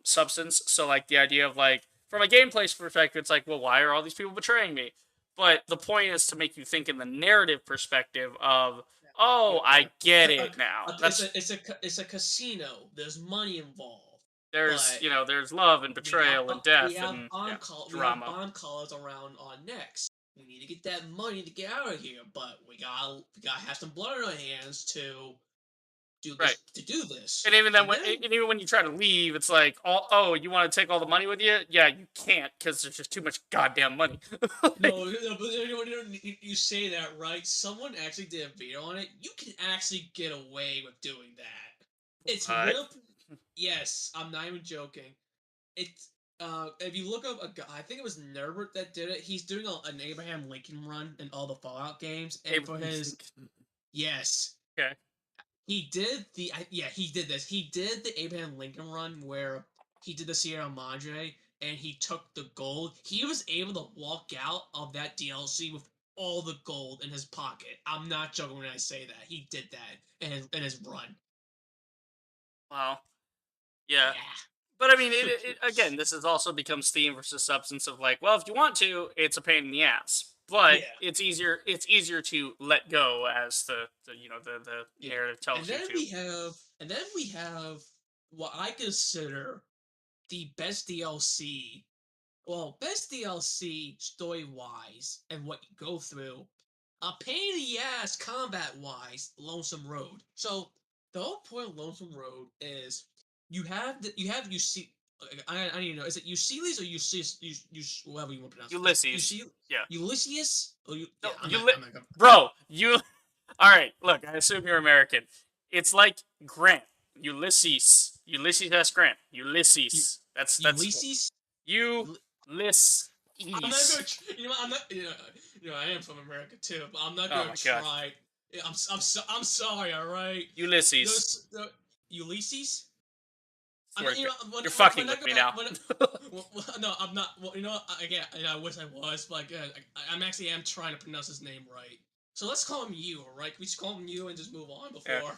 substance. So like the idea of like from a gameplay perspective, it's like, well, why are all these people betraying me? But the point is to make you think in the narrative perspective of, oh, Yeah. I get it now. That's It's a casino. There's money involved, there's but there's love and betrayal and we death have and yeah, we have drama. bomb collars around our necks. we need to get that money to get out of here, but we gotta have some blood on our hands Right. to do this. And even then, And then and even when you try to leave, it's like, oh, you want to take all the money with you? Yeah, you can't because there's just too much goddamn money. Like, no, but you say that right. Someone actually did a video on it. You can actually get away with doing that. It's uh, real. Yes, I'm not even joking. It's if you look up a guy, I think it was Nerbert that did it. He's doing an Abraham Lincoln run in all the Fallout games, and for his yes, okay. he did this. He did the Abraham Lincoln run where he did the Sierra Madre and he took the gold. He was able to walk out of that DLC with all the gold in his pocket. I'm not joking when I say that. He did that in his run. Wow. Yeah. Yeah. But I mean, again, this has also become theme versus substance of like, well, if you want to, it's a pain in the ass, but Yeah. it's easier. It's easier to let go as the the Yeah. narrative And tells you then to. we have and then we have what I consider the best DLC. Well, best DLC story wise and what you go through. A pain in the ass combat wise, Lonesome Road. So the whole point of Lonesome Road is you see. I need to know, is it Ulysses or Ulysses, whatever you want to pronounce it? Is it Ulysses. Yeah. Ulysses? Or No, yeah, you I'm not gonna. bro. You. All right. Look, I assume you're American. It's like Grant. Ulysses. Ulysses S. Grant. U, Ulysses. That's Ulysses? Ulysses. I'm not gonna. You know, I'm not. I am from America too, but I'm not Oh gonna my god. try. Yeah, I'm sorry. All right. Ulysses. Those the Ulysses. I'm Swear not. to You God. know, You're fucking when I with go me back, now. no, I'm not. Well, you know, again, I wish I was, but again, I'm actually am trying to pronounce his name right. So let's call him you, all right? Can we just call him you and just move on Yeah. before?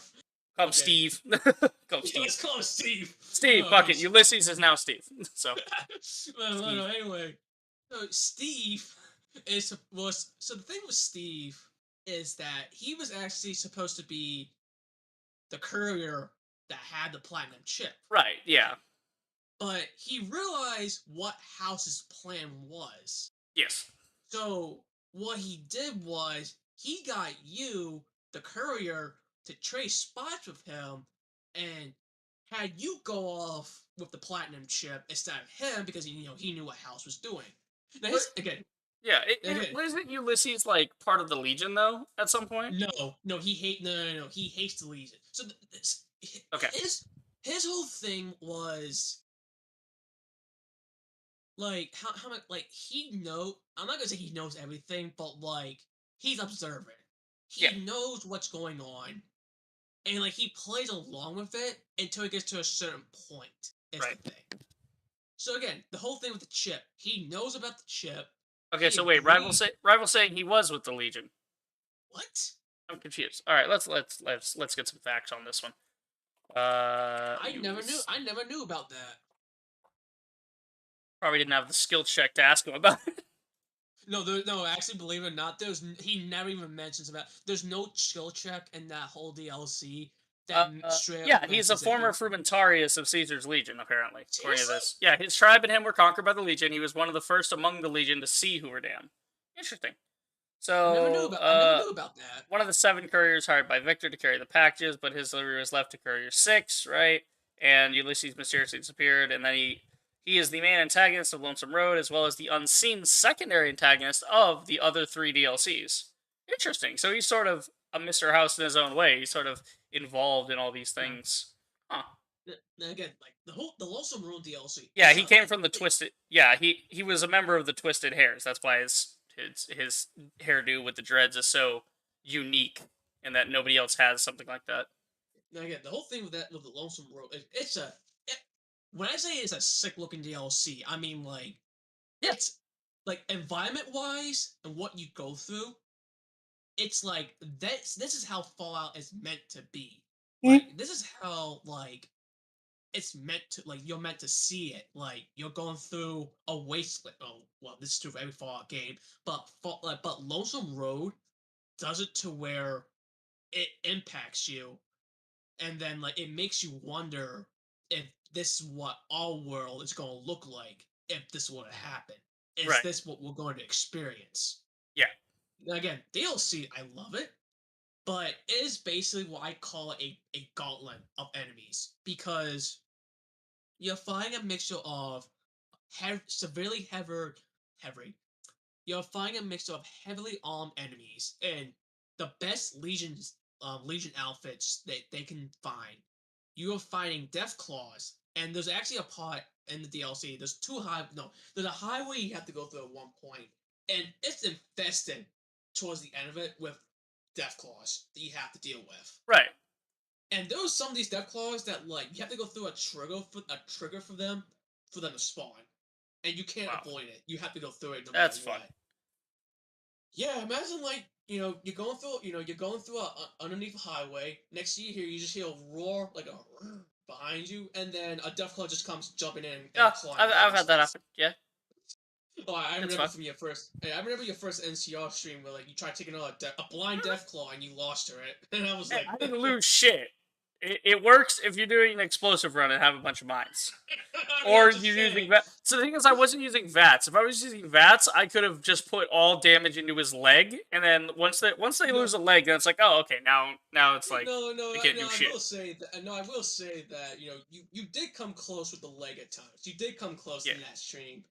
Call him Okay. Steve. Call him Yeah, Steve. let's call him Steve. Steve, Oh, fuck it. geez. Ulysses is now Steve. So, No, Steve. anyway, so Steve was so the thing with Steve is that he was actually supposed to be the courier that had the platinum chip, Right, yeah. but he realized what House's plan was. Yes. So what he did was he got you, the courier, to trade spots with him, and had you go off with the platinum chip instead of him because he knew what House was doing. Now But, his yeah, again wasn't Ulysses, like, part of the Legion, though, at some point? no he hates the Legion. So Okay. his whole thing was like how much like he know I'm not gonna say he knows everything, but like he's observant. Yeah, He knows what's going on, and like he plays along with it until he gets to a certain point. Is the right. thing. So again, the whole thing with the chip, he knows about the chip. Okay, He so wait, Rival, agrees. Rival saying he was with the Legion. What? I'm confused. Alright, let's get some facts on this one. I never knew. Ulysses. I never knew about that. Probably didn't have the skill check to ask him about it. No, no. Actually, believe it or not, he never even mentions about. There's no skill check in that whole DLC that straight up Yeah, he's a mentions that former he. Frumentarius of Caesar's Legion, apparently, according to Seriously? this. Yeah, his tribe and him were conquered by the Legion. He was one of the first among the Legion to see Hooverdan. Interesting. So, I never knew about that. one of the 7 couriers hired by Victor to carry the packages, but his delivery was left to Courier 6, right? And Ulysses mysteriously disappeared, and then he is the main antagonist of Lonesome Road, as well as the unseen secondary antagonist of the other 3 DLCs. Interesting. So he's sort of a Mr. House in his own way. He's sort of involved in all these Huh. things. Huh. Again, like the Lonesome Road DLC. Yeah, he came from the Twisted. Yeah, he was a member of the Twisted Hairs. That's why his hairdo with the dreads is so unique, and that nobody else has something like that. Now again, the whole thing with the Lonesome Road, when I say it's a sick looking DLC, I mean like Yeah. it's like environment wise and what you go through. It's like this is how Fallout is meant to be. Like this is how like it's meant to like you're meant to see it. Like you're going through a wasteland. Oh well, this is true for every Fallout game, but Lonesome Road does it to where it impacts you, and then like it makes you wonder if this is what our world is going to look like if this were to happen. Is Right. this what we're going to experience? Yeah. Now, again, DLC, I love it, but it is basically what I call a gauntlet of enemies because you're fighting a mixture of severely heavy. You're fighting a mixture of heavily armed enemies and the best legion outfits that they can find. You are fighting Death Claws, and there's actually a part in the DLC. There's two high no, there's a highway you have to go through at one point, and it's infested towards the end of it with Death Claws that you have to deal with. Right. And there was some of these Death Claws that like you have to go through a trigger for them to spawn, and you can't Wow. avoid it. You have to go through it no matter That's fun. what. Yeah, imagine like you're going through a underneath a highway. Next to you here, you just hear a roar like a behind you, and then a death claw just comes jumping in and Yeah, clawing your I've had that faces. happen. Yeah, Oh, I it's remember fun. from your first. I remember your first NCR stream where like you tried taking out a blind death claw and you lost to it, and I was Hey, like, I didn't lose shit. It works if you're doing an explosive run and have a bunch of mines. I mean, Or I'm just you're using saying. So the thing is, I wasn't using VATS. If I was using VATS, I could have just put all damage into his leg, and then once they No, lose a leg, then it's like, oh, okay, now it's like no, no, they can't no. do I shit. will say that. No, I will say that you did come close with the leg at times. You did come close Yeah. in that stream,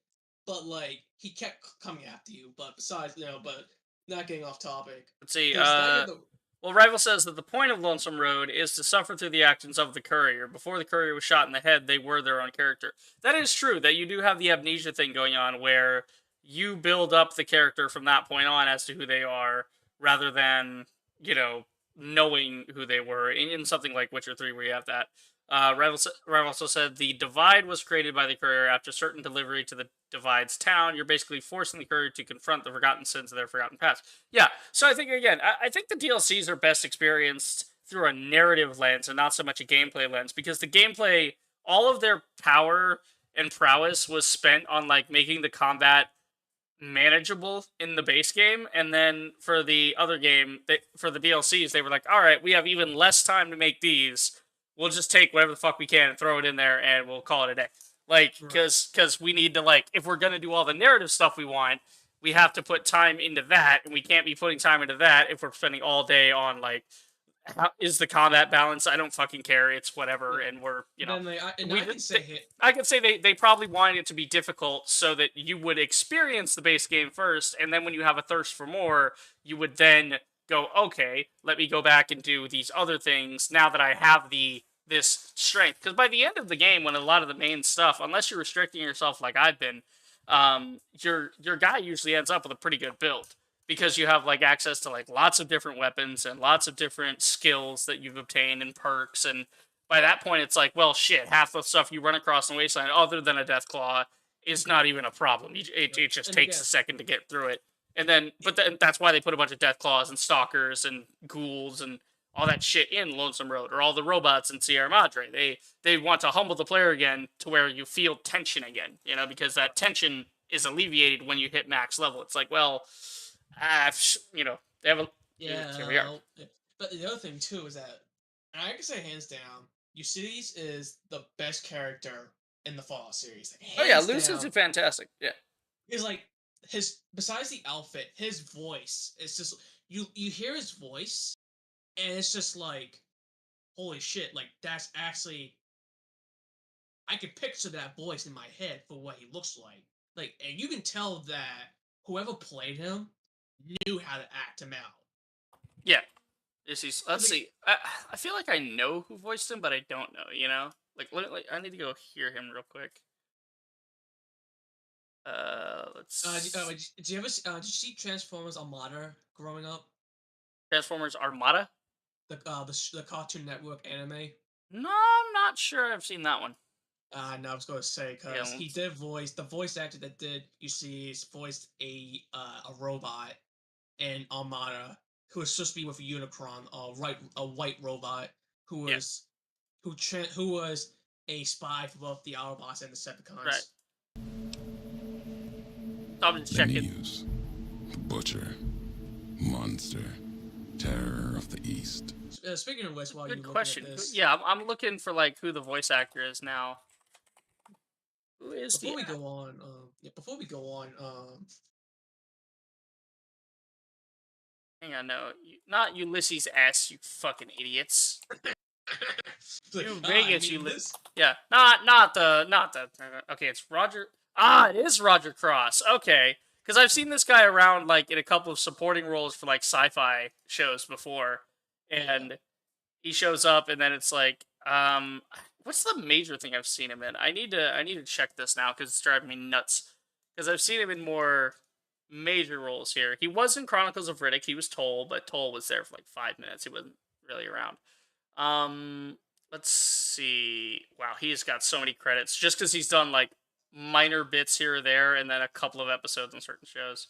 but like he kept coming after you. But besides, but not getting off topic. Let's see. There's that. You have the Well, Rival says that the point of Lonesome Road is to suffer through the actions of the courier. Before the courier was shot in the head, they were their own character. That is true, that you do have the amnesia thing going on where you build up the character from that point on as to who they are, rather than, you know, knowing who they were. In something like Witcher 3, where you have that. Rival also said the Divide was created by the courier after certain delivery to the Divide's town. You're basically forcing the courier to confront the forgotten sins of their forgotten past. Yeah, so I think again, I think the DLCs are best experienced through a narrative lens and not so much a gameplay lens, because the gameplay, all of their power and prowess was spent on like making the combat manageable in the base game, and then for the other game, for the DLCs, they were like, all right, we have even less time to make these. We'll just take whatever the fuck we can and throw it in there, and we'll call it a day. Like, right. because we need to, like, if we're gonna do all the narrative stuff we want, we have to put time into that, and we can't be putting time into that if we're spending all day on like, how is the combat balance? I don't fucking care. It's whatever, Yeah. and we're Then like we I can say hit. I could say they probably wanted it to be difficult so that you would experience the base game first, and then when you have a thirst for more, you would then go, okay, let me go back and do these other things now that I have this strength. Because by the end of the game, when a lot of the main stuff, unless you're restricting yourself like I've been, your guy usually ends up with a pretty good build, because you have like access to like lots of different weapons and lots of different skills that you've obtained and perks. And by that point it's like, well, shit, half the stuff you run across in Wasteland other than a death claw is not even a problem. It just And takes again, a second to get through it. And then but then that's why they put a bunch of death claws and stalkers and ghouls and all that shit in Lonesome Road, or all the robots in Sierra Madre. They want to humble the player again to where you feel tension again, because that tension is alleviated when you hit max level. It's like, well, they have a. Here we are. yeah. But the other thing too is that, and I can say hands down, Eucides is the best character in the Fallout series. Like, Oh yeah, hands Lucid's down, fantastic. Yeah. is like his besides the outfit, his voice. It's just you hear his voice, and it's just like, holy shit! Like that's actually I could picture that voice in my head for what he looks like. Like, and you can tell that whoever played him knew how to act him out. Yeah. Is he's? Cause Let's like, see. I feel like I know who voiced him, but I don't know. Like I need to go hear him real quick. Let's. did you ever did you see Transformers Armada growing up? Transformers Armada. The Cartoon Network anime. No, I'm not sure I've seen that one. No, I was going to say Yeah. because he did voice the voice actor that did you see voiced a robot in Armada who was supposed to be with a Unicron, a white robot who Yeah. was who was a spy for both the Autobots and the Right. Decepticons. I'm just checking. News. Butcher. Monster. Terror of the East. Speaking of which, while Good you're looking question. at this, Yeah, I'm looking for like who the voice actor is now. Who is before the? we go on, before we go on, Hang on, no, not Ulysses S. You fucking idiots. New I Vegas, mean this. Yeah, not the. Okay, it's Roger. Ah, it is Roger Cross. Okay, because I've seen this guy around like in a couple of supporting roles for like sci-fi shows before, and he shows up, and then it's like, what's the major thing I've seen him in? I need to check this now because it's driving me nuts. Because I've seen him in more major roles here. He was in Chronicles of Riddick. He was Toll, but Toll was there for like 5 minutes. He wasn't really around. Um, let's see. Wow, he's got so many credits just because he's done like minor bits here or there, and then a couple of episodes on certain shows.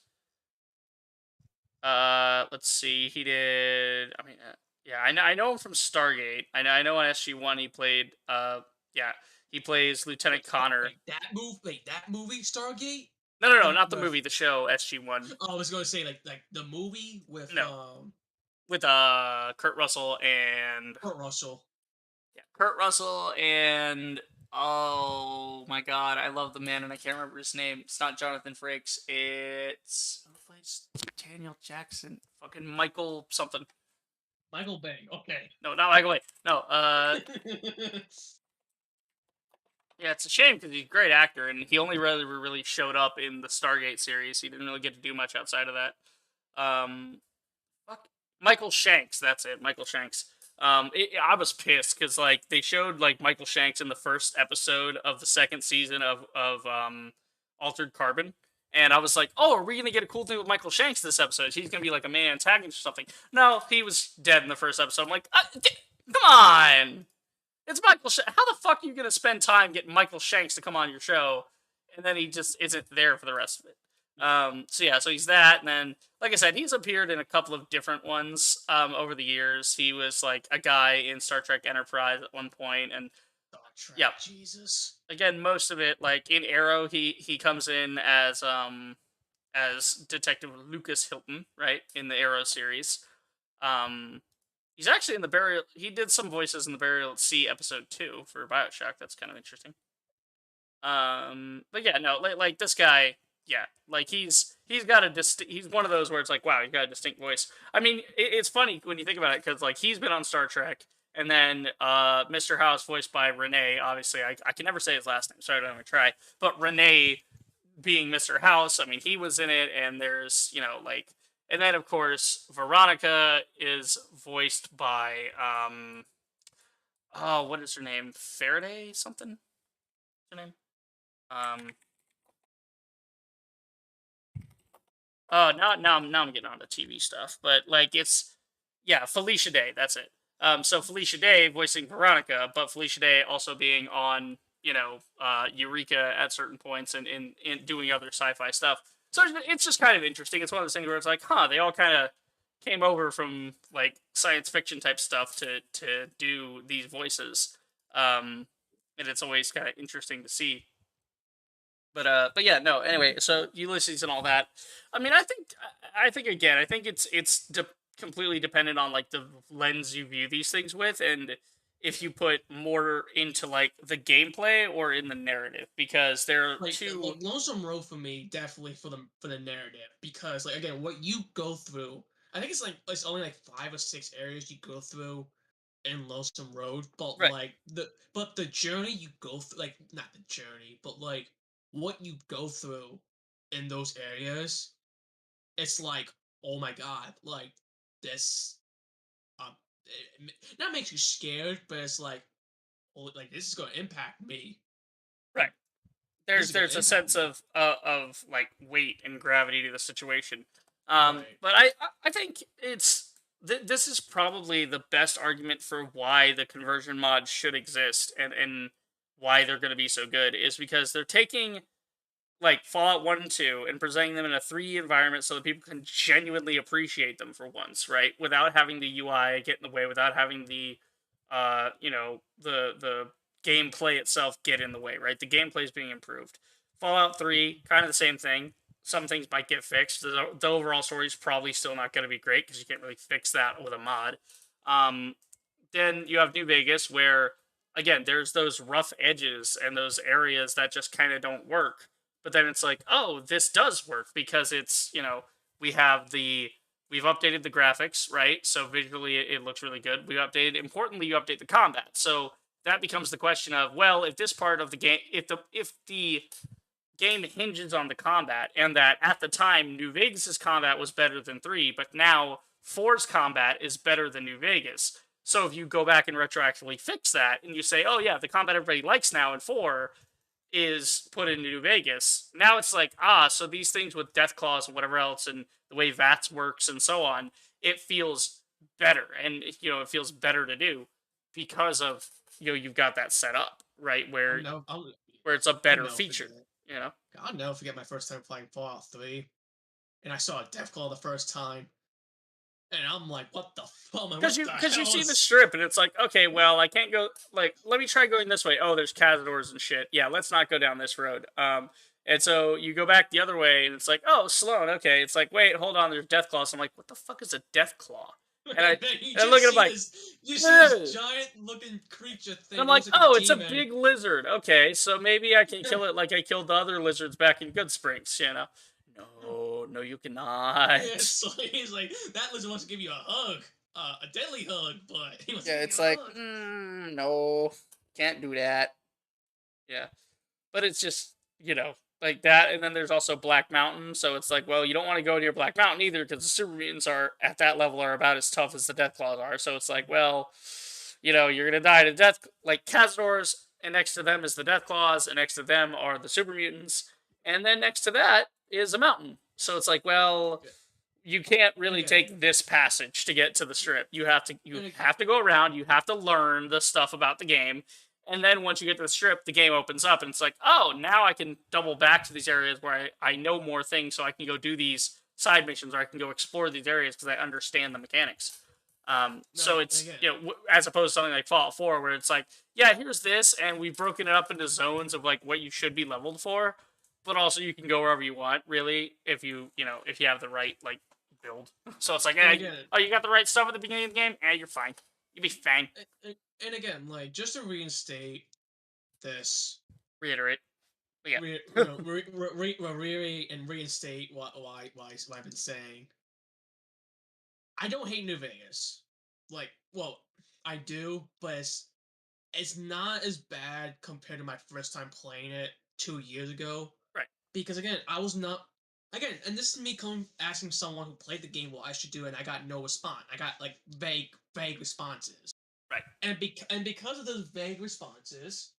Let's see. He did. I mean, yeah, I know him from Stargate. I know on SG1 he played. Yeah, he plays Lieutenant Connor. That movie, Stargate. No, not the movie. The show SG1. Oh, I was going to say like the movie with with Kurt Russell and Kurt Russell. Yeah, Kurt Russell and oh my god, I love the man and I can't remember his name. It's not Jonathan Frakes. It's Daniel Jackson. Fucking Michael something. Michael Bay. Okay. No, not Michael Bay. No. Yeah, it's a shame because he's a great actor and he only really showed up in the Stargate series. He didn't really get to do much outside of that. Fuck. Michael Shanks. That's it. Michael Shanks. I was pissed because like they showed like Michael Shanks in the first episode of the second season of Altered Carbon, and I was like, oh, are we gonna get a cool thing with Michael Shanks this episode? He's gonna be like a main antagonist or something. No, he was dead in the first episode. I'm like, come on, it's Michael. How the fuck are you gonna spend time getting Michael Shanks to come on your show, and then he just isn't there for the rest of it? So he's that, and then, like I said, he's appeared in a couple of different ones over the years. He was like a guy in Star Trek Enterprise at one point, and Star Trek, yeah, Jesus. again, most of it like in Arrow, he comes in as Detective Lucas Hilton, right, in the Arrow series. He's actually in the Burial. He did some voices in the Burial at Sea episode 2 for BioShock. That's kind of interesting. But yeah, no, like this guy. Yeah, like he's got he's one of those where it's like, wow, he's got a distinct voice. I mean, it's funny when you think about it because like he's been on Star Trek, and then Mr. House voiced by Renee. Obviously, I can never say his last name, so I don't even try. But Renee being Mr. House, I mean, he was in it, and there's like, and then of course Veronica is voiced by oh, what is her name? Faraday something. What's her name? Oh, now I'm getting on the TV stuff, but like yeah, Felicia Day, that's it. So Felicia Day voicing Veronica, but Felicia Day also being on Eureka at certain points and in doing other sci-fi stuff. So it's just kind of interesting. It's one of those things where it's like, huh, they all kind of came over from like science fiction type stuff to do these voices, and it's always kind of interesting to see. But yeah, no. Anyway, so Ulysses and all that. I mean, I think again, I think it's completely dependent on like the lens you view these things with, and if you put more into like the gameplay or in the narrative, because there are like, two. Like Lonesome Road for me, definitely for the narrative, because like again, what you go through, I think it's only like 5 or 6 areas you go through in Lonesome Road, but Right. like the journey you go through, like not the journey, but like what you go through in those areas, it's like, oh my god, like this, not makes you scared, but it's like, oh, like this is gonna impact me. Right. This There's is a gonna impact sense me. of like weight and gravity to the situation. Right. But I think this is probably the best argument for why the conversion mod should exist and why they're going to be so good is because they're taking like Fallout 1 and 2 and presenting them in a 3D environment so that people can genuinely appreciate them for once, right? Without having the UI get in the way, without having the the gameplay itself get in the way, right? The gameplay is being improved. Fallout 3, kind of the same thing. Some things might get fixed. The overall story is probably still not going to be great because you can't really fix that with a mod. Then you have New Vegas, where again there's those rough edges and those areas that just kind of don't work. But then it's like, oh, this does work because it's we have the we've updated the graphics, right? So visually it looks really good. Importantly, you update the combat. So that becomes the question of, well, if this part of the game, if the game hinges on the combat, and that at the time New Vegas's combat was better than 3, but now 4's combat is better than New Vegas. So if you go back and retroactively fix that, and you say, oh yeah, the combat everybody likes now in 4 is put into New Vegas, now it's like, so these things with death claws and whatever else, and the way VATS works and so on, it feels better, and it feels better to do because of you've got that set up right where it's a better feature. I'll never forget my first time playing Fallout 3, and I saw a Deathclaw the first time, and I'm like, what the fuck? Because you see the strip, and it's like, okay, well, I can't go, like, let me try going this way. Oh, there's cazadors and shit. Yeah, let's not go down this road. And so you go back the other way, and it's like, oh, Sloan, okay. It's like, wait, hold on, there's Deathclaw. So I'm like, what the fuck is a Deathclaw? And I look at him like, you see this giant-looking creature thing. And I'm like, oh, it's a big lizard. Okay, so maybe I can kill it like I killed the other lizards back in Good Springs, No, you cannot. Yeah, so he's like, that lizard wants to give you a hug. A deadly hug, but he wants to it's like, hug. No, can't do that. Yeah, but it's just, like that, and then there's also Black Mountain, so it's like, well, you don't want to go near Black Mountain either, because the super mutants are, at that level, are about as tough as the Deathclaws are, so it's like, well, you're gonna die to death, like, Cazadors, and next to them is the Deathclaws, and next to them are the super mutants, and then next to that is a mountain, so it's like, well, you can't really take this passage to get to the strip, you have to go around, you have to learn the stuff about the game. And then once you get to the strip, the game opens up, and it's like, oh, now I can double back to these areas where I know more things, so I can go do these side missions, or I can go explore these areas because I understand the mechanics. So it's, as opposed to something like Fallout 4, where it's like, yeah, here's this, and we've broken it up into zones of, like, what you should be leveled for, but also you can go wherever you want, really, if you have the right, like, build. So it's like, you got the right stuff at the beginning of the game? You're fine. You'll be fine. And again, like, just to reinstate this, reiterate, yeah, reiterate and reinstate what I've been saying. I don't hate New Vegas. Like, well, I do, but it's not as bad compared to my first time playing it 2 years ago. Right. Because again, I was not. Again, and this is me asking someone who played the game what I should do, and I got no response. I got like vague responses. Right. And because of those vague responses,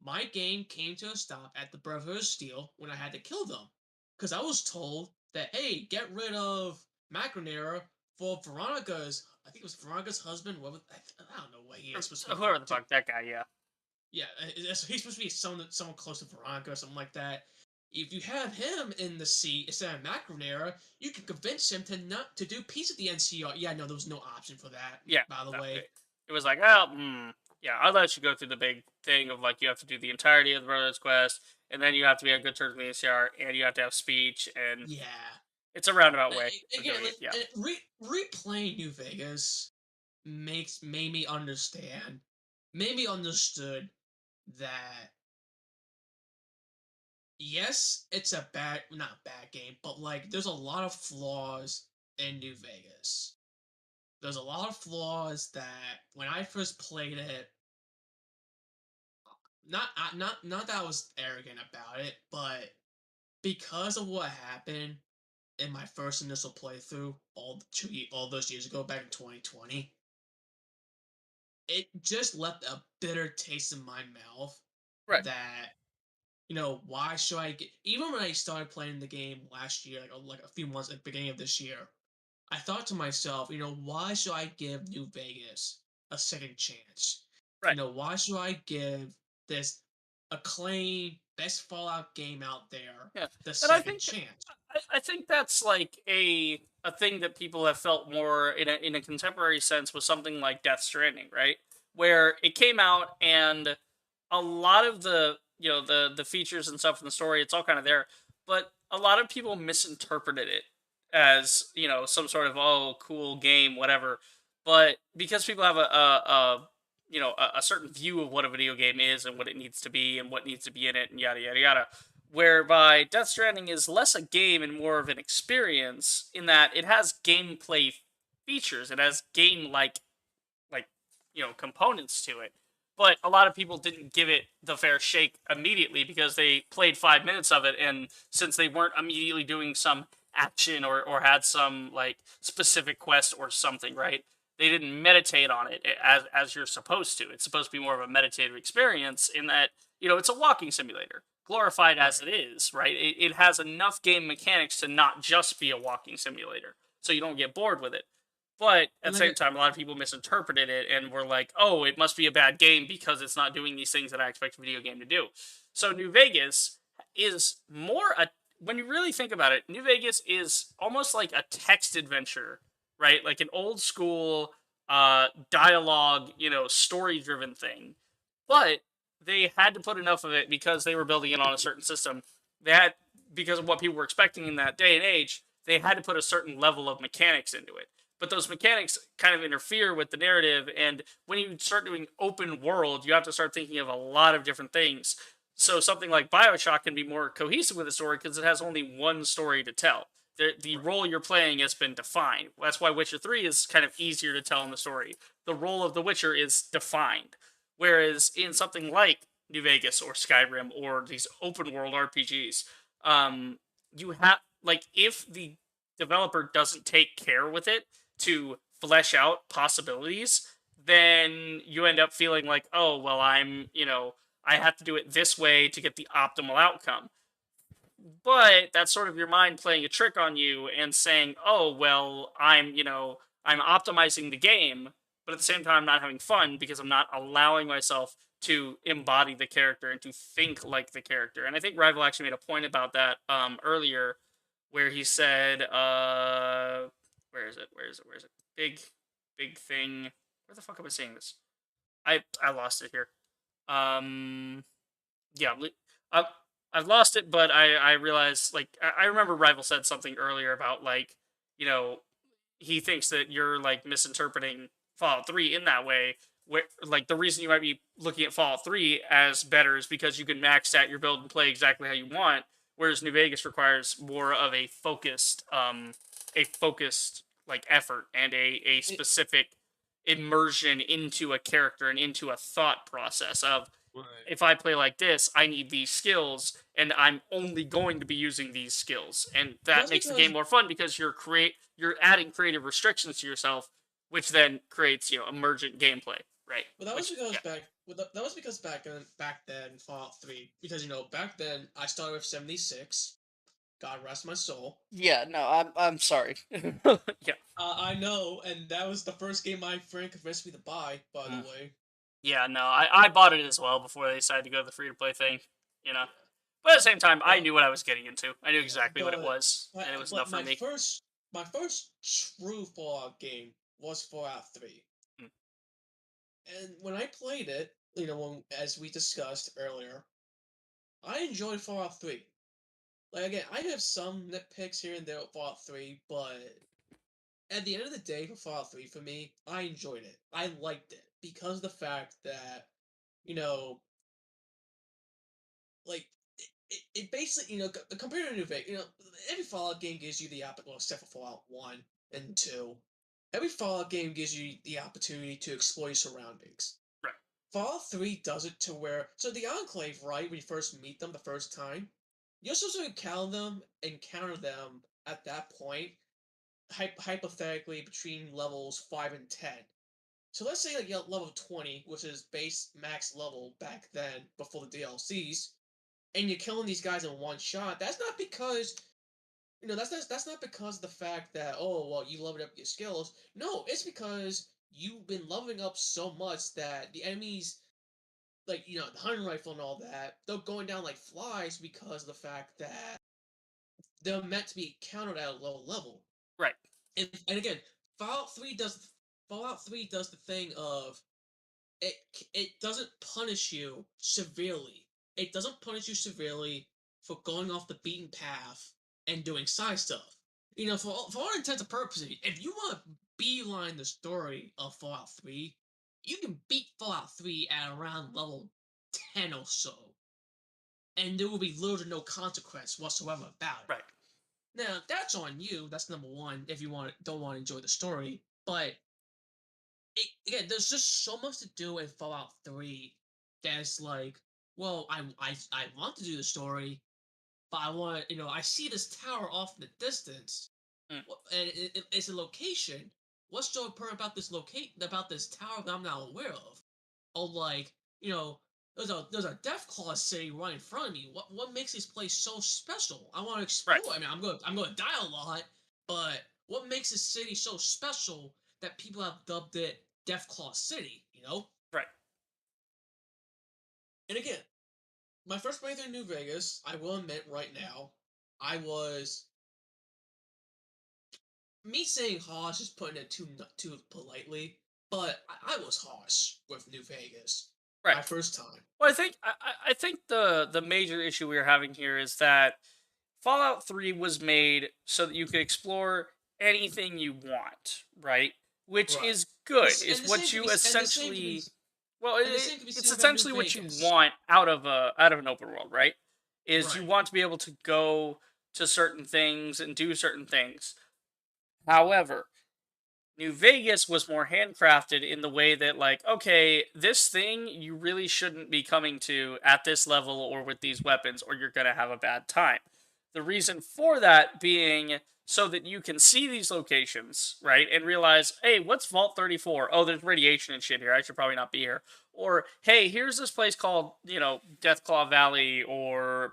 my game came to a stop at the Brotherhood of Steel when I had to kill them. Because I was told that, hey, get rid of Macronera for Veronica's, I think it was Veronica's husband. I don't know what he is supposed to be. Whoever the fuck that guy, yeah. Yeah, he's supposed to be someone close to Veronica or something like that. If you have him in the seat instead of Macronera, you can convince him to do peace at the NCR. Yeah, no, there was no option for that. Yeah. By the way. It was like, yeah, I'll let you go through the big thing of, like, you have to do the entirety of the Brotherhood's quest, and then you have to be on good terms with the NCR, and you have to have speech, and it's a roundabout way of doing it. Yeah. Replaying New Vegas made me understood that yes, it's not a bad game, but like there's a lot of flaws in New Vegas. There's a lot of flaws that when I first played it, not that I was arrogant about it, but because of what happened in my first initial playthrough all those years ago, back in 2020, it just left a bitter taste in my mouth. Right. That, why should I get... Even when I started playing the game last year, like a few months at the beginning of this year, I thought to myself, why should I give New Vegas a second chance? Right. Why should I give this acclaimed best Fallout game out there the second chance? I think that's like a thing that people have felt more in a contemporary sense with something like Death Stranding, right? Where it came out and a lot of the the features and stuff in the story, it's all kind of there, but a lot of people misinterpreted it as some sort of cool game, whatever. But because people have a certain view of what a video game is and what it needs to be and what needs to be in it and yada yada yada, whereby Death Stranding is less a game and more of an experience in that it has gameplay features. It has game like components to it. But a lot of people didn't give it the fair shake immediately because they played 5 minutes of it, and since they weren't immediately doing some action or had some like specific quest or something, right? They didn't meditate on it as you're supposed to. It's supposed to be more of a meditative experience in that it's a walking simulator, glorified as it is, right? It has enough game mechanics to not just be a walking simulator, so you don't get bored with it. But at And the like, same time, a lot of people misinterpreted it and were like, "Oh, it must be a bad game because it's not doing these things that I expect a video game to do." So New Vegas is more a when you really think about it, New Vegas is almost like a text adventure, right? Like an old school dialogue, story driven thing. But they had to put enough of it because they were building it on a certain system. They had because of what people were expecting in that day and age, they had to put a certain level of mechanics into it, but those mechanics kind of interfere with the narrative. And when you start doing open world, you have to start thinking of a lot of different things. So something like Bioshock can be more cohesive with the story because it has only one story to tell. The role you're playing has been defined. That's why Witcher 3 is kind of easier to tell in the story. The role of the Witcher is defined. Whereas in something like New Vegas or Skyrim or these open world RPGs, you have like if the developer doesn't take care with it to flesh out possibilities, then you end up feeling like, oh, well, I have to do it this way to get the optimal outcome. But that's sort of your mind playing a trick on you and saying, oh, well, I'm optimizing the game, but at the same time, I'm not having fun because I'm not allowing myself to embody the character and to think like the character. And I think Rival actually made a point about that earlier where he said, where is it? Where is it? Where is it? Big thing. Where the fuck am I saying this? I lost it here. Yeah, I, I've lost it, but I realized like I remember Rival said something earlier about like you know he thinks that you're like misinterpreting Fallout 3 in that way. Where like the reason you might be looking at Fallout 3 as better is because you can max out your build and play exactly how you want, whereas New Vegas requires more of a focused like effort and a it, specific immersion into a character and into a thought process of right. if I play like this, I need these skills, and I'm only going to be using these skills, and Well, that that's makes the game because more fun because you're adding creative restrictions to yourself, which then creates emergent gameplay, right? well, that was Which because yeah, that was because back then Fallout 3, because back then I started with 76. God rest my soul. yeah, no, I'm sorry. Yeah, I know, and that was the first game my friend convinced me to buy. By the mm. way, Yeah, no, I bought it as well before they decided to go the free to play thing, you know. yeah, But at the same time, I but knew what I was getting into. I knew yeah, exactly what it was, but and it was enough but for me. my first true Fallout game was Fallout 3. Mm. And when I played it, as we discussed earlier, I enjoyed Fallout 3. Like again, I have some nitpicks here and there with Fallout 3, but at the end of the day, for Fallout 3, for me, I enjoyed it. I liked it because of the fact that, you know, like it basically, compared to New Vegas, every Fallout game gives you the opportunity, well, except for Fallout 1 and 2, every Fallout game gives you the opportunity to explore your surroundings. Right. Fallout 3 does it to where, so the Enclave, right, when you first meet them the first time, you're supposed to encounter them at that point, hypothetically between levels 5 and 10. So let's say like level 20, which is base max level back then before the DLCs, and you're killing these guys in one shot. That's not because that's not because of the fact that, oh well, you leveled up your skills. No, it's because you've been leveling up so much that the enemies, like the hunting rifle and all that, they're going down like flies because of the fact that they're meant to be countered at a low level. Right. And again, Fallout 3 does Fallout 3 does the thing of it it doesn't punish you severely. It doesn't punish you severely for going off the beaten path and doing side stuff. For all intents and purposes, if you want to beeline the story of Fallout 3, you can beat Fallout 3 at around level 10 or so. and there will be little to no consequence whatsoever about it. Right. Now that's on you. That's number one. If you don't want to enjoy the story, but again, there's just so much to do in Fallout 3 that's like, well, I want to do the story, but I want, I see this tower off in the distance, Mm. and it's a location. What's so important about about this tower that I'm not aware of? Oh, like, there's a Deathclaw city right in front of me. What makes this place so special? I want to Right. explore. I mean, I'm gonna die a lot, but what makes this city so special that people have dubbed it Deathclaw City? Right. And again, my first playthrough in New Vegas, I will admit right now, I was me saying harsh is putting it too politely, but I was harsh with New Vegas Right. my first time. Well, I think the major issue we are having here is that Fallout 3 was made so that you could explore anything you want, right? Which Right. is good. And Is the what same you could be, essentially well, and the same can be it's said about New essentially what you Vegas. want out of an open world, right? Is you Right. want to be able to go to certain things and do certain things. However, New Vegas was more handcrafted in the way that, like, okay, this thing you really shouldn't be coming to at this level or with these weapons, or you're going to have a bad time. The reason for that being so that you can see these locations, right, and realize, hey, what's Vault 34? Oh, there's radiation and shit here. I should probably not be here. Or, hey, here's this place called, Deathclaw Valley, or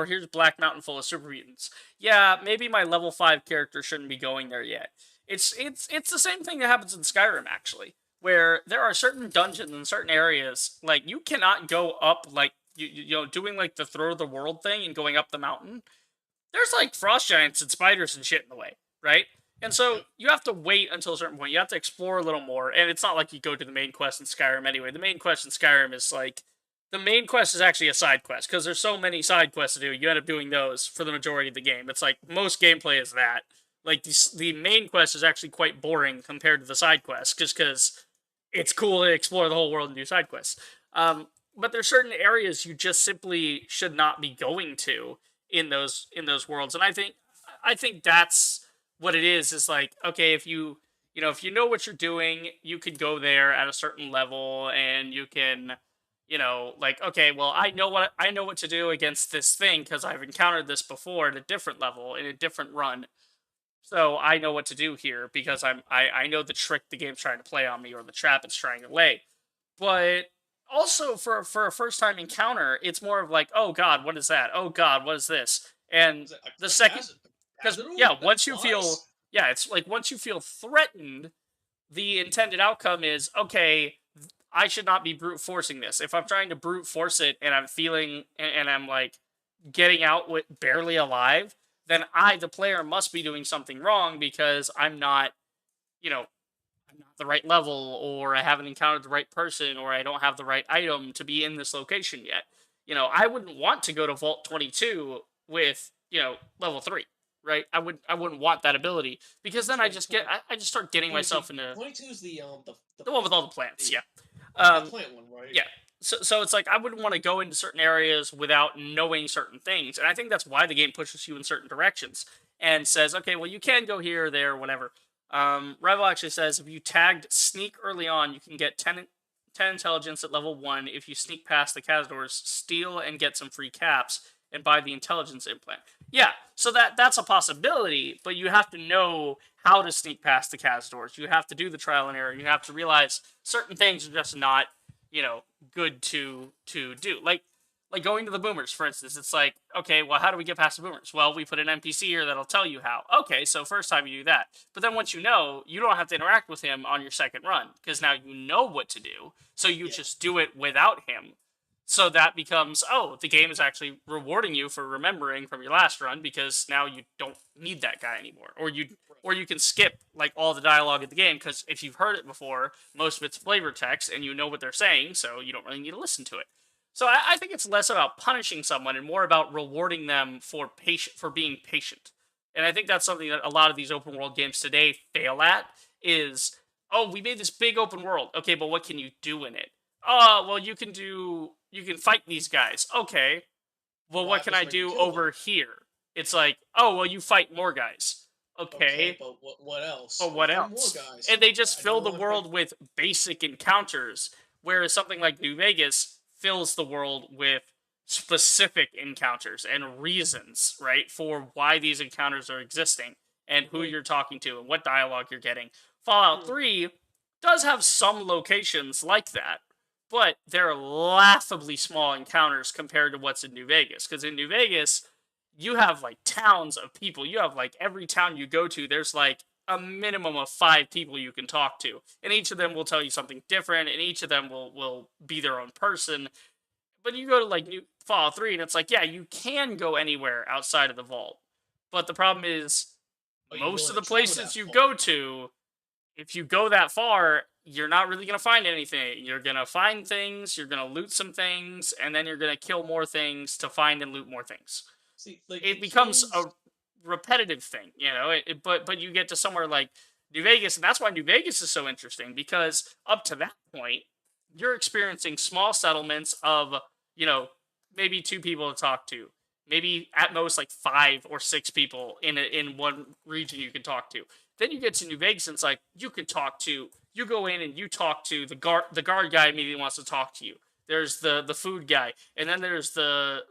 here's Black Mountain full of super mutants. Yeah, maybe my level 5 character shouldn't be going there yet. It's the same thing that happens in Skyrim, actually, where there are certain dungeons in certain areas, like, you cannot go up, like, doing like the throw of the world thing and going up the mountain. There's like frost giants and spiders and shit in the way, right? And so you have to wait until a certain point. You have to explore a little more, and it's not like you go to the main quest in Skyrim anyway. The main quest in Skyrim is like the main quest is actually a side quest because there's so many side quests to do. You end up doing those for the majority of the game. It's like most gameplay is that. Like the main quest is actually quite boring compared to the side quests, just because it's cool to explore the whole world and do side quests. But there's certain areas you just simply should not be going to in those worlds, and I think that's what it is. Is like, okay, if you know what you're doing, you could go there at a certain level, and you can, like, okay, well, I know what to do against this thing because I've encountered this before at a different level in a different run. So I know what to do here because I know the trick the game's trying to play on me or the trap it's trying to lay. But also for a first time encounter, it's more of like, oh god, what is that? Oh god, what is this? And the second, because yeah, once you feel, yeah, it's like once you feel threatened, the intended outcome is, okay, I should not be brute forcing this. If I'm trying to brute force it and I'm feeling and I'm like getting out with barely alive, then I, the player, must be doing something wrong because I'm not, I'm not the right level, or I haven't encountered the right person, or I don't have the right item to be in this location yet. I wouldn't want to go to Vault 22 with, level 3, right? I wouldn't want that ability because then I just start getting myself into 22 is the one with all the plants, yeah. the plant one, right? Yeah. So it's like I wouldn't want to go into certain areas without knowing certain things, and I think that's why the game pushes you in certain directions and says, okay, well, you can go here or there, whatever. Rival actually says if you tagged sneak early on, you can get 10 intelligence at level 1. If you sneak past the Cazadors, steal and get some free caps and buy the intelligence implant. Yeah, so that's a possibility, but you have to know how to sneak past the Cazadors. You have to do the trial and error. You have to realize certain things are just not, good to do. Like going to the boomers, for instance. It's like, okay, well, how do we get past the boomers? Well, we put an NPC here that'll tell you how. Okay, so first time you do that. But then once you know, you don't have to interact with him on your second run, because now you know what to do, so you just do it without him. So that becomes, oh, the game is actually rewarding you for remembering from your last run, because now you don't need that guy anymore. Or you can skip like all the dialogue of the game, because if you've heard it before, most of it's flavor text and you know what they're saying, so you don't really need to listen to it. So I think it's less about punishing someone and more about rewarding them for being patient. And I think that's something that a lot of these open world games today fail at is, oh, we made this big open world. Okay, but what can you do in it? Oh, well, you can fight these guys. Okay. Well, Why what if can it's I somebody can do kill them? over here? It's like, oh, well, you fight more guys. Okay, Okay, but what else? but Well, what find more else? guys. And they just I fill don't the want to fight. world with basic encounters, whereas something like New Vegas fills the world with specific encounters and reasons, right, for why these encounters are existing and who Like, you're talking to and what dialogue you're getting. Fallout hmm, 3 does have some locations like that, but they're laughably small encounters compared to what's in New Vegas. Because in New Vegas, you have like towns of people. You have like every town you go to, there's like a minimum of 5 people you can talk to, and each of them will tell you something different, and each of them will be their own person. But you go to like New Fallout 3, and it's like, yeah, you can go anywhere outside of the vault, but the problem is are you most willing of to the travel places that you far? go to, if you go that far, you're not really going to find anything. You're going to find things, you're going to loot some things, and then you're going to kill more things to find and loot more things. See, like the It becomes a games. repetitive thing, but you get to somewhere like New Vegas, and that's why New Vegas is so interesting, because up to that point, you're experiencing small settlements of, you know, maybe 2 people to talk to, maybe at most like 5 or 6 people in one region you can talk to. Then you get to New Vegas, and it's like you go in and you talk to the guard guy immediately wants to talk to you. There's the food guy, and then there's the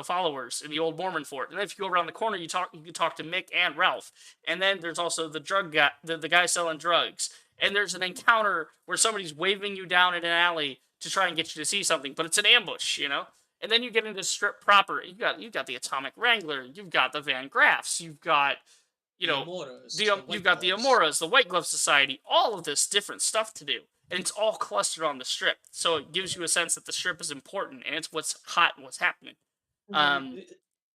followers in the old Mormon fort. And then if you go around the corner, you can talk to Mick and Ralph. And then there's also the drug guy, the guy selling drugs. And there's an encounter where somebody's waving you down in an alley to try and get you to see something, but it's an ambush. And then you get into strip proper. You've got the Atomic Wrangler, you've got the Van Graffs, you've got you The know Immortals, the the you've White got the Gloves. Amoras, the White Glove Society, all of this different stuff to do, and it's all clustered on the strip. So it gives you a sense that the strip is important and it's what's hot and what's happening. Um,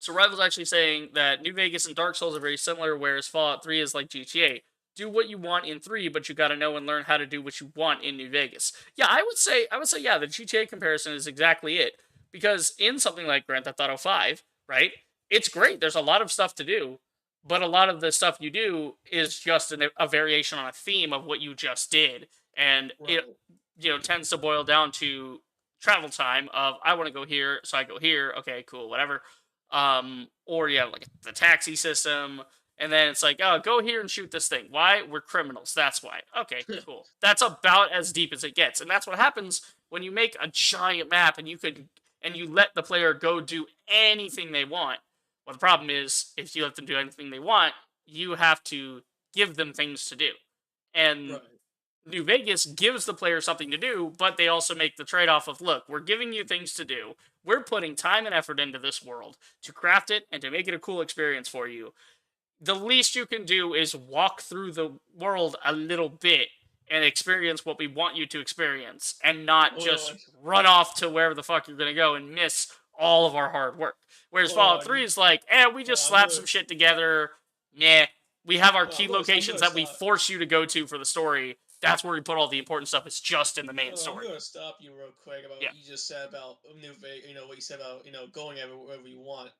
so Rival's actually saying that New Vegas and Dark Souls are very similar, whereas Fallout 3 is like GTA. Do what you want in 3, but you got to know and learn how to do what you want in New Vegas. Yeah, I would say, yeah, the GTA comparison is exactly it. Because in something like Grand Theft Auto 5, right? It's great. There's a lot of stuff to do, but a lot of the stuff you do is just a variation on a theme of what you just did, and it Right. tends to boil down to travel time of I want to go here, so I go here. Okay, cool, whatever. Or you have like the taxi system, and then it's like, oh, go here and shoot this thing. Why? We're criminals. That's why. Okay, cool. That's about as deep as it gets, and that's what happens when you make a giant map and you let the player go do anything they want. Well, the problem is, if you let them do anything they want, you have to give them things to do. And Right. New Vegas gives the player something to do, but they also make the trade off of, look, we're giving you things to do. We're putting time and effort into this world to craft it and to make it a cool experience for you. The least you can do is walk through the world a little bit and experience what we want you to experience, and not Well, just run off to wherever the fuck you're going to go and miss all of our hard work. Whereas Fallout 3 is like, we just I'm slap gonna. some shit together. Meh. We have our key I'm locations gonna that we stop. force you to go to for the story. That's where we put all the important stuff. It's just in the main I'm story. gonna stop you real quick about Yeah. what you just said about New Vegas. What you said about going wherever you want.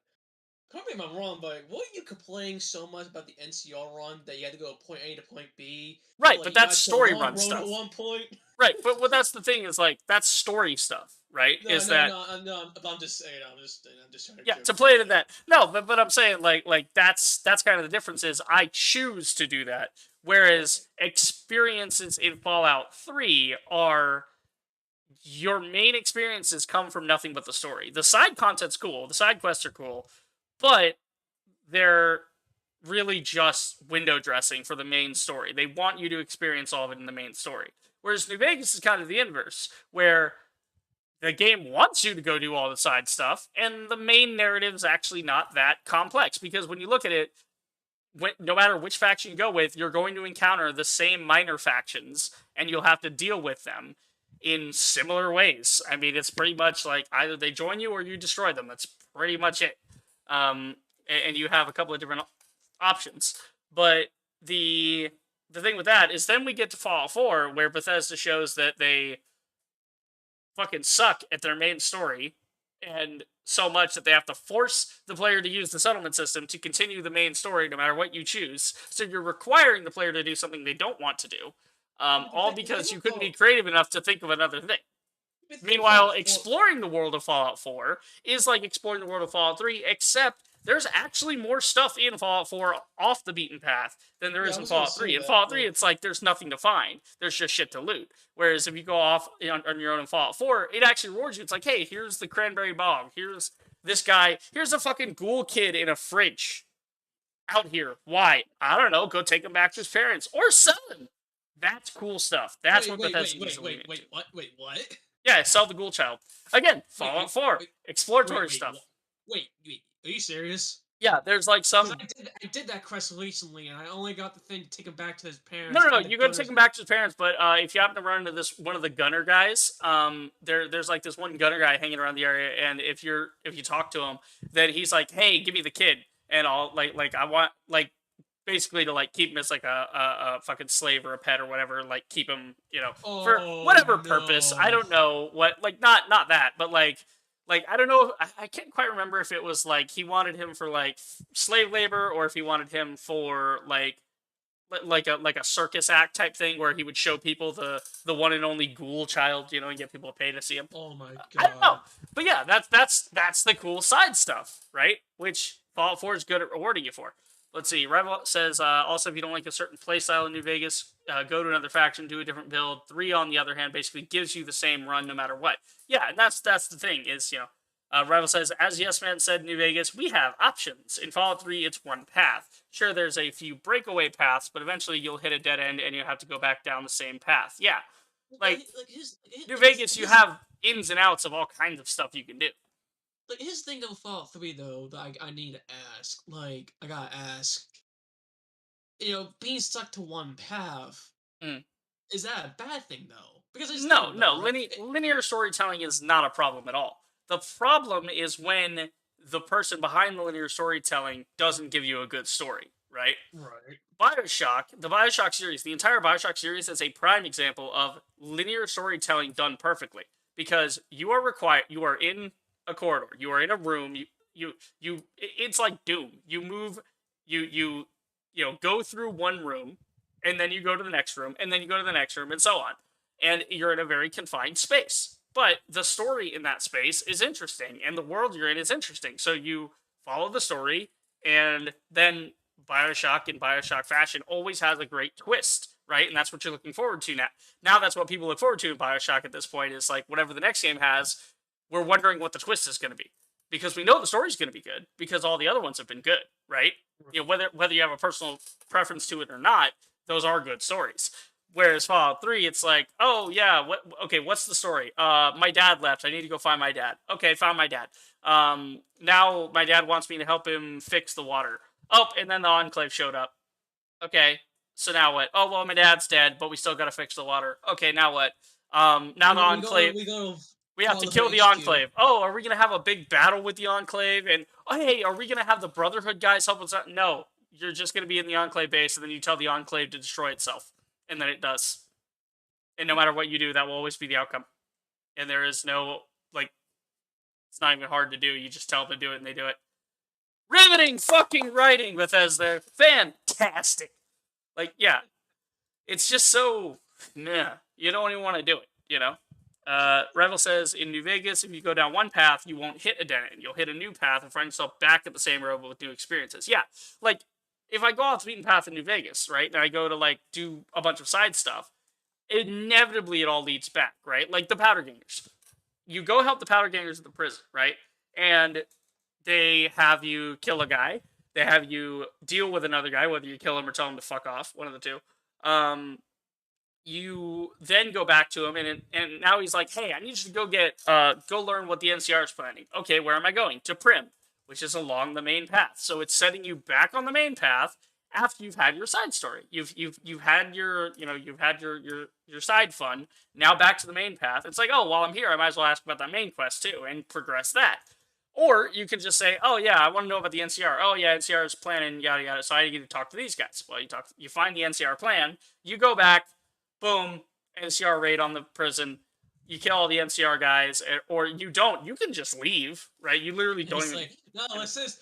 Correct me if I'm wrong, but weren't you complaining so much about the NCR run that you had to go point A to point B? Right, Like but you that's got to the story long run road at stuff. one point. Right, but what that's the thing is, like, that's story stuff, right? No, Is no, that no, no. I'm just saying. I'm just trying to yeah, joke to with you play it in there. that. No, but I'm saying like that's kind of the difference is I choose to do that. Right. Whereas experiences in Fallout 3 are your main experiences come from nothing but the story. The side content's cool, the side quests are cool, but they're really just window dressing for the main story. They want you to experience all of it in the main story. Whereas New Vegas is kind of the inverse, where the game wants you to go do all the side stuff, and the main narrative is actually not that complex. Because when you look at it, no matter which faction you go with, you're going to encounter the same minor factions, and you'll have to deal with them in similar ways. I mean, it's pretty much like either they join you or you destroy them. That's pretty much it. And you have a couple of different options. But the thing with that is then we get to Fallout 4, where Bethesda shows that they fucking suck at their main story, and so much that they have to force the player to use the settlement system to continue the main story no matter what you choose. So you're requiring the player to do something they don't want to do, Yeah, all the thing because you couldn't be about creative enough to think of another thing. Meanwhile, Fallout 4 exploring the world of Fallout 4 is like exploring the world of Fallout 3, except there's actually more stuff in Fallout 4 off the beaten path than there Yeah, is I in was gonna Fallout say 3. In that, Fallout 3, like- it's like there's nothing to find. There's just shit to loot. Whereas if you go off on your own in Fallout 4, it actually rewards you. It's like, hey, here's the cranberry bog. Here's this guy. Here's a fucking ghoul kid in a fridge out here. Why? I don't know. Go take him back to his parents or sell him. That's cool stuff. That's what Bethesda needs to lean into. What? Yeah, sell the ghoul child. Again, Fallout 4. Exploratory stuff. Wait, are you serious? Yeah, there's like some. 'Cause I did that quest recently, and I only got the thing to take him back to his parents. No. and the You go to gunners- take him back to his parents, but if you happen to run into this one of the gunner guys, there's like this one gunner guy hanging around the area, and if you talk to him, then he's like, hey, give me the kid, and I'll like I want like basically to like keep him as like a fucking slave or a pet or whatever, like keep him, for whatever purpose. I don't know what, like not that, but like I don't know. I can't quite remember if it was like he wanted him for like slave labor or if he wanted him for like a circus act type thing where he would show people the one and only ghoul child, and get people to pay to see him. Oh my god! I don't know, but yeah, that's the cool side stuff, right? Which Fallout 4 is good at rewarding you for. Let's see. Revel says, also, if you don't like a certain playstyle in New Vegas, go to another faction, do a different build. 3, on the other hand, basically gives you the same run no matter what. Yeah, and that's the thing, is, Revel says, as Yes Man said in New Vegas, we have options. In Fallout 3, it's one path. Sure, there's a few breakaway paths, but eventually you'll hit a dead end and you have to go back down the same path. Yeah. Like New Vegas, you have ins and outs of all kinds of stuff you can do. Like, his thing of Fallout 3, though, that I need to ask, like, I gotta ask, being stuck to one path, is that a bad thing, though? Because it's No. Linear storytelling is not a problem at all. The problem is when the person behind the linear storytelling doesn't give you a good story, right? Right. the Bioshock series, the entire Bioshock series is a prime example of linear storytelling done perfectly. Because you are in a corridor, you are in a room, it's like Doom. You move, you go through one room, and then you go to the next room, and then you go to the next room, and so on. And you're in a very confined space. But the story in that space is interesting, and the world you're in is interesting. So you follow the story, and then Bioshock, in Bioshock fashion, always has a great twist, right? And that's what you're looking forward to now. Now that's what people look forward to in Bioshock at this point, is like, whatever the next game has, we're wondering what the twist is going to be. Because we know the story's going to be good, because all the other ones have been good, right? Whether you have a personal preference to it or not, those are good stories. Whereas Fallout 3, it's like, oh yeah, what's the story? My dad left. I need to go find my dad. Okay, found my dad. Now my dad wants me to help him fix the water. Oh, and then the Enclave showed up. Okay, so now what? Oh well, my dad's dead, but we still gotta fix the water. Okay, now what? Now the Enclave. We have to kill the Enclave. Oh, are we gonna have a big battle with the Enclave? And oh, hey, are we gonna have the Brotherhood guys help us out? No, you're just gonna be in the Enclave base, and then you tell the Enclave to destroy itself. And then it does. And no matter what you do, that will always be the outcome. And there is no, it's not even hard to do. You just tell them to do it, and they do it. Riveting fucking writing, Bethesda. Fantastic. Yeah. It's just so, meh. You don't even want to do it, Revel says, in New Vegas, if you go down one path, you won't hit a dead end. You'll hit a new path and find yourself back at the same road, but with new experiences. Yeah. If I go off the beaten path in New Vegas, right, and I go to, do a bunch of side stuff, inevitably it all leads back, right? Like the Powder Gangers. You go help the Powder Gangers at the prison, right? And they have you kill a guy. They have you deal with another guy, whether you kill him or tell him to fuck off, one of the two. You then go back to him, and now he's like, hey, I need you to go learn what the NCR is planning. Okay, where am I going? To Prim, which is along the main path. So it's setting you back on the main path after you've had your side story. You've had your side fun. Now back to the main path. It's like, oh, while I'm here, I might as well ask about that main quest too and progress that. Or you can just say, oh yeah, I want to know about the NCR. Oh yeah, NCR is planning yada yada. So I need to talk to these guys. Well, you find the NCR plan. You go back, boom, NCR raid on the prison. you kill all the NCR guys, or you don't. You can just leave, right? You literally don't It's even. like, no, it says,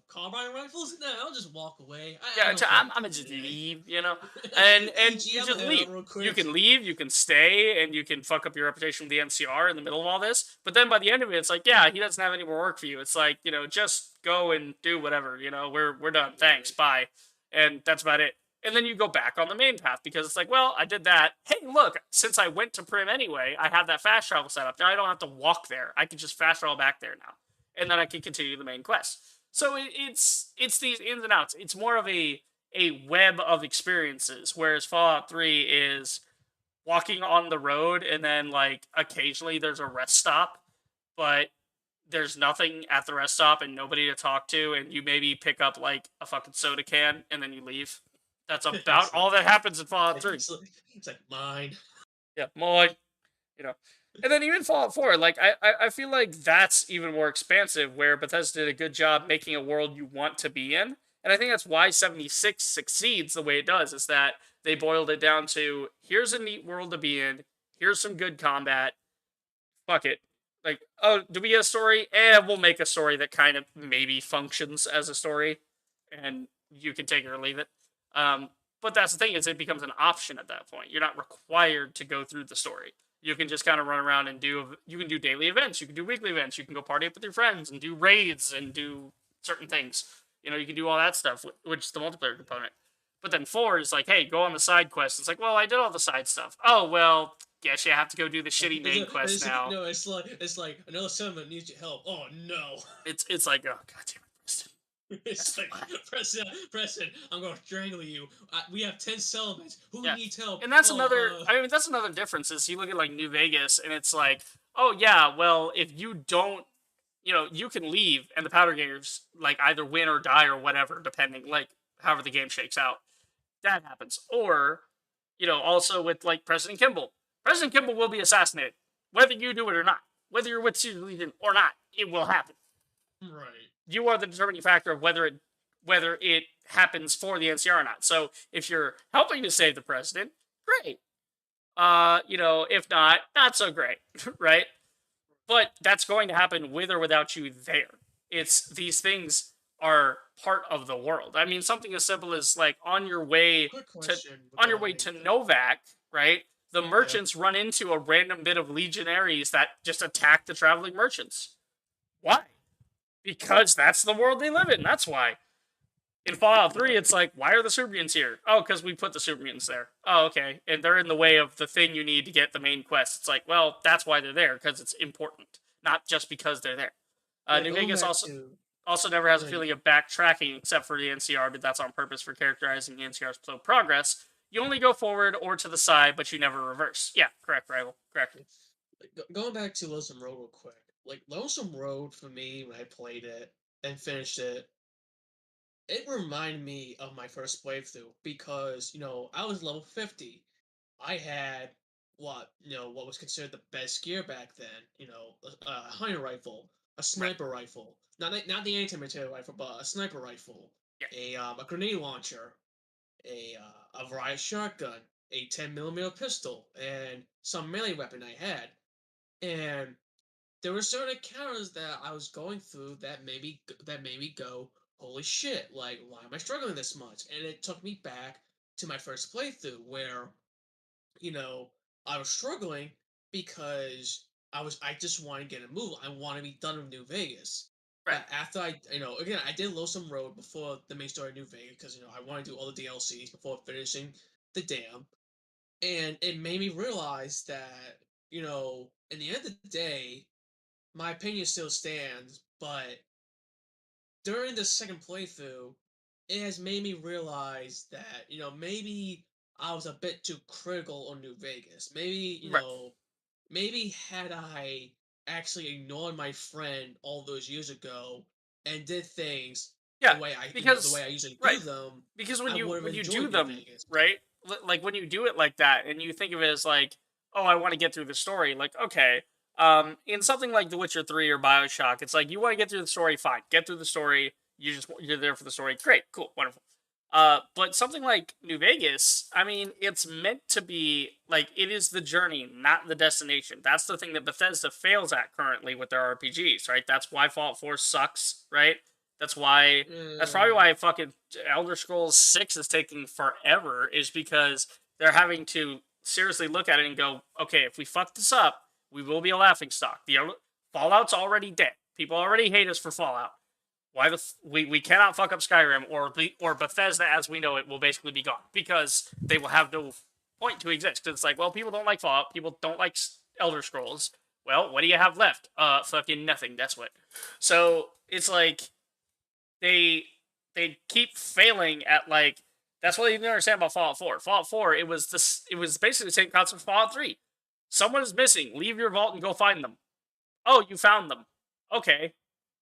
carbine rifles. No, I'll just walk away. I Yeah, don't care I'm what gonna they do just today. leave, you know, Hey, and G, you I'm just gonna head leave. out real You quick. can leave, you can stay, and you can fuck up your reputation with the NCR in the middle of all this. But then by the end of it, it's like, yeah, he doesn't have any more work for you. It's like, just go and do whatever. We're done. Thanks, bye, and that's about it. And then you go back on the main path because it's like, well, I did that. Hey, look, since I went to Prim anyway, I have that fast travel set up. Now I don't have to walk there. I can just fast travel back there now, and then I can continue the main quest. So it's these ins and outs. It's more of a web of experiences, whereas Fallout 3 is walking on the road and then like occasionally there's a rest stop, but there's nothing at the rest stop and nobody to talk to, and you maybe pick up like a fucking soda can and then you leave. That's about it's like, all that happens in Fallout 3. it's like mine. Yeah, mine. you know. And then even Fallout 4, like I feel like that's even more expansive, where Bethesda did a good job making a world you want to be in. And I think that's why 76 succeeds the way it does, is that they boiled it down to, here's a neat world to be in, here's some good combat, fuck it. Like, oh, do we get a story? We'll make a story that kind of maybe functions as a story, and you can take it or leave it. But that's the thing, is it becomes an option at that point. You're not required to go through the story. You can just kind of run around and you can do daily events, you can do weekly events, you can go party up with your friends and do raids and do certain things. You can do all that stuff, which is the multiplayer component. But then 4 is like, hey, go on the side quest. It's like, well, I did all the side stuff. Oh, well, guess you have to go do the shitty main quest now. No, it's like another settlement needs your help. Oh no. It's like, oh, god damn it, Preston. It's like, Preston, I'm gonna strangle you. We have 10 settlements. Who Yeah. needs help? And that's that's another difference, is you look at like New Vegas and it's like, oh yeah, well, if you don't, you can leave and the Powder Gators like either win or die or whatever, depending, like however the game shakes out. That happens. Or, also with like President Kimball. President Kimball will be assassinated, whether you do it or not. Whether you're with Secret Legion or not, it will happen. Right. You are the determining factor of whether it happens for the NCR or not. So if you're helping to save the president, great. If not so great, right? But that's going to happen with or without you there. It's these things are part of the world. I mean, something as simple as like on your way to Novak, right? The merchants run into a random bit of legionaries that just attack the traveling merchants. Why? Because that's the world they live in. That's why. In Fallout 3, it's like, why are the super mutants here? Oh, because we put the super mutants there. Oh, okay. And they're in the way of the thing you need to get the main quest. It's like, well, that's why they're there, because it's important, not just because they're there. New Vegas also never has a feeling of backtracking, except for the NCR, but that's on purpose for characterizing the NCR's slow progress. You only go forward or to the side, but you never reverse. Yeah, correct, Rival. Correct. Going back to Lonesome Road real quick. Like, Lonesome Road, for me, when I played it and finished it, it reminded me of my first playthrough because, I was level 50. I had what was considered the best gear back then. A hunting rifle, a sniper rifle, not the anti-material rifle, but a sniper rifle, a grenade launcher, a riot shotgun, a 10 mm pistol, and some melee weapon I had. And there were certain encounters that I was going through that made me go, holy shit, like, why am I struggling this much? And it took me back to my first playthrough where, I was struggling because I just want to get a move. I want to be done with New Vegas. Right. But after again, I did Lonesome Road before the main story of New Vegas because, I want to do all the DLCs before finishing the dam. And it made me realize that, in the end of the day, my opinion still stands, but during the second playthrough, it has made me realize that, maybe I was a bit too critical on New Vegas. Maybe, maybe had I actually ignored my friend all those years ago and did things the way I usually do them. Because when you do them, right? Like when you do it like that and you think of it as like, oh, I want to get through the story, like, okay, in something like The Witcher 3 or BioShock, it's like, you want to get through the story, fine. Get through the story. You're there for the story. Great, cool, wonderful. But something like New Vegas, I mean, it's meant to be like it is the journey, not the destination. That's the thing that Bethesda fails at currently with their RPGs, right? That's why Fallout 4 sucks, right? That's why that's probably Mm, why fucking Elder Scrolls 6 is taking forever, is because they're having to seriously look at it and go, okay, if we fuck this up, we will be a laughing stock. Fallout's already dead. People already hate us for Fallout. We cannot fuck up Skyrim, or Bethesda as we know it will basically be gone because they will have no point to exist. It's like, well, people don't like Fallout, people don't like Elder Scrolls. Well, what do you have left? Fucking nothing. That's what. So it's like they they keep failing at like. That's what you didn't understand about Fallout 4. Fallout 4, it was this. It was basically the same concept as Fallout 3. Someone is missing. Leave your vault and go find them. Oh, you found them. Okay.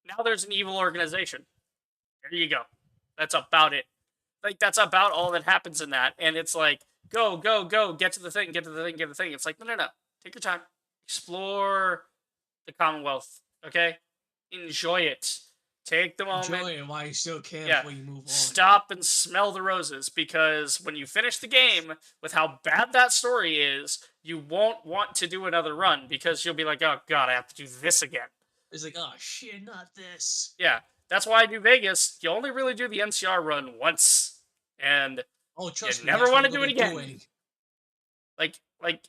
Now there's an evil organization. There you go. That's about it. Like, that's about all that happens in that. And it's like, go, go, go, get to the thing, get to the thing, get to the thing. It's like, no, no, no. Take your time. Explore the Commonwealth. Okay? Enjoy it. Take the moment. enjoy it while you still can Yeah. before you move on. Stop and smell the roses, because when you finish the game with how bad that story is, you won't want to do another run because you'll be like, oh god, I have to do this again. It's like, oh shit, not this. Yeah, that's why New Vegas, you only really do the NCR run once, and Oh, trust me. never that's what wanna I'm do gonna it be again. doing. like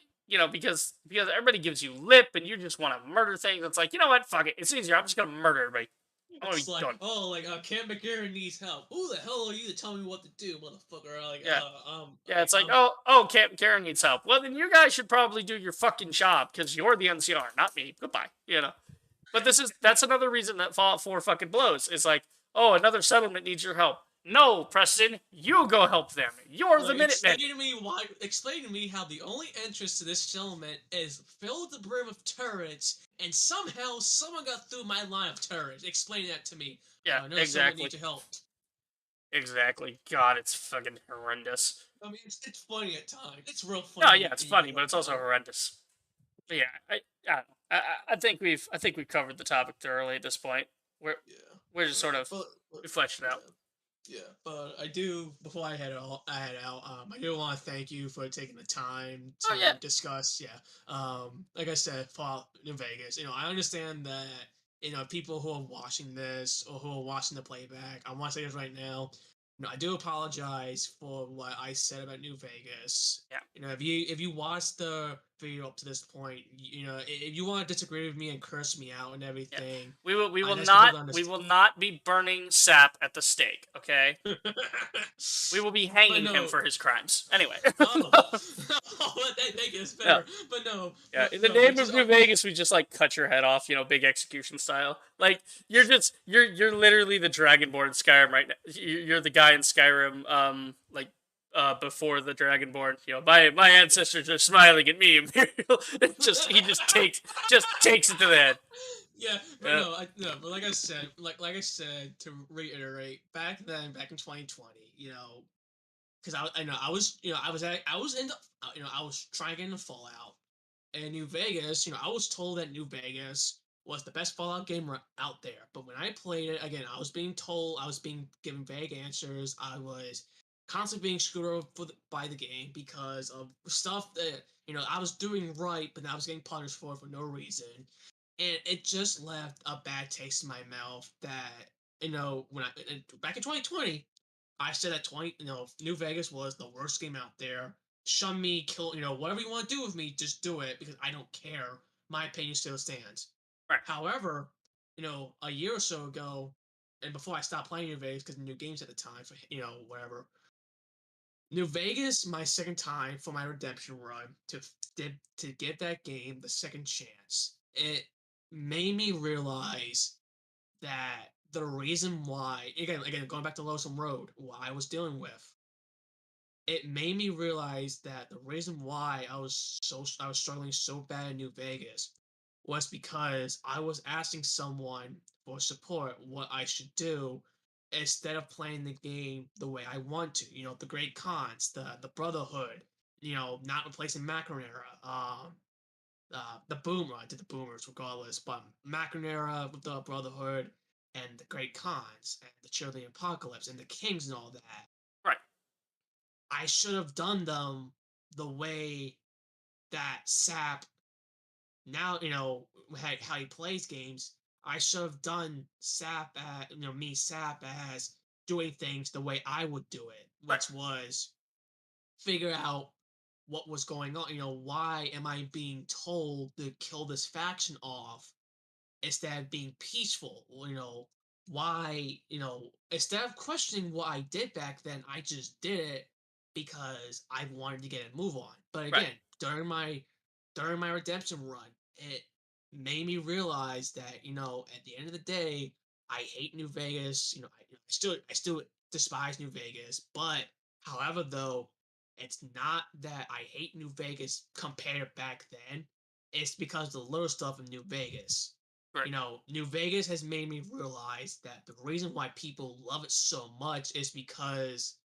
because everybody gives you lip and you just want to murder things. It's like, you know what? Fuck it. It's easier. I'm just gonna murder everybody. It's like, oh, like, Cam McGarren needs help. Who the hell are you to tell me what to do, motherfucker? Like, Yeah. Yeah, it's like, um, Karen needs help. Well, then you guys should probably do your fucking job because you're the NCR, not me. Goodbye. But that's another reason that Fallout 4 fucking blows. It's like, oh, another settlement needs your help. No, Preston, you go help them. You're the Minutemen. Explain to me how the only entrance to this settlement is filled to the brim of turrets, and somehow someone got through my line of turrets. Explain that to me. Yeah, No, exactly. Someone needs your help. Exactly. God, it's fucking horrendous. I mean, it's funny at times. It's real No, funny. yeah, it's funny, but it's also horrendous. But yeah, I don't know. I think we've covered the topic thoroughly at this point. We're just sort of we fleshed it out. Yeah, but I do, before I head out, I do want to thank you for taking the time to discuss. Yeah, like I said, Fallout New Vegas. I understand that people who are watching this or who are watching the playback. I want to say this right now. I do apologize for what I said about New Vegas. Yeah. If you watched the video up to this point, if you want to disagree with me and curse me out and everything, we will not be burning Sap at the stake. Okay. We will be hanging him for his crimes. Anyway. Vegas better, but no. Yeah, in the name of New Vegas, we just like cut your head off, big execution style. Like you're literally the Dragonborn in Skyrim right now. You're the guy in Skyrim, before the Dragonborn. My ancestors are smiling at me. he just takes it to the head. Yeah, but but like I said, to reiterate, back in 2020, because I was trying to get into Fallout, and New Vegas, I was told that New Vegas was the best Fallout game out there. But when I played it, again, I was being given vague answers. I was constantly being screwed over by the game because of stuff that I was doing right, but I was getting punished for no reason. And it just left a bad taste in my mouth that, when back in 2020, I said that New Vegas was the worst game out there. Shun me, kill, whatever you want to do with me, just do it because I don't care. My opinion still stands. Right. However, a year or so ago, and before I stopped playing New Vegas because new games at the time for whatever. New Vegas, my second time for my redemption run to give that game the second chance. It made me realize that the reason why, again going back to Lonesome Road, what I was dealing with, it made me realize that the reason why I was struggling so bad in New Vegas was because I was asking someone for support what I should do instead of playing the game the way I want to. The Great Khans, the Brotherhood, not replacing McNamara, the Boomer. I did the Boomers regardless, but McNamara with the Brotherhood and the Great Khans and the Children of the Apocalypse and the Kings and all that. Right. I should have done them the way that Sap now, how he plays games. I should have done Sap at, me Sap as doing things the way I would do it, Right. which was figure out what was going on. Why am I being told to kill this faction off instead of being peaceful? Why, instead of questioning what I did back then, I just did it because I wanted to get a move on. But Right. again, during my redemption run, it made me realize that, at the end of the day, I hate New Vegas. I still despise New Vegas. But however, though, it's not that I hate New Vegas compared to back then. It's because the little stuff in New Vegas. Right. New Vegas has made me realize that the reason why people love it so much is because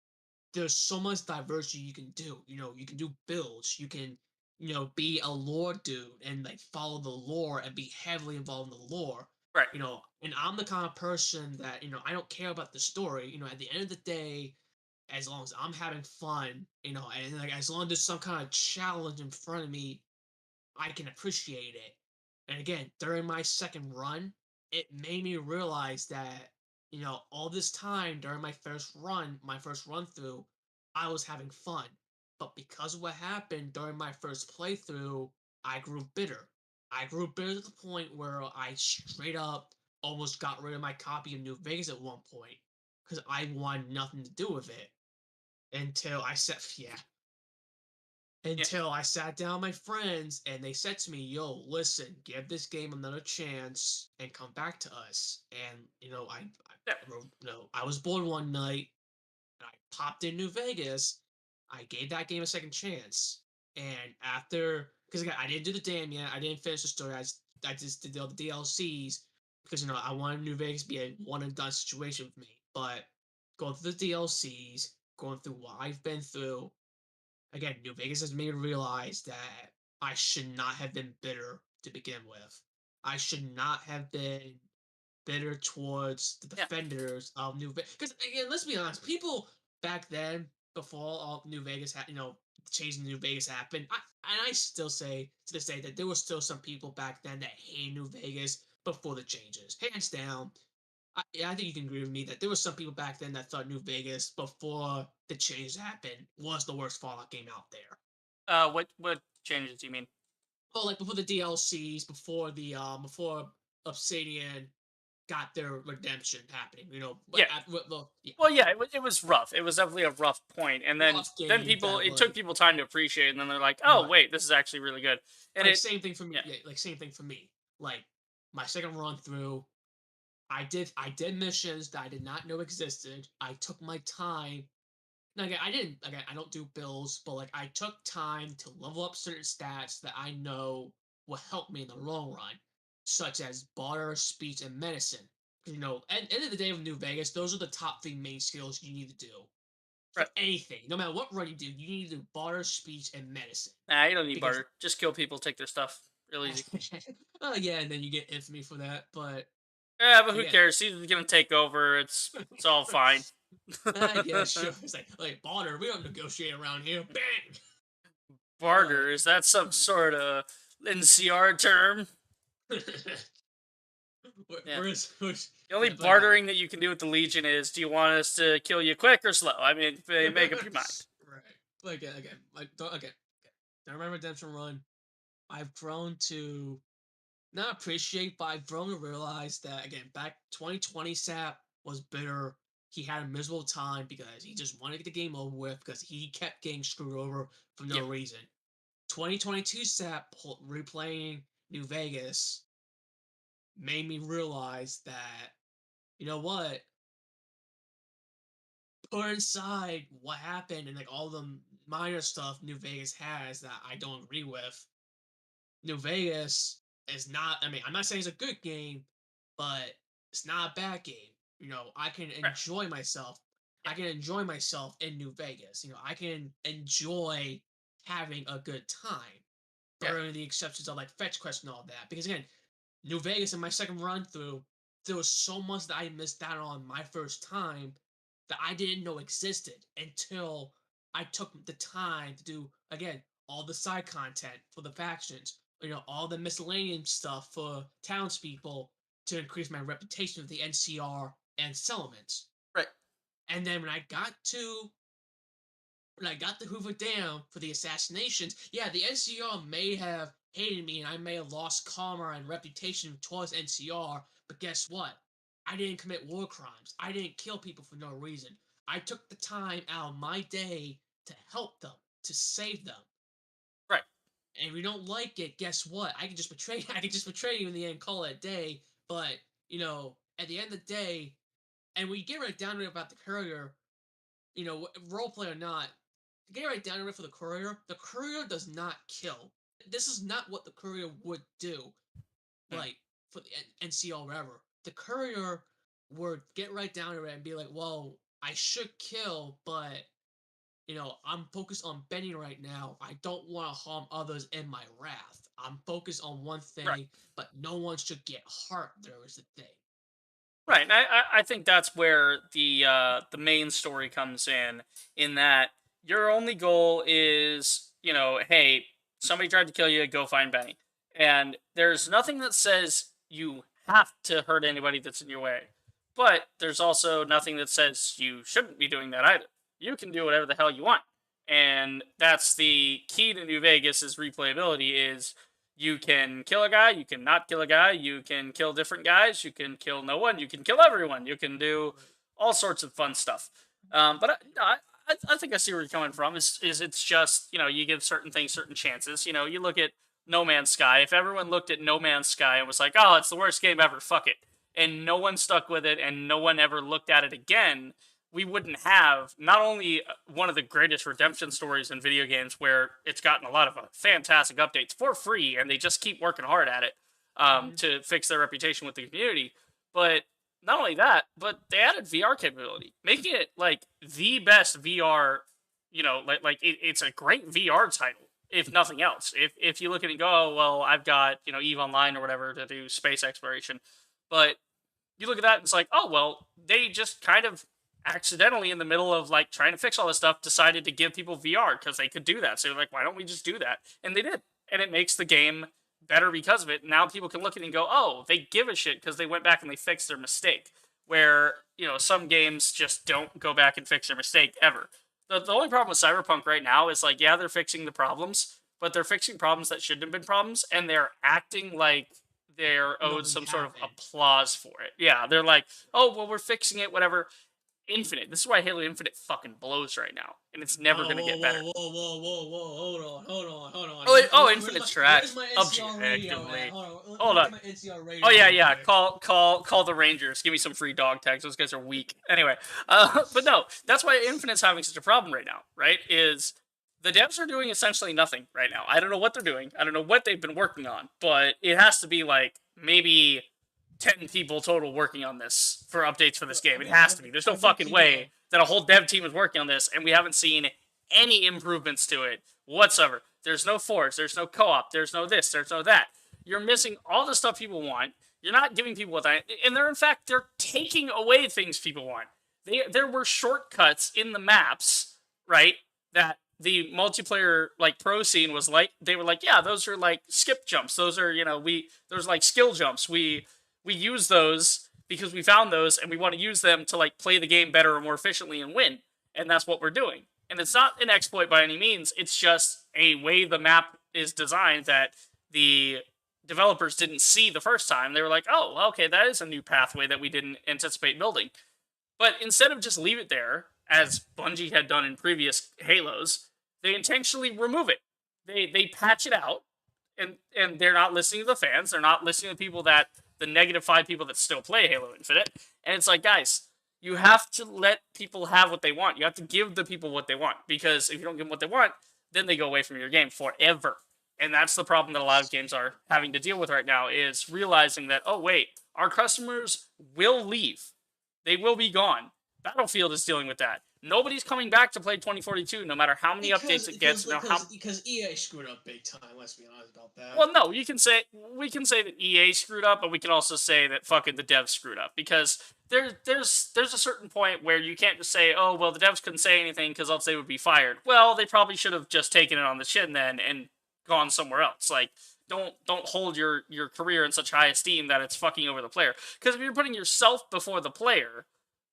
there's so much diversity you can do. You can do builds. You can, be a lore dude and like follow the lore and be heavily involved in the lore. Right. And I'm the kind of person that, I don't care about the story. At the end of the day, as long as I'm having fun, and like as long as there's some kind of challenge in front of me, I can appreciate it. And again, during my second run, it made me realize that, all this time during my first run through, I was having fun. But because of what happened during my first playthrough, I grew bitter. I grew bitter to the point where I straight up almost got rid of my copy of New Vegas at one point because I wanted nothing to do with it until I said, yeah, Yeah. until I sat down with my friends and they said to me, "Yo, listen, give this game another chance and come back to us." And Yeah. I was bored one night and I popped in New Vegas. I gave that game a second chance, and after, because again, I didn't do the dam yet, I didn't finish the story. I just did all the DLCs because I wanted New Vegas to be a one and done situation with me. But going through the DLCs, going through what I've been through, again, New Vegas has made me realize that I should not have been bitter to begin with. I should not have been bitter towards the Yeah. defenders of New Vegas. Because again, let's be honest, people back then, before all New Vegas had, changing New Vegas happened, I still say to this day that there were still some people back then that hated New Vegas before the changes. Hands down, I think you can agree with me that there were some people back then that thought New Vegas, before the change happened, was the worst Fallout game out there. What changes do you mean? Well, like before the DLCs, before Obsidian got their redemption happening, but Yeah. well, yeah, Well, yeah, it was rough. It was definitely a rough point, and rough then game people that it took like people time to appreciate, it, and then they're like, oh right, wait, this is actually really good, and like it same thing for me, yeah yeah, like same thing for me. Like my second run through, I did missions that I did not know existed. I took my time. Now, again, I don't do builds, but like I took time to level up certain stats that I know will help me in the long run, such as barter, speech, and medicine. At the end of the day with New Vegas, those are the top three main skills you need to do for right. anything. No matter what run you do, you need to do barter, speech, and medicine. Nah, you don't need Because barter. Just kill people, take their stuff. Real easy. oh yeah, and then you get infamy for that. But Yeah, but who again, cares? He's gonna take over. It's all fine. yeah, sure. It's like barter. We don't negotiate around here. Bang. Barter, is that some sort of NCR term? Yeah. Where's The only yeah, but again, bartering that you can do with the Legion is, do you want us to kill you quick or slow? I mean, make up your mind. right. But again, like don't remember Redemption Run. I've grown to not appreciate, but I've grown to realize that again, back 2020 Sap was bitter. He had a miserable time because he just wanted to get the game over with because he kept getting screwed over for no Yep. reason. 2022 Sap replaying New Vegas made me realize that, you know what, put aside what happened and like all the minor stuff New Vegas has that I don't agree with. New Vegas is not. I mean, I'm not saying it's a good game, but it's not a bad game. I can Right. enjoy myself. Yeah. I can enjoy myself in New Vegas. I can enjoy having a good time, Yeah. barring the exceptions of like fetch quest and all that. Because again, New Vegas in my second run through, there was so much that I missed out on my first time that I didn't know existed until I took the time to do, again, all the side content for the factions, all the miscellaneous stuff for townspeople to increase my reputation with the NCR and settlements. Right. And then when I got the Hoover Dam for the assassinations, yeah, the NCR may have hated me and I may have lost karma and reputation towards NCR, but guess what? I didn't commit war crimes. I didn't kill people for no reason. I took the time out of my day to help them, to save them. Right. And if you don't like it, guess what? I can just betray I can just betray you in the end, call it a day. But, at the end of the day, and we get right down to it about the courier, roleplay or not, to get right down to it for the courier does not kill. This is not what the courier would do, like, for the NCL or whatever. The courier would get right down to it and be like, well, I should kill, but, I'm focused on Benny right now. I don't want to harm others in my wrath. I'm focused on one thing, Right. but no one should get hurt, there is the thing. Right, and I think that's where the main story comes in that your only goal is, hey, somebody tried to kill you, go find Benny. And there's nothing that says you have to hurt anybody that's in your way. But there's also nothing that says you shouldn't be doing that either. You can do whatever the hell you want. And that's the key to New Vegas is replayability is you can kill a guy, you can not kill a guy, you can kill different guys, you can kill no one, you can kill everyone, you can do all sorts of fun stuff. But I think I see where you're coming from. Is it's just, you give certain things certain chances. You look at No Man's Sky. If everyone looked at No Man's Sky and was like, oh, it's the worst game ever, fuck it, and no one stuck with it and no one ever looked at it again, we wouldn't have not only one of the greatest redemption stories in video games where it's gotten a lot of fantastic updates for free and they just keep working hard at it to fix their reputation with the community, but not only that, but they added VR capability, making it like the best VR, it's a great VR title, if nothing else. If you look at it and go, oh, well, I've got, EVE Online or whatever to do space exploration, but you look at that and it's like, oh, well, they just kind of accidentally in the middle of like trying to fix all this stuff decided to give people VR because they could do that. So like, why don't we just do that? And they did. And it makes the game better because of it. Now people can look at it and go, oh, they give a shit because they went back and they fixed their mistake. Where, some games just don't go back and fix their mistake ever. The only problem with Cyberpunk right now is like, yeah, they're fixing the problems, but they're fixing problems that shouldn't have been problems, and they're acting like they're owed some sort of applause for it. Yeah, they're like, oh, well, we're fixing it, whatever. Infinite. This is why Halo Infinite fucking blows right now, and it's never gonna get better. Whoa, hold on. Oh, Infinite's trash. Objectively. Hold on. Oh yeah. Call the Rangers. Give me some free dog tags. Those guys are weak. Anyway, but no, that's why Infinite's having such a problem right now. Right? Is the devs are doing essentially nothing right now. I don't know what they're doing. I don't know what they've been working on, but it has to be like maybe 10 people total working on this for updates for this game. It has to be. There's no fucking way that a whole dev team is working on this and we haven't seen any improvements to it whatsoever. There's no force, there's no co-op, there's no this, there's no that. You're missing all the stuff people want. You're not giving people what they... And they're taking away things people want. There were shortcuts in the maps, right, that the multiplayer, like, pro scene was like... They were like, yeah, those are, like, skip jumps. Those are, those are, like, skill jumps. We use those because we found those and we want to use them to like play the game better or more efficiently and win. And that's what we're doing. And it's not an exploit by any means. It's just a way the map is designed that the developers didn't see the first time. They were like, oh, okay, that is a new pathway that we didn't anticipate building. But instead of just leave it there, as Bungie had done in previous Halos, they intentionally remove it. They patch it out and they're not listening to the fans. They're not listening to people that the -5 people that still play Halo Infinite. And it's like, guys, you have to let people have what they want. You have to give the people what they want. Because if you don't give them what they want, then they go away from your game forever. And that's the problem that a lot of games are having to deal with right now, is realizing that, oh, wait, our customers will leave. They will be gone. Battlefield is dealing with that. Nobody's coming back to play 2042, no matter how many updates it gets. Because EA screwed up big time. Let's be honest about that. Well, no, we can say that EA screwed up, but we can also say that fucking the devs screwed up, because there's a certain point where you can't just say, oh well, the devs couldn't say anything because else they would be fired. Well, they probably should have just taken it on the chin then and gone somewhere else. Like, don't hold your career in such high esteem that it's fucking over the player. Because if you're putting yourself before the player,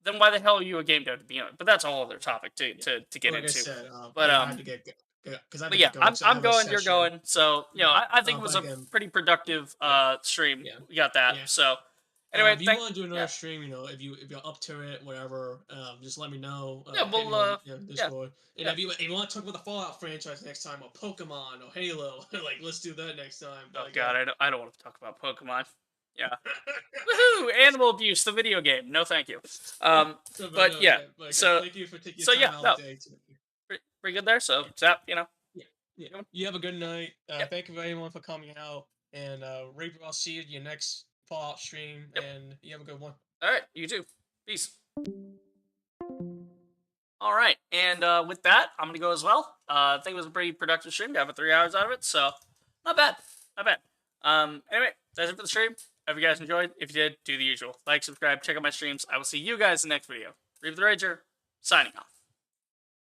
then why the hell are you a game dev to be on? But that's a whole other topic to get like into. I said, But I had to get because but yeah, I'm going, you're going. So, you know, I think it was a pretty productive stream. Yeah. We got that. Yeah. So anyway, if you want to do another stream, you know, if you're up to it, whatever, just let me know. Yeah, we'll, Discord. And if you want to talk about the Fallout franchise next time, or Pokemon, or Halo, like, let's do that next time. Oh god, I don't want to talk about Pokemon. Yeah. Woohoo! Animal abuse, the video game. No, thank you. But yeah. So thank you for taking so time yeah, out no, today. pretty good there. So Zap, you know. Yeah. You have a good night. Yep. Thank you everyone for coming out. And Reaper, I'll see you at your next Fallout stream. Yep. And you have a good one. All right, you too. Peace. All right, and with that, I'm gonna go as well. I think it was a pretty productive stream. Got about 3 hours out of it, so not bad, not bad. Anyway, that's it for the stream. Hope you guys enjoyed. If you did, do the usual. Like, subscribe, check out my streams. I will see you guys in the next video. Reaper the Rager, signing off.